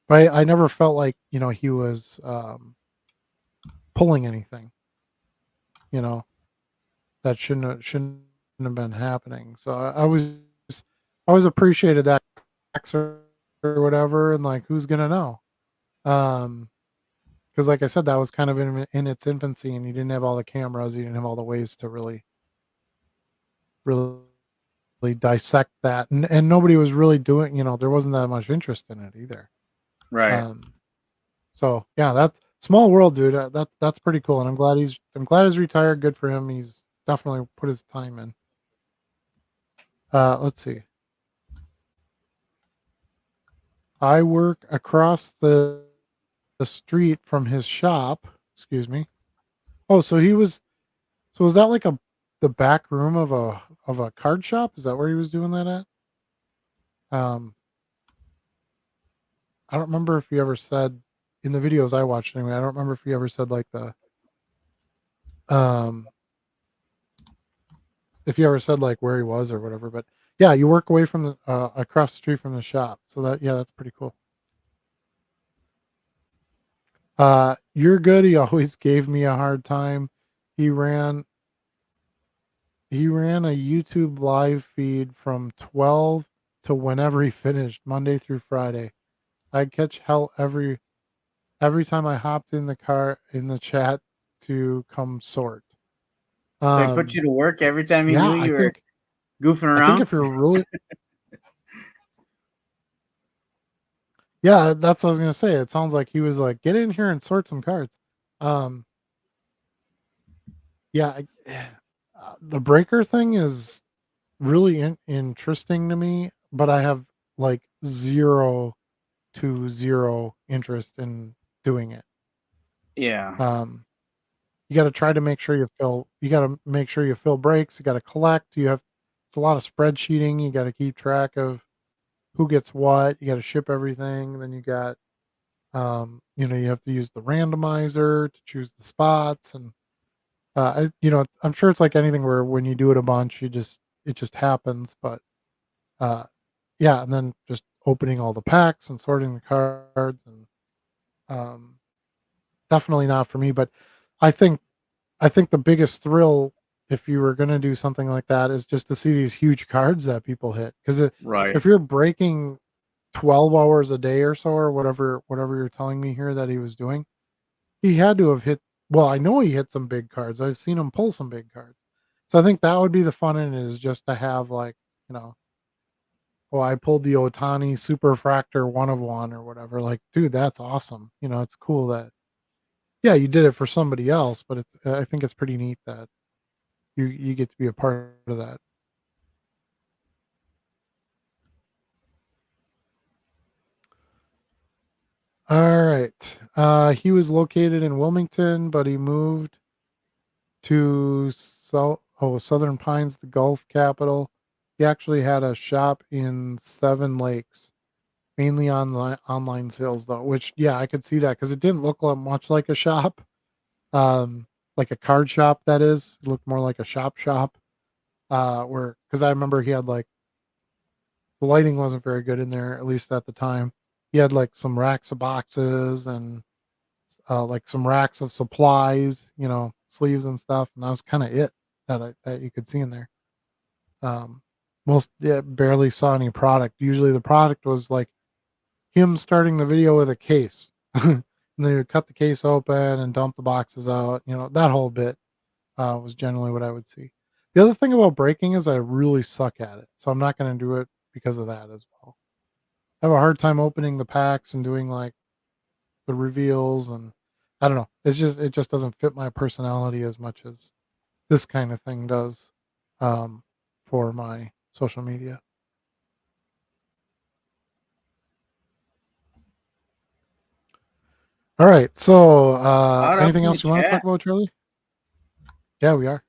But I never felt like, he was pulling anything, you know, that shouldn't have been happening. So I always appreciated that or whatever, and like who's gonna know? Um, because like I said, that was kind of in its infancy, and you didn't have all the cameras, you didn't have all the ways to really dissect that, and nobody was really doing. There wasn't that much interest in it either. Right. Um, so yeah, that's small world, dude. That's pretty cool, and I'm glad he's retired. Good for him. He's definitely put his time in. Let's see. I work across the street from his shop. Excuse me. Oh, so was that like the back room of a card shop? Is that where he was doing that at? I don't remember if he ever said in the videos I watched anyway. I don't remember if he ever said like the um if he ever said like where he was or whatever. But yeah, you work away from the across the street from the shop. So that's pretty cool. You're good. He always gave me a hard time. He ran he ran a YouTube live feed from 12 to whenever he finished, Monday through Friday. I'd catch hell every time I hopped in the car in the chat to come sort. So he put Um you to work every time he yeah, knew you were goofing I think around. if you're really yeah, that's what I was gonna say. It sounds like he was like, get in here and sort some cards. Um yeah, the breaker thing is really interesting to me, but I have like 0 interest in doing it. Yeah. Um, you got to try to make sure you got to make sure you fill breaks. You got to collect. It's a lot of spreadsheeting. You got to keep track of who gets what. You got to ship everything. Then you have to use the randomizer to choose the spots. And, I'm sure it's like anything where when you do it a bunch, it just happens. But, uh, yeah, and then just opening all the packs and sorting the cards and um, definitely not for me. But I think I think the biggest thrill if you were going to do something like that is just to see these huge cards that people hit. Because Right. if you're breaking 12 hours a day or so or whatever you're telling me here that he was doing, he had to have hit. Well, I know he hit some big cards. I've seen him pull some big cards. So I think that would be the fun in it is just to have like you know well, I pulled the Otani Superfractor 1 of 1 or whatever. Like, dude, that's awesome. It's cool that yeah, you did it for somebody else, but I think it's pretty neat that you get to be a part of that. All right. He was located in Wilmington, but he moved to Southern Pines, the Gulf capital. He actually had a shop in Seven Lakes, mainly online sales though, which yeah, I could see that because it didn't look much like a shop. Like a card shop that is. It looked more like a shop. Where because I remember he had like the lighting wasn't very good in there, at least at the time. He had like some racks of boxes and like some racks of supplies, sleeves and stuff, and that was kind of it that you could see in there. Um, most yeah, barely saw any product. Usually the product was like him starting the video with a case. And then he would cut the case open and dump the boxes out. That whole bit was generally what I would see. The other thing about breaking is I really suck at it, so I'm not going to do it because of that as well. I have a hard time opening the packs and doing like the reveals, and I don't know. It just doesn't fit my personality as much as this kind of thing does um, for my social media. All right. So, Caught up anything in the else you want to talk chat. about, Charlie? Yeah, we are.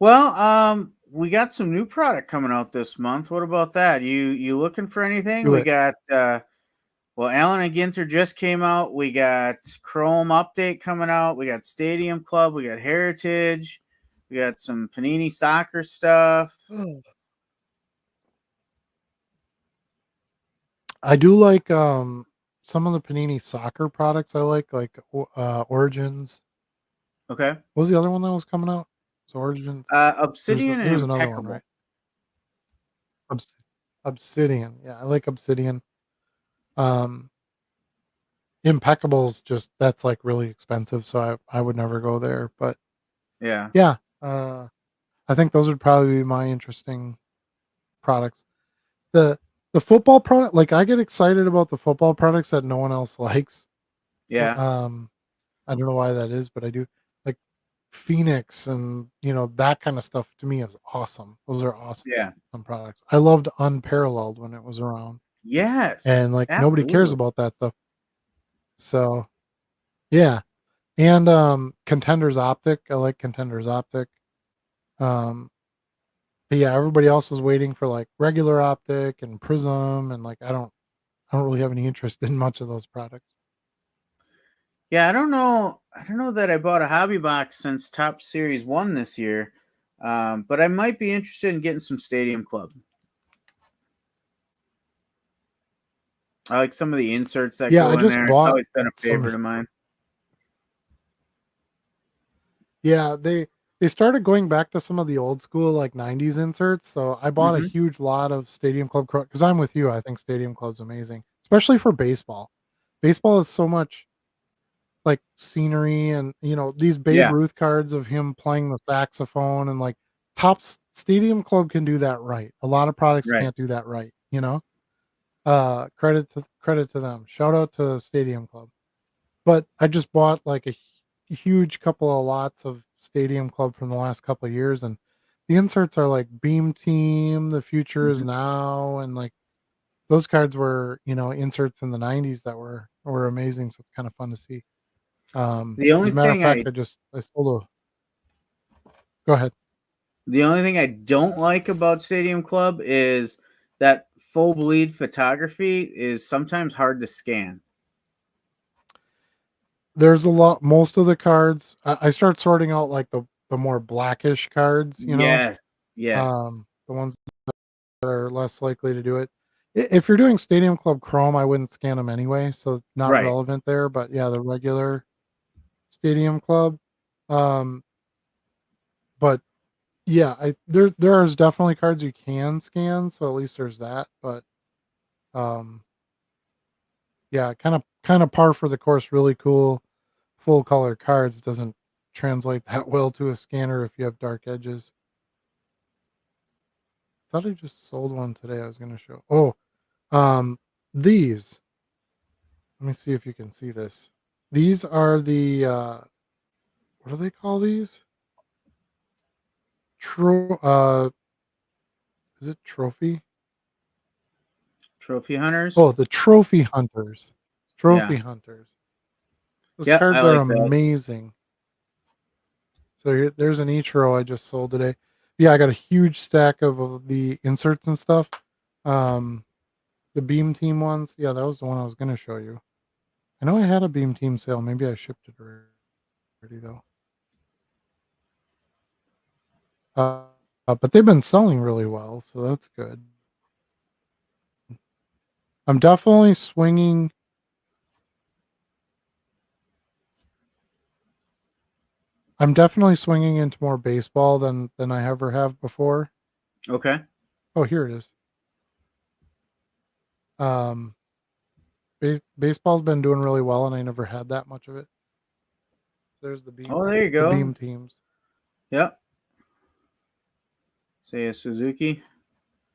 Well, we got some new product coming out this month. What about that? You looking for anything? Do We it. got well, Allen and Ginter just came out. We got Chrome Update coming out. We got Stadium Club. We got Heritage. We got some Panini Soccer stuff. I do like some of the Panini soccer products. I like Origins. Okay. What was the other one that was coming out? So Origins. Obsidian and There's another one, right? Impeccable. Obs- Obsidian. Yeah, I like Obsidian. Um, Impeccable's just that's like really expensive, so I would never go there. But Yeah. yeah, I think those would probably be my interesting products. The the football product, like I get excited about the football products that no one else likes. Yeah. I don't know why that is, but I do. Like Phoenix and that kind of stuff to me is awesome. Those are awesome Yeah. products. I loved Unparalleled when it was around, Yes. and like nobody cares Absolutely. about that stuff. So yeah, and Contenders Optic. I like Contenders Optic. Um, but yeah, everybody else is waiting for like regular Optic and Prism, and like I don't really have any interest in much of those products. Yeah, I don't know. I don't know that I bought a hobby box since Top Series 1 this year. But I might be interested in getting some Stadium Club. I like some of the inserts that Yeah, I go in just there. It's bought always been a some. favorite of mine. Yeah, they started going back to some of the old school like '90s inserts. So I bought a Hmm. huge lot of Stadium Club because I'm with you. I think Stadium Club's amazing, especially for baseball. Baseball is so much like scenery, and these Babe Yeah, Ruth cards of him playing the saxophone, and like Topps Stadium Club can do that right. A lot of products right. can't do that right. Credit to them. Shout out to Stadium Club. But I just bought like a huge couple of lots of Stadium Club from the last couple of years, and the inserts are like Beam Team, The Future Is Mhm. Now, and like those cards were inserts in the '90s that were amazing. So it's kind of fun to see. The As only a matter of thing fact, I I sold a. Go ahead. the only thing I don't like about Stadium Club is that full bleed photography is sometimes hard to scan. There's a lot. Most of the cards, I start sorting out like the more blackish cards. Yes, yes, The ones that are less likely to do it. If you're doing Stadium Club Chrome, I wouldn't scan them anyway, so not right. relevant there. But yeah, the regular Stadium Club. Um, but yeah, there's definitely cards you can scan, so at least there's that. But um, yeah, kind of par for the course. Really cool full color cards doesn't translate that well to a scanner if you have dark edges. Thought I just sold one today. I was gonna show. Oh, these. Let me see if you can see this. These are the what do they call these? Tro is it trophy? Trophy hunters. Oh, the trophy hunters. Yeah. Trophy hunters. Those Yep, I cards are like that. amazing. So there's an Ichiro I just sold today. Yeah, I got a huge stack of the inserts and stuff. Um, the Beam Team ones. Yeah, that was the one I was gonna show you. I know I had a Beam Team sale. Maybe I shipped it already though. But they've been selling really well, so that's good. I'm definitely swinging. I'm definitely swinging into more baseball than I ever have before. Okay. Oh, here it is. Um, baseball's been doing really well, and I never had that much of it. There's Oh, there you the go. beam teams. Yep. Say a Suzuki.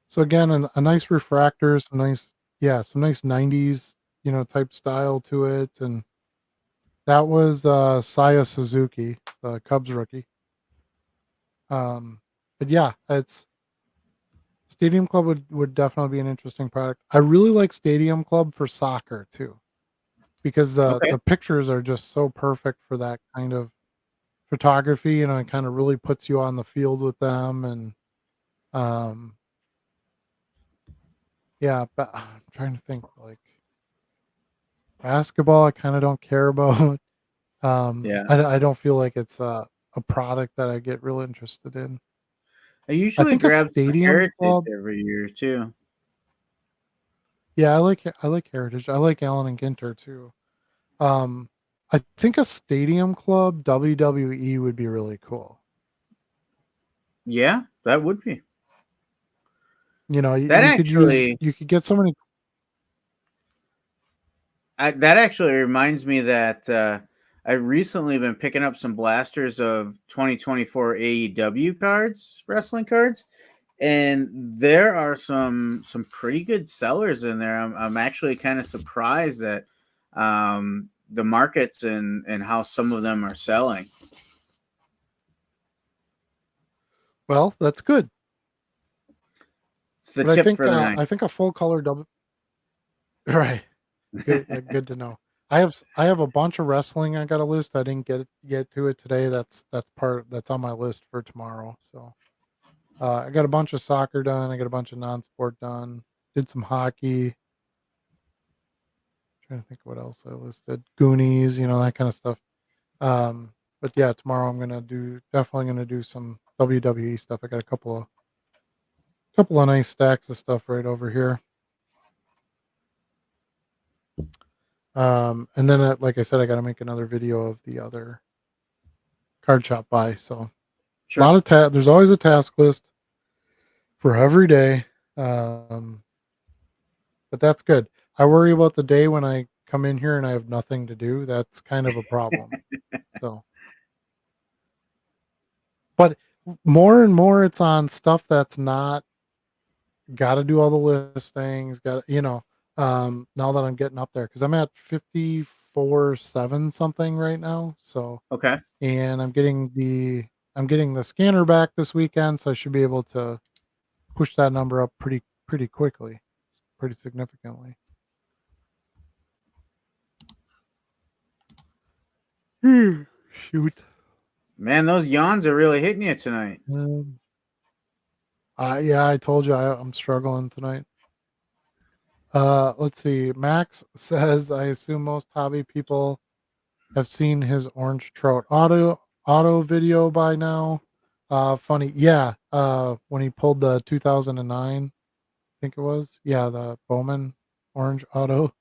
So again, a nice refractor, some nice '90s, type style to it, and that was Saya Suzuki, the Cubs rookie. But yeah, it's Stadium Club would definitely be an interesting product. I really like Stadium Club for soccer too, because Okay. the pictures are just so perfect for that kind of photography. It kind of really puts you on the field with them, and um, yeah. But I'm trying to think like basketball. I kind of don't care about. Yeah. I don't feel like it's a product that I get real interested in. I I usually think a grab some Stadium heritage Club. every year too. Yeah, I like Heritage. I like Allen and Ginter too. Um, I think a Stadium Club WWE would be really cool. Yeah, that would be. That You could use actually you could get so many. that actually reminds me that I've recently been picking up some blasters of 2024 AEW cards, wrestling cards, and there are some pretty good sellers in there. I'm actually kind of surprised at the markets and how some of them are selling. Well, that's good. It's the But tip for the night. I think a full color double. Right. Good. Good to know. I have a bunch of wrestling I got a list. I didn't get to it today. That's on my list for tomorrow. So I got a bunch of soccer done. I got a bunch of non-sport done. Did some hockey. Trying to think what else I listed. Goonies, that kind of stuff. But yeah, tomorrow I'm definitely gonna do some WWE stuff. I got a couple of nice stacks of stuff right over here. And then like I said, I got to make another video of the other card shop buy. So a Sure. lot of there's always a task list for every day. Um, but that's good. I worry about the day when I come in here and I have nothing to do. That's kind of a problem. So, but more and more it's on stuff that's not got to do all the listings, now that I'm getting up there, because I'm at 54.7 something right now. So, Okay. and I'm getting the scanner back this weekend, so I should be able to push that number up pretty quickly, pretty significantly. Shoot. Man, those yawns are really hitting you tonight. Um, yeah, I told you I'm struggling tonight. Let's see. Max says I assume most hobby people have seen his orange trout auto video by now. Funny, yeah. When he pulled the 2009, I think it was, yeah, the Bowman orange auto.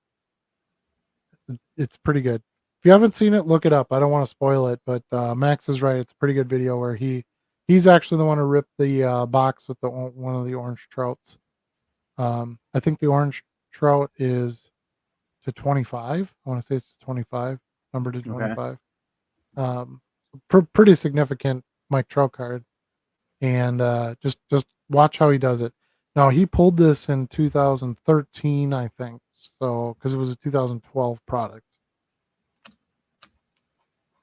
It's pretty good. If you haven't seen it, look it up. I don't want to spoil it, but Max is right. It's a pretty good video where he's actually the one who ripped the box with one of the orange trouts. I think the orange trout is to 25. I want to say it's to 25, number to Okay. 25. Um, Pretty significant Mike Trout card, and just watch how he does it. Now he pulled this in 2013, I think, so because it was a 2012 product.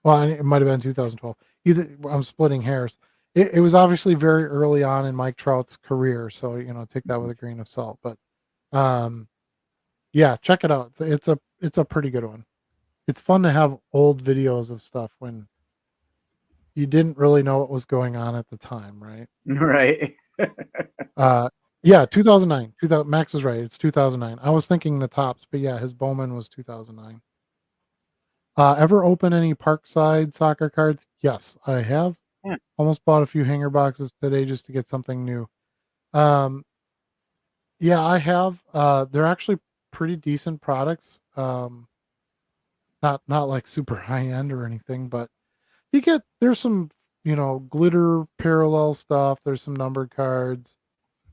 Well, it might have been 2012. Either I'm splitting hairs. It was obviously very early on in Mike Trout's career, so take that with a grain of salt. But um, yeah, check it out. It's a pretty good one. It's fun to have old videos of stuff when you didn't really know what was going on at the time, right? Right. Uh, yeah, 2009. 2000, Max is right. It's 2009. I was thinking the tops, but yeah, his Bowman was 2009. Ever open any Parkside soccer cards? Yes, I have. Yeah. Almost bought a few hanger boxes today just to get something new. Um, yeah, I have. They're actually pretty decent products. Not like super high end or anything, but there's some glitter parallel stuff. There's some numbered cards.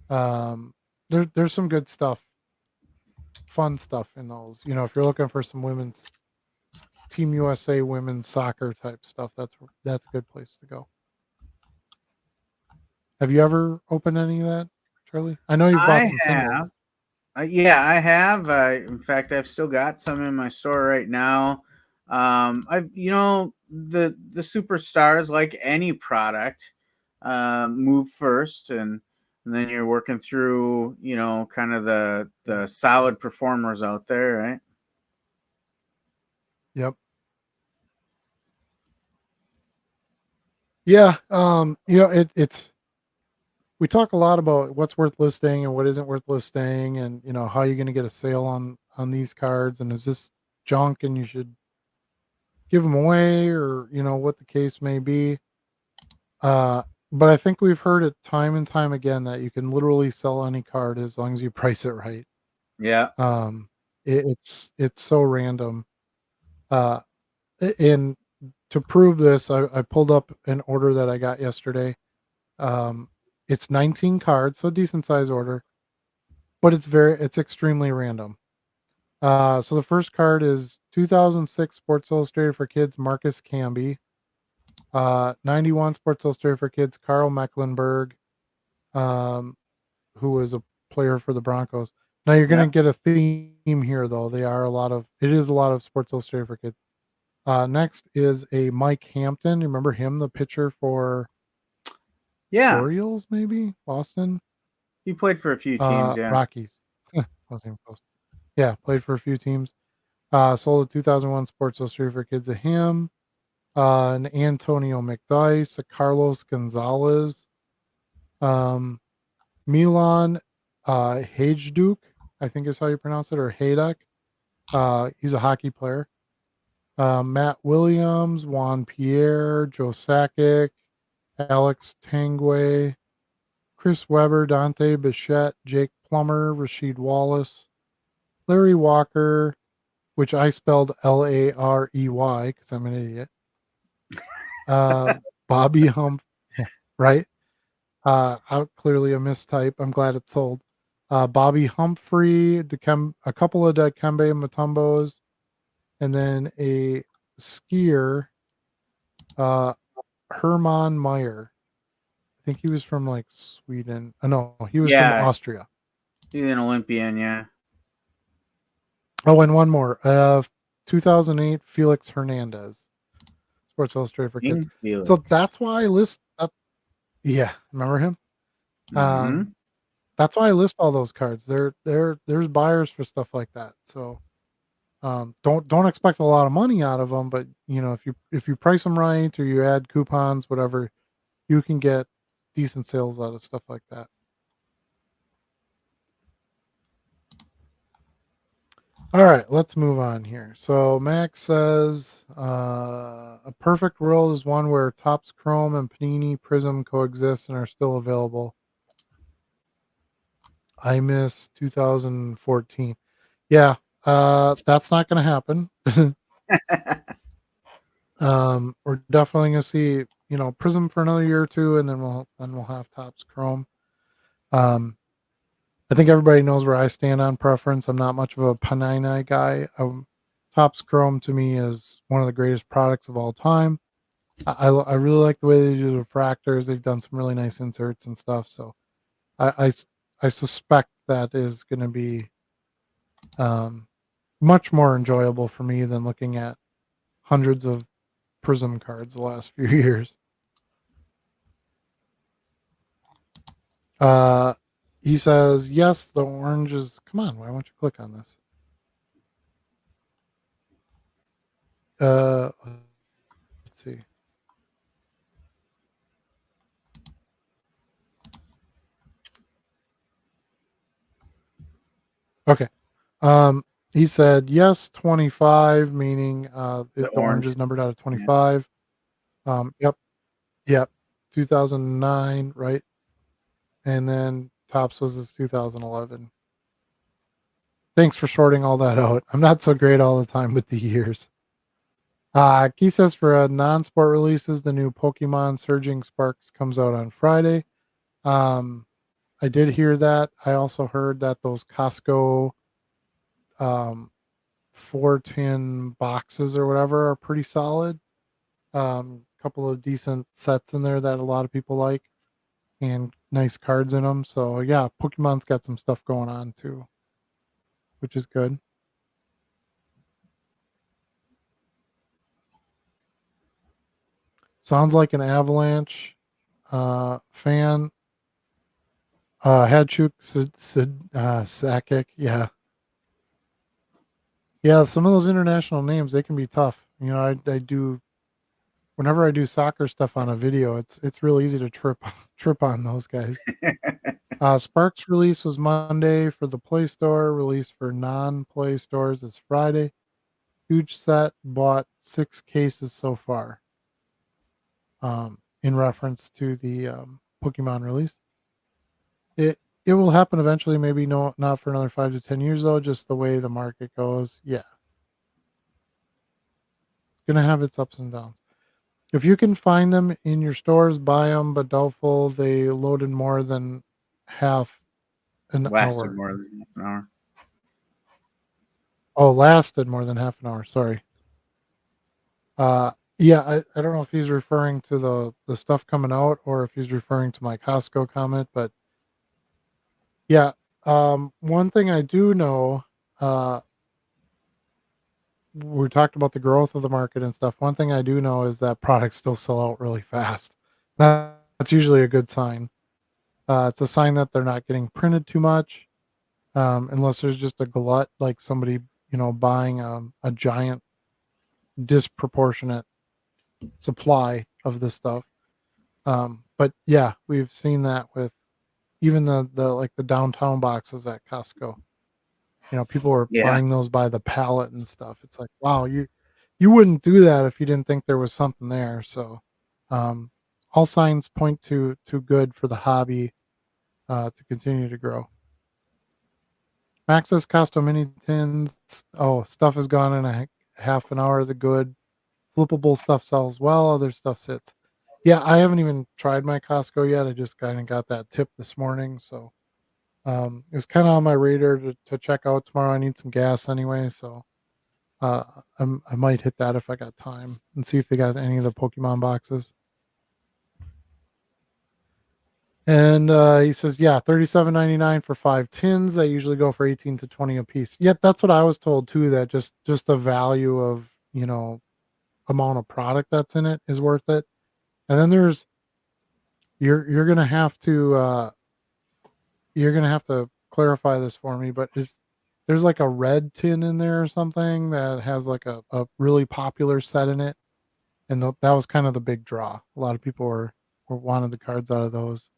Um, there's some good stuff, fun stuff in those. If you're looking for some women's Team USA women's soccer type stuff, that's a good place to go. Have you ever opened any of that, Charlie? I know you've bought I some have. singles. Yeah, I have. In fact, I've still got some in my store right now. I've, the superstars, like any product, move first, and then you're working through, kind of the solid performers out there, right? Yep. Yeah. It's we talk a lot about what's worth listing and what isn't worth listing, and how you're going to get a sale on these cards, and is this junk and you should give them away, or what the case may be. Uh, but I think we've heard it time and time again that you can literally sell any card as long as you price it right. Yeah, Um, it's so random. Uh, and to prove this, I pulled up an order that I got yesterday. Um, it's 19 cards, so a decent size order, but it's extremely random. So the first card is 2006 Sports Illustrated for Kids Marcus Camby. 91 Sports Illustrated for Kids Carl Mecklenburg, um, who was a player for the Broncos. Now you're yeah, gonna get a theme here, though. It is a lot of Sports Illustrated for Kids. Next is a Mike Hampton. Remember him, the pitcher for yeah. Orioles, maybe Boston, He played for a few teams. Yeah, Rockies. Wasn't even close. Yeah, played for a few teams. Sold a 2001 Sports Illustrated for Kids of him. An Antonio McDice, a Carlos Gonzalez, um, Milan Hajduk, I think is how you pronounce it, or Hajduk. He's a hockey player. Matt Williams, Juan Pierre, Joe Sakic, Alex Tanguay, Chris Webber, Dante Bichette, Jake Plummer, Rasheed Wallace, Larry Walker, which I spelled Larey because I'm an idiot. Uh, Bobby Hump, yeah, right? Out clearly a mistype. I'm glad it sold. Bobby Humphrey, a couple of Dikembe Mutombos, and then a skier, uh, Hermann Meyer. I think he was from like Sweden. No, he was from yeah. Austria. He's an Olympian. Yeah, Oh, and one more. 2008 Felix Hernandez, Sports Illustrated for Kids. King So Felix. that's why I list. Yeah, remember him? Mm-hmm. Um, that's why I list all those cards. There's buyers for stuff like that. So don't expect a lot of money out of them, but if you price them right or you add coupons, whatever, you can get decent sales out of stuff like that. All right, let's move on here. So Max says a perfect world is one where Topps Chrome and Panini Prism coexist and are still available. I miss 2014. Yeah, that's not going to happen. We're definitely going to see, Prism for another year or two, and then we'll have Topps Chrome. Um, I think everybody knows where I stand on preference. I'm not much of a Panini guy. Topps Chrome to me is one of the greatest products of all time. I really like the way they do refractors. They've done some really nice inserts and stuff. So I suspect that is going to be um, much more enjoyable for me than looking at hundreds of Prism cards the last few years. Uh, he says, yes, the orange is. Come on, why won't you click on this? Let's see. Okay. Um, he said, yes, 25, meaning The the orange orange. is numbered out of Yeah. 25. Yep, yep. 2009, right? And then Tops was his 2011. Thanks for sorting all that out. I'm not so great all the time with the years. He says for non-sport releases, the new Pokemon Surging Sparks comes out on Friday. Um, I did hear that. I also heard that those Costco um, 4-tin boxes or whatever are pretty solid. Couple of decent sets in there that a lot of people like, and nice cards in them. So yeah, Pokemon's got some stuff going on too, which is good. Sounds like an Avalanche fan. Hadchuk Sakic. Yeah. Yeah, some of those international names, they can be tough. I do whenever I do soccer stuff on a video, it's real easy to trip on those guys. Sparks release was Monday for the Play Store. Release for non-Play stores is Friday. Huge set, bought 6 cases so far. In reference to the Pokemon release, it will happen eventually. Maybe not for another 5 to 10 years though. Just the way the market goes, yeah, it's gonna have its ups and downs. If you can find them in your stores, buy them, but doubtful they load in more than half an Lasted hour. more than half an hour. Oh, lasted more than half an hour. Sorry. Yeah, I don't know if he's referring to the stuff coming out or if he's referring to my Costco comment, but yeah. One thing I do know, uh, we talked about the growth of the market and stuff. One thing I do know is that products still sell out really fast. That's usually a good sign. It's a sign that they're not getting printed too much, unless there's just a glut, like somebody, buying a giant disproportionate supply of this stuff. But yeah, we've seen that with even the downtown boxes at Costco. People were Yeah, buying those by the pallet and stuff. It's like, wow, you wouldn't do that if you didn't think there was something there. So, um, all signs point to good for the hobby to continue to grow. Access Costco mini tins. Oh, stuff is gone in a half an hour. The good flippable stuff sells well. Other stuff sits. Yeah, I haven't even tried my Costco yet. I just kind of got that tip this morning, so it was kind of on my radar to check out tomorrow. I need some gas anyway, so uh, I might hit that if I got time and see if they got any of the Pokemon boxes. And he says, yeah, $37.99 for 5 tins. They usually go for 18 to 20 a piece. Yeah, that's what I was told too. That just the value of amount of product that's in it is worth it. And then you're gonna have to clarify this for me. But there's like a red tin in there or something that has like a really popular set in it, and that was kind of the big draw. A lot of people were wanted the cards out of those.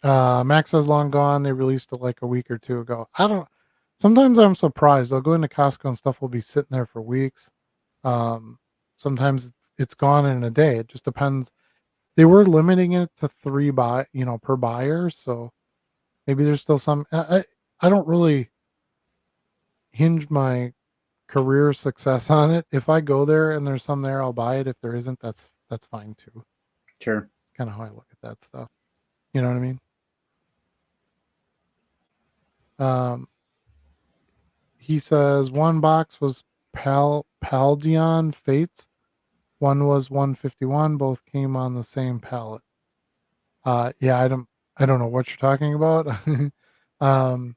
Max has long gone. They released it like a week or two ago. I don't. Sometimes I'm surprised. I'll go into Costco and stuff will be sitting there for weeks. Um, Sometimes it's gone in a day. It just depends. They were limiting it to 3 per buyer, so maybe there's still some. I don't really hinge my career success on it. If I go there and there's some there, I'll buy it. If there isn't, that's fine too. sure. It's kind of how I look at that stuff. You know what I mean? Um, he says one box was Paldeon Fates. One was 151. Both came on the same pallet. Yeah, I don't know what you're talking about. um,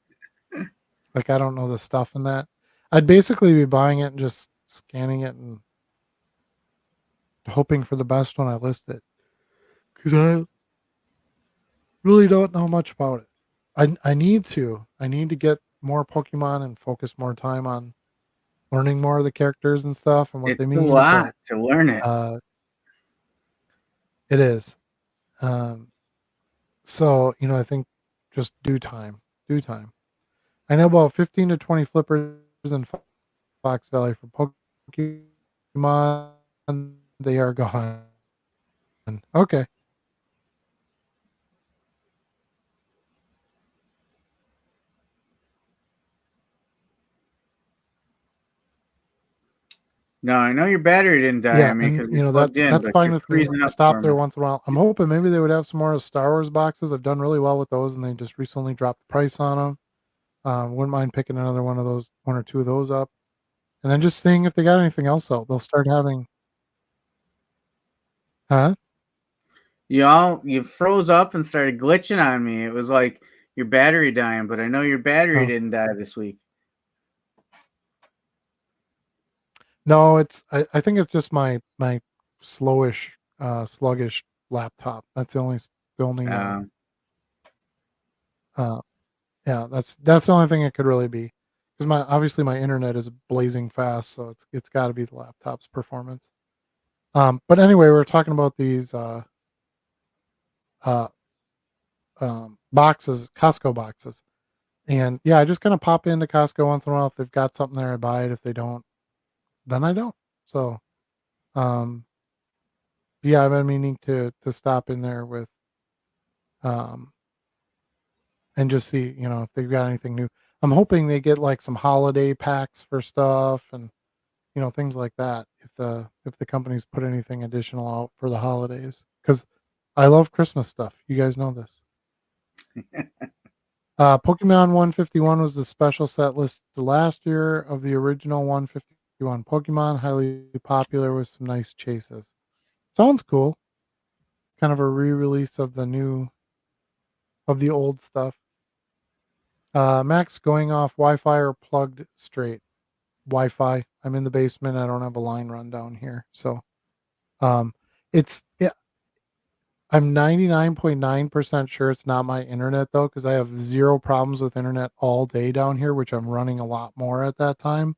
like I don't know the stuff in that. I'd basically be buying it and just scanning it and hoping for the best when I list it because I really don't know much about it. I need to get more Pokemon and focus more time on learning more of the characters and stuff and what they It's a mean. lot But to learn it. uh, it is. Um, so I think just due time, due time. I know about 15 to 20 flippers in Fox Valley for Pokemon. They are gone. Okay. No, I know your battery didn't die Yeah, on me and because you're plugged in, that's but fine you're with me. freezing I up stop for there me. once in a while. I'm hoping maybe they would have some more Star Wars boxes. I've done really well with those, and they just recently dropped the price on them. Wouldn't mind picking another one of those, one or two of those up, and then just seeing if they got anything else out. They'll start having, huh? You froze up and started glitching on me. It was like your battery dying, but I know your battery Oh, didn't die this week. no, I think it's just my sluggish laptop. That's the only Um, uh yeah, that's the only thing it could really be. Because my obviously my internet is blazing fast, so it's got to be the laptop's performance. But anyway, we're talking about these uh boxes, Costco boxes. And yeah, I just kind of pop into Costco once in a while. If they've got something there, I buy it. If they don't, then I don't. So, um, yeah, I've been meaning to stop in there with um and just see, if they've got anything new. I'm hoping they get like some holiday packs for stuff and things like that. If the companies put anything additional out for the holidays, because I love Christmas stuff. You guys know this. Pokemon 151 was the special set listed last year of the original 151 Pokemon, highly popular with some nice chases. Sounds cool. Kind of a re-release of the old stuff. Max going off Wi-Fi or plugged straight. Wi-Fi. I'm in the basement. I don't have a line run down here, so um, it's yeah, I'm 99.9% sure it's not my internet though, because I have zero problems with internet all day down here, which I'm running a lot more at that time.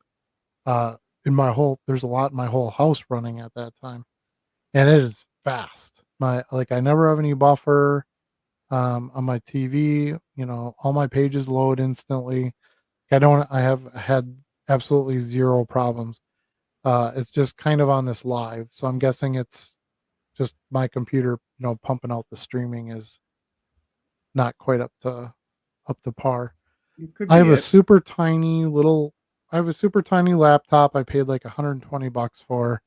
Uh, there's a lot in my whole house running at that time, and it is fast. I never have any buffer on my TV. All my pages load instantly. I have had absolutely zero problems. It's just kind of on this live, so I'm guessing it's just my computer, pumping out the streaming is not quite up to par. it could I have be a it. super tiny little I have a super tiny laptop I paid like $120 for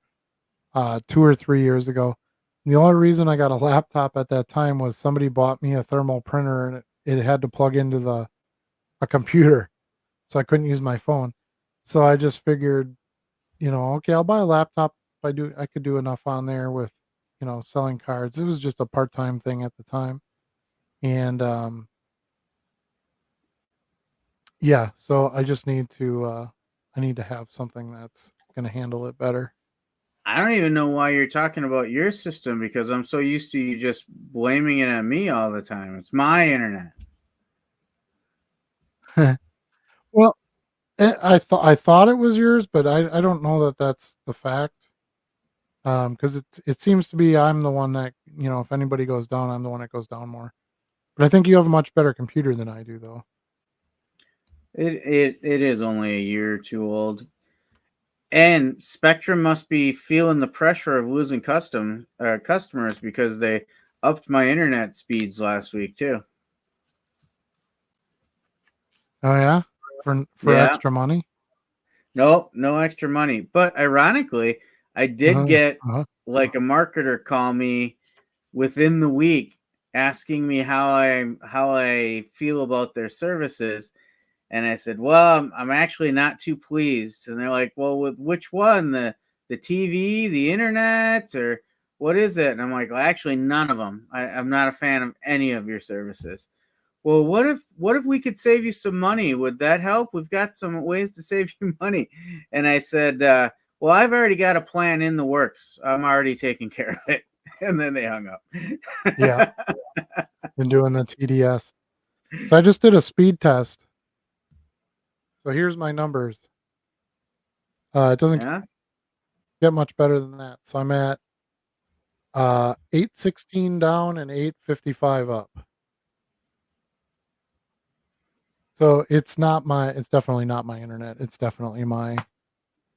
2 or 3 years ago. The only reason I got a laptop at that time was somebody bought me a thermal printer and it had to plug into the a computer, so I couldn't use my phone. So I just figured, okay, I'll buy a laptop. I could do enough on there with, selling cards. It was just a part-time thing at the time. And yeah, so I need to have something that's going to handle it better. I don't even know why you're talking about your system because I'm so used to you just blaming it on me all the time. It's my internet. Well, I thought it was yours, but I don't know that that's the fact. Because it seems to be I'm the one that, if anybody goes down, I'm the one that goes down more. But I think you have a much better computer than I do, though. It is only a year or two old. And Spectrum must be feeling the pressure of losing customers because they upped my internet speeds last week too. Oh yeah, for Yeah, extra money. nope, no extra money. But ironically, I did Uh-huh. get Uh-huh. like a marketer call me within the week asking me how I feel about their services. And I said, "Well, I'm actually not too pleased." And they're like, "Well, with which one? The TV, the internet, or what is it?" And I'm like, "Well, actually, none of them. I'm not a fan of any of your services." Well, what if we could save you some money? Would that help? We've got some ways to save you money. And I said, "Well, I've already got a plan in the works. I'm already taking care of it." And then they hung up. Yeah, been doing the TDS. So I just did a speed test. So here's my numbers. It doesn't Yeah. get much better than that. So I'm at 816 down and 855 up. So it's definitely not my internet. It's definitely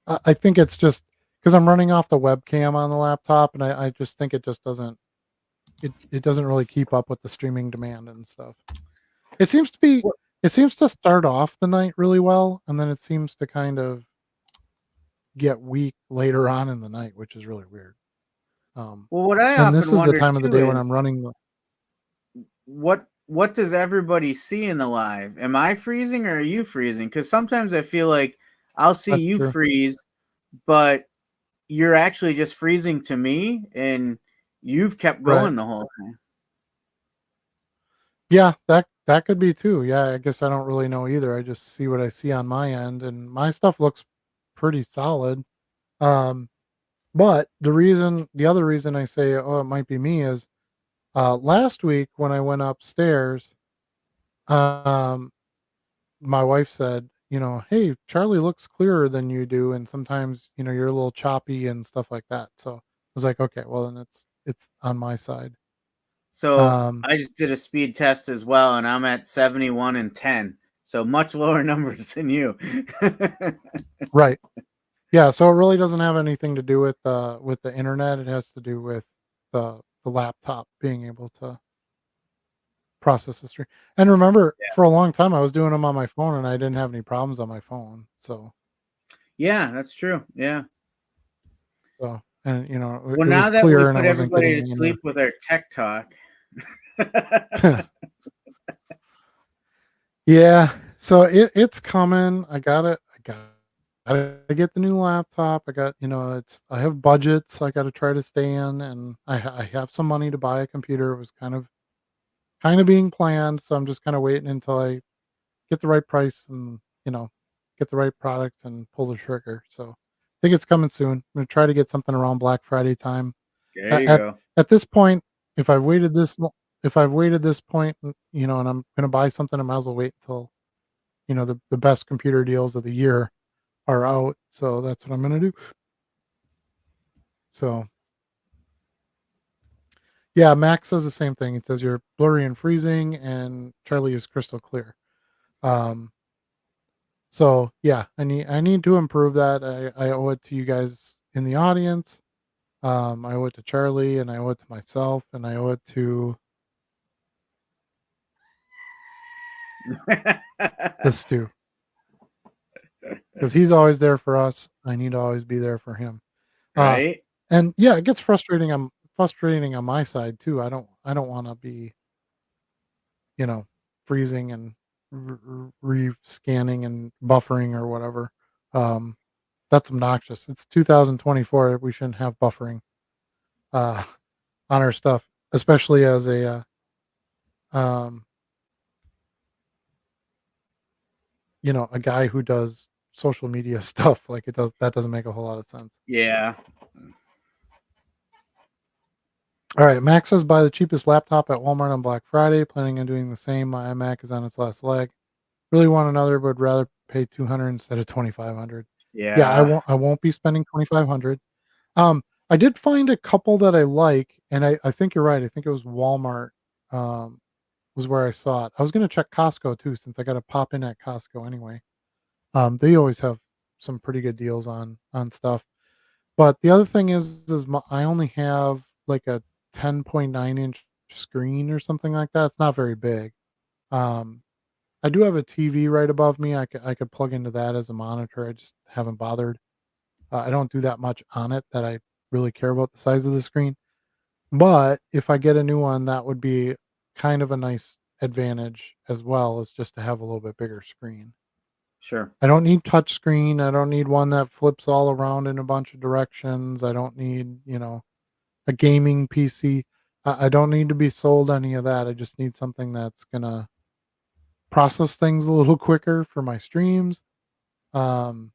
I think it's just because I'm running off the webcam on the laptop, and I just think it doesn't really keep up with the streaming demand and stuff. It seems to be Well, it seems to start off the night really well, and then it seems to kind of get weak later on in the night, which is really weird. Um, what I and this often is the wonder time of the too day when I'm is running the what does everybody see in the live? Am I freezing or are you freezing? Because sometimes I feel like I'll see That's you true. freeze, but you're actually just freezing to me, and you've kept Right. going the whole time. Yeah, that could be too. Yeah, I guess I don't really know either. I just see what I see on my end, and my stuff looks pretty solid. Um, but the other reason I say, oh, it might be me is last week when I went upstairs, um, my wife said, hey, Charlie looks clearer than you do, and sometimes you're a little choppy and stuff like that. So I was like, okay, well then it's on my side. So Um, I just did a speed test as well, and I'm at 71 and 10. So much lower numbers than you. right. Yeah, so it really doesn't have anything to do with the internet. It has to do with the laptop being able to process the stream. And remember, for a long time, I was doing them on my phone, and I didn't have any problems on my phone. Yeah, that's true. Yeah. And Well, it was now that we clear, and I put wasn't everybody to getting sleep with our tech talk. yeah. So it's coming. I got it. I gotta get the new laptop. I have budgets I gotta try to stay in, and I have some money to buy a computer. It was kind of being planned, so I'm just kind of waiting until I get the right price and, get the right product and pull the trigger. So I think it's coming soon. I'm gonna try to get something around Black Friday time. There A- you At go. at this point, if I've waited this lo- if I've waited this point, and I'm gonna buy something, I might as well wait until the best computer deals of the year are out. So that's what I'm gonna do. So yeah, Max says the same thing. It says you're blurry and freezing, and Charlie is crystal clear. Um, So yeah, I need to improve that. I owe it to you guys in the audience. I owe it to Charlie, and I owe it to myself, and I owe it to the stew because he's always there for us. I need to always be there for him. Uh, Right? and yeah, it gets frustrating on my side too. I don't want to be freezing and re-scanning and buffering or whatever. Um, that's obnoxious. It's 2024. We shouldn't have buffering. Uh, on our stuff, especially as um, a guy who does social media stuff. Like that doesn't make a whole lot of sense. Yeah. All right, Max says buy the cheapest laptop at Walmart on Black Friday. Planning on doing the same. My iMac is on its last leg. Really want another, but rather pay 200 instead of 2,500. Yeah, I Yeah. won't be spending 2,500. I did find a couple that I like, and I think you're right. I think it was Walmart. Um, was where I saw it. I was gonna check Costco too, since I got to pop in at Costco anyway. They always have some pretty good deals on stuff. But the other thing is I only have like a 10.9-inch screen or something like that. It's not very big. Um, I do have a TV right above me. I could plug into that as a monitor. I just haven't bothered. I don't do that much on it that I really care about the size of the screen. But if I get a new one, that would be kind of a nice advantage as well, as just to have a little bit bigger screen. Sure. I don't need touch screen. I don't need one that flips all around in a bunch of directions. I don't need, a gaming PC. I don't need to be sold any of that. I just need something that's gonna process things a little quicker for my streams, um,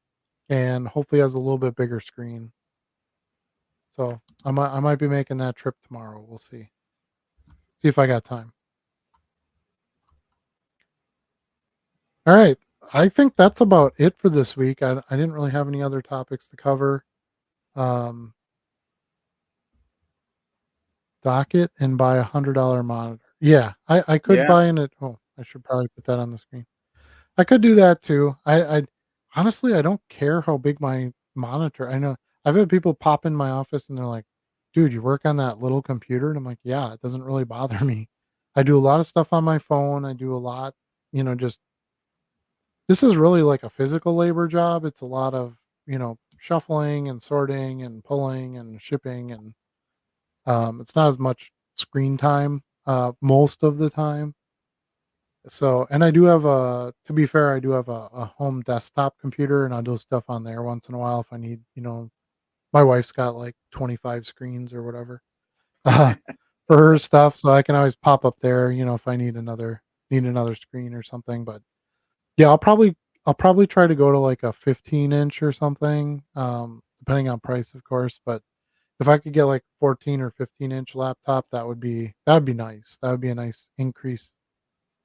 and hopefully has a little bit bigger screen. So I might be making that trip tomorrow. We'll see. See if I got time. All right. I think that's about it for this week. I didn't really have any other topics to cover. Um, Docket and buy $100 monitor. Yeah, I could Yeah. buy an. Oh, I should probably put that on the screen. I could do that too. I honestly I don't care how big my monitor. I know I've had people pop in my office and they're like, "Dude, you work on that little computer?" And I'm like, "Yeah, it doesn't really bother me. I do a lot of stuff on my phone. I do a lot, just this is really like a physical labor job. It's a lot of, shuffling and sorting and pulling and shipping, and it's not as much screen time most of the time. So, and I do have to be fair, I do have a home desktop computer, and I'll do stuff on there once in a while if I need, my wife's got like 25 screens or whatever. uh, for her stuff, so I can always pop up there, if I need another screen or something. But yeah, I'll probably try to go to like a 15-inch or something, depending on price, of course. But if I could get like 14 or 15-inch laptop, that would be nice. That would be a nice increase,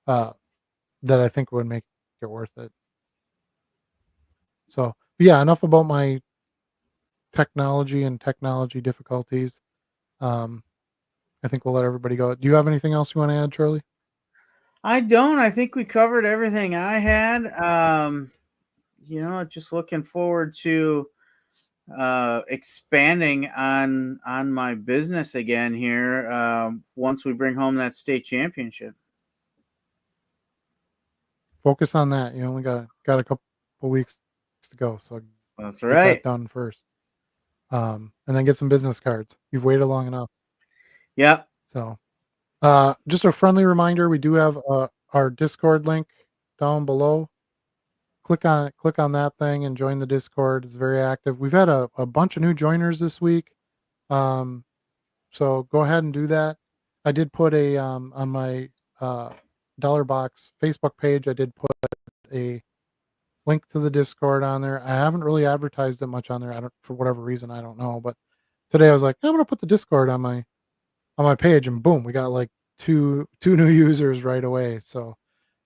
uh, that I think would make it worth it. So, but yeah, enough about my technology and technology difficulties. Um, I think we'll let everybody go. Do you have anything else you want to add, Charlie? I don't. I think we covered everything I had. Just looking forward to expanding on my business again here once we bring home that state championship. Focus on that. You only got a couple weeks to go, so That's get that right. done first. And then get some business cards. You've waited long enough. Yep. So, just a friendly reminder: we do have our Discord link down below. Click on that thing and join the Discord. It's very active. We've had a bunch of new joiners this week. Um, so go ahead and do that. I did put on my Dollar Box Facebook page. I did put a link to the Discord on there. I haven't really advertised it much on there. I don't, for whatever reason, I don't know. But today I was like, I'm gonna put the Discord on my page, and boom, we got like two new users right away. So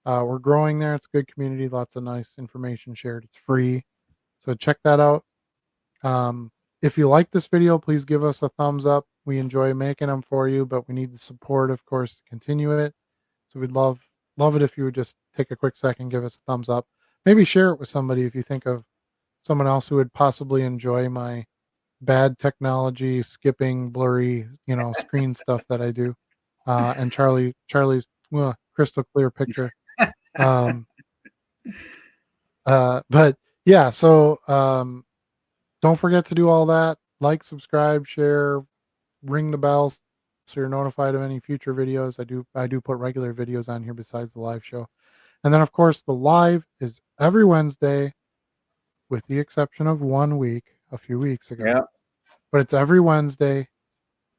we're growing there. It's a good community. Lots of nice information shared. It's free, so check that out. Um, if you like this video, please give us a thumbs up. We enjoy making them for you, but we need the support, of course, to continue it. So we'd love it if you would just take a quick second, give us a thumbs up. Maybe share it with somebody if you think of someone else who would possibly enjoy my bad technology, skipping, blurry, screen stuff that I do. And Charlie's crystal clear picture. Um, but yeah, so don't forget to do all that. Like, subscribe, share, ring the bell so you're notified of any future videos. I do put regular videos on here besides the live show. And then of course the live is every Wednesday, with the exception of 1 week, a few weeks ago. Yep. But it's every Wednesday,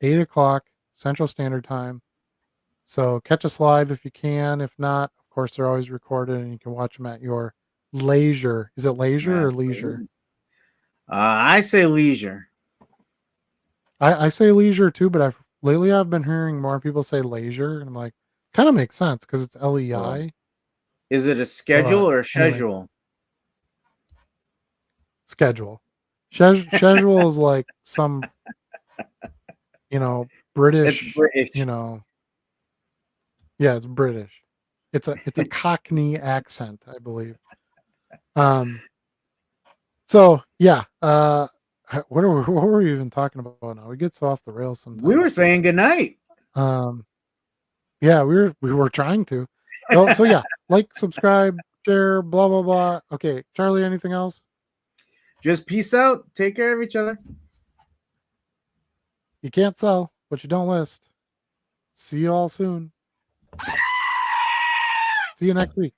8 o'clock Central Standard Time. So catch us live if you can. If not, of course, they're always recorded and you can watch them at your leisure. Is it leisure or leisure? I say leisure. I say leisure too, but I've been hearing more people say leisure, and I'm like, kind of makes sense because it's Well, LEI. is it a But schedule or a anyway, schedule? schedule. Schedule is like some, It's British, British. yeah, it's British. It's a Cockney accent, I believe. Um, so yeah, what were we even talking about now? We get so off the rails We were sometimes. saying goodnight. Um, yeah, we were trying to. So yeah, like, subscribe, share, blah blah blah. Okay, Charlie, anything else? Just peace out. Take care of each other. You can't sell what you don't list. See you all soon. See you next week.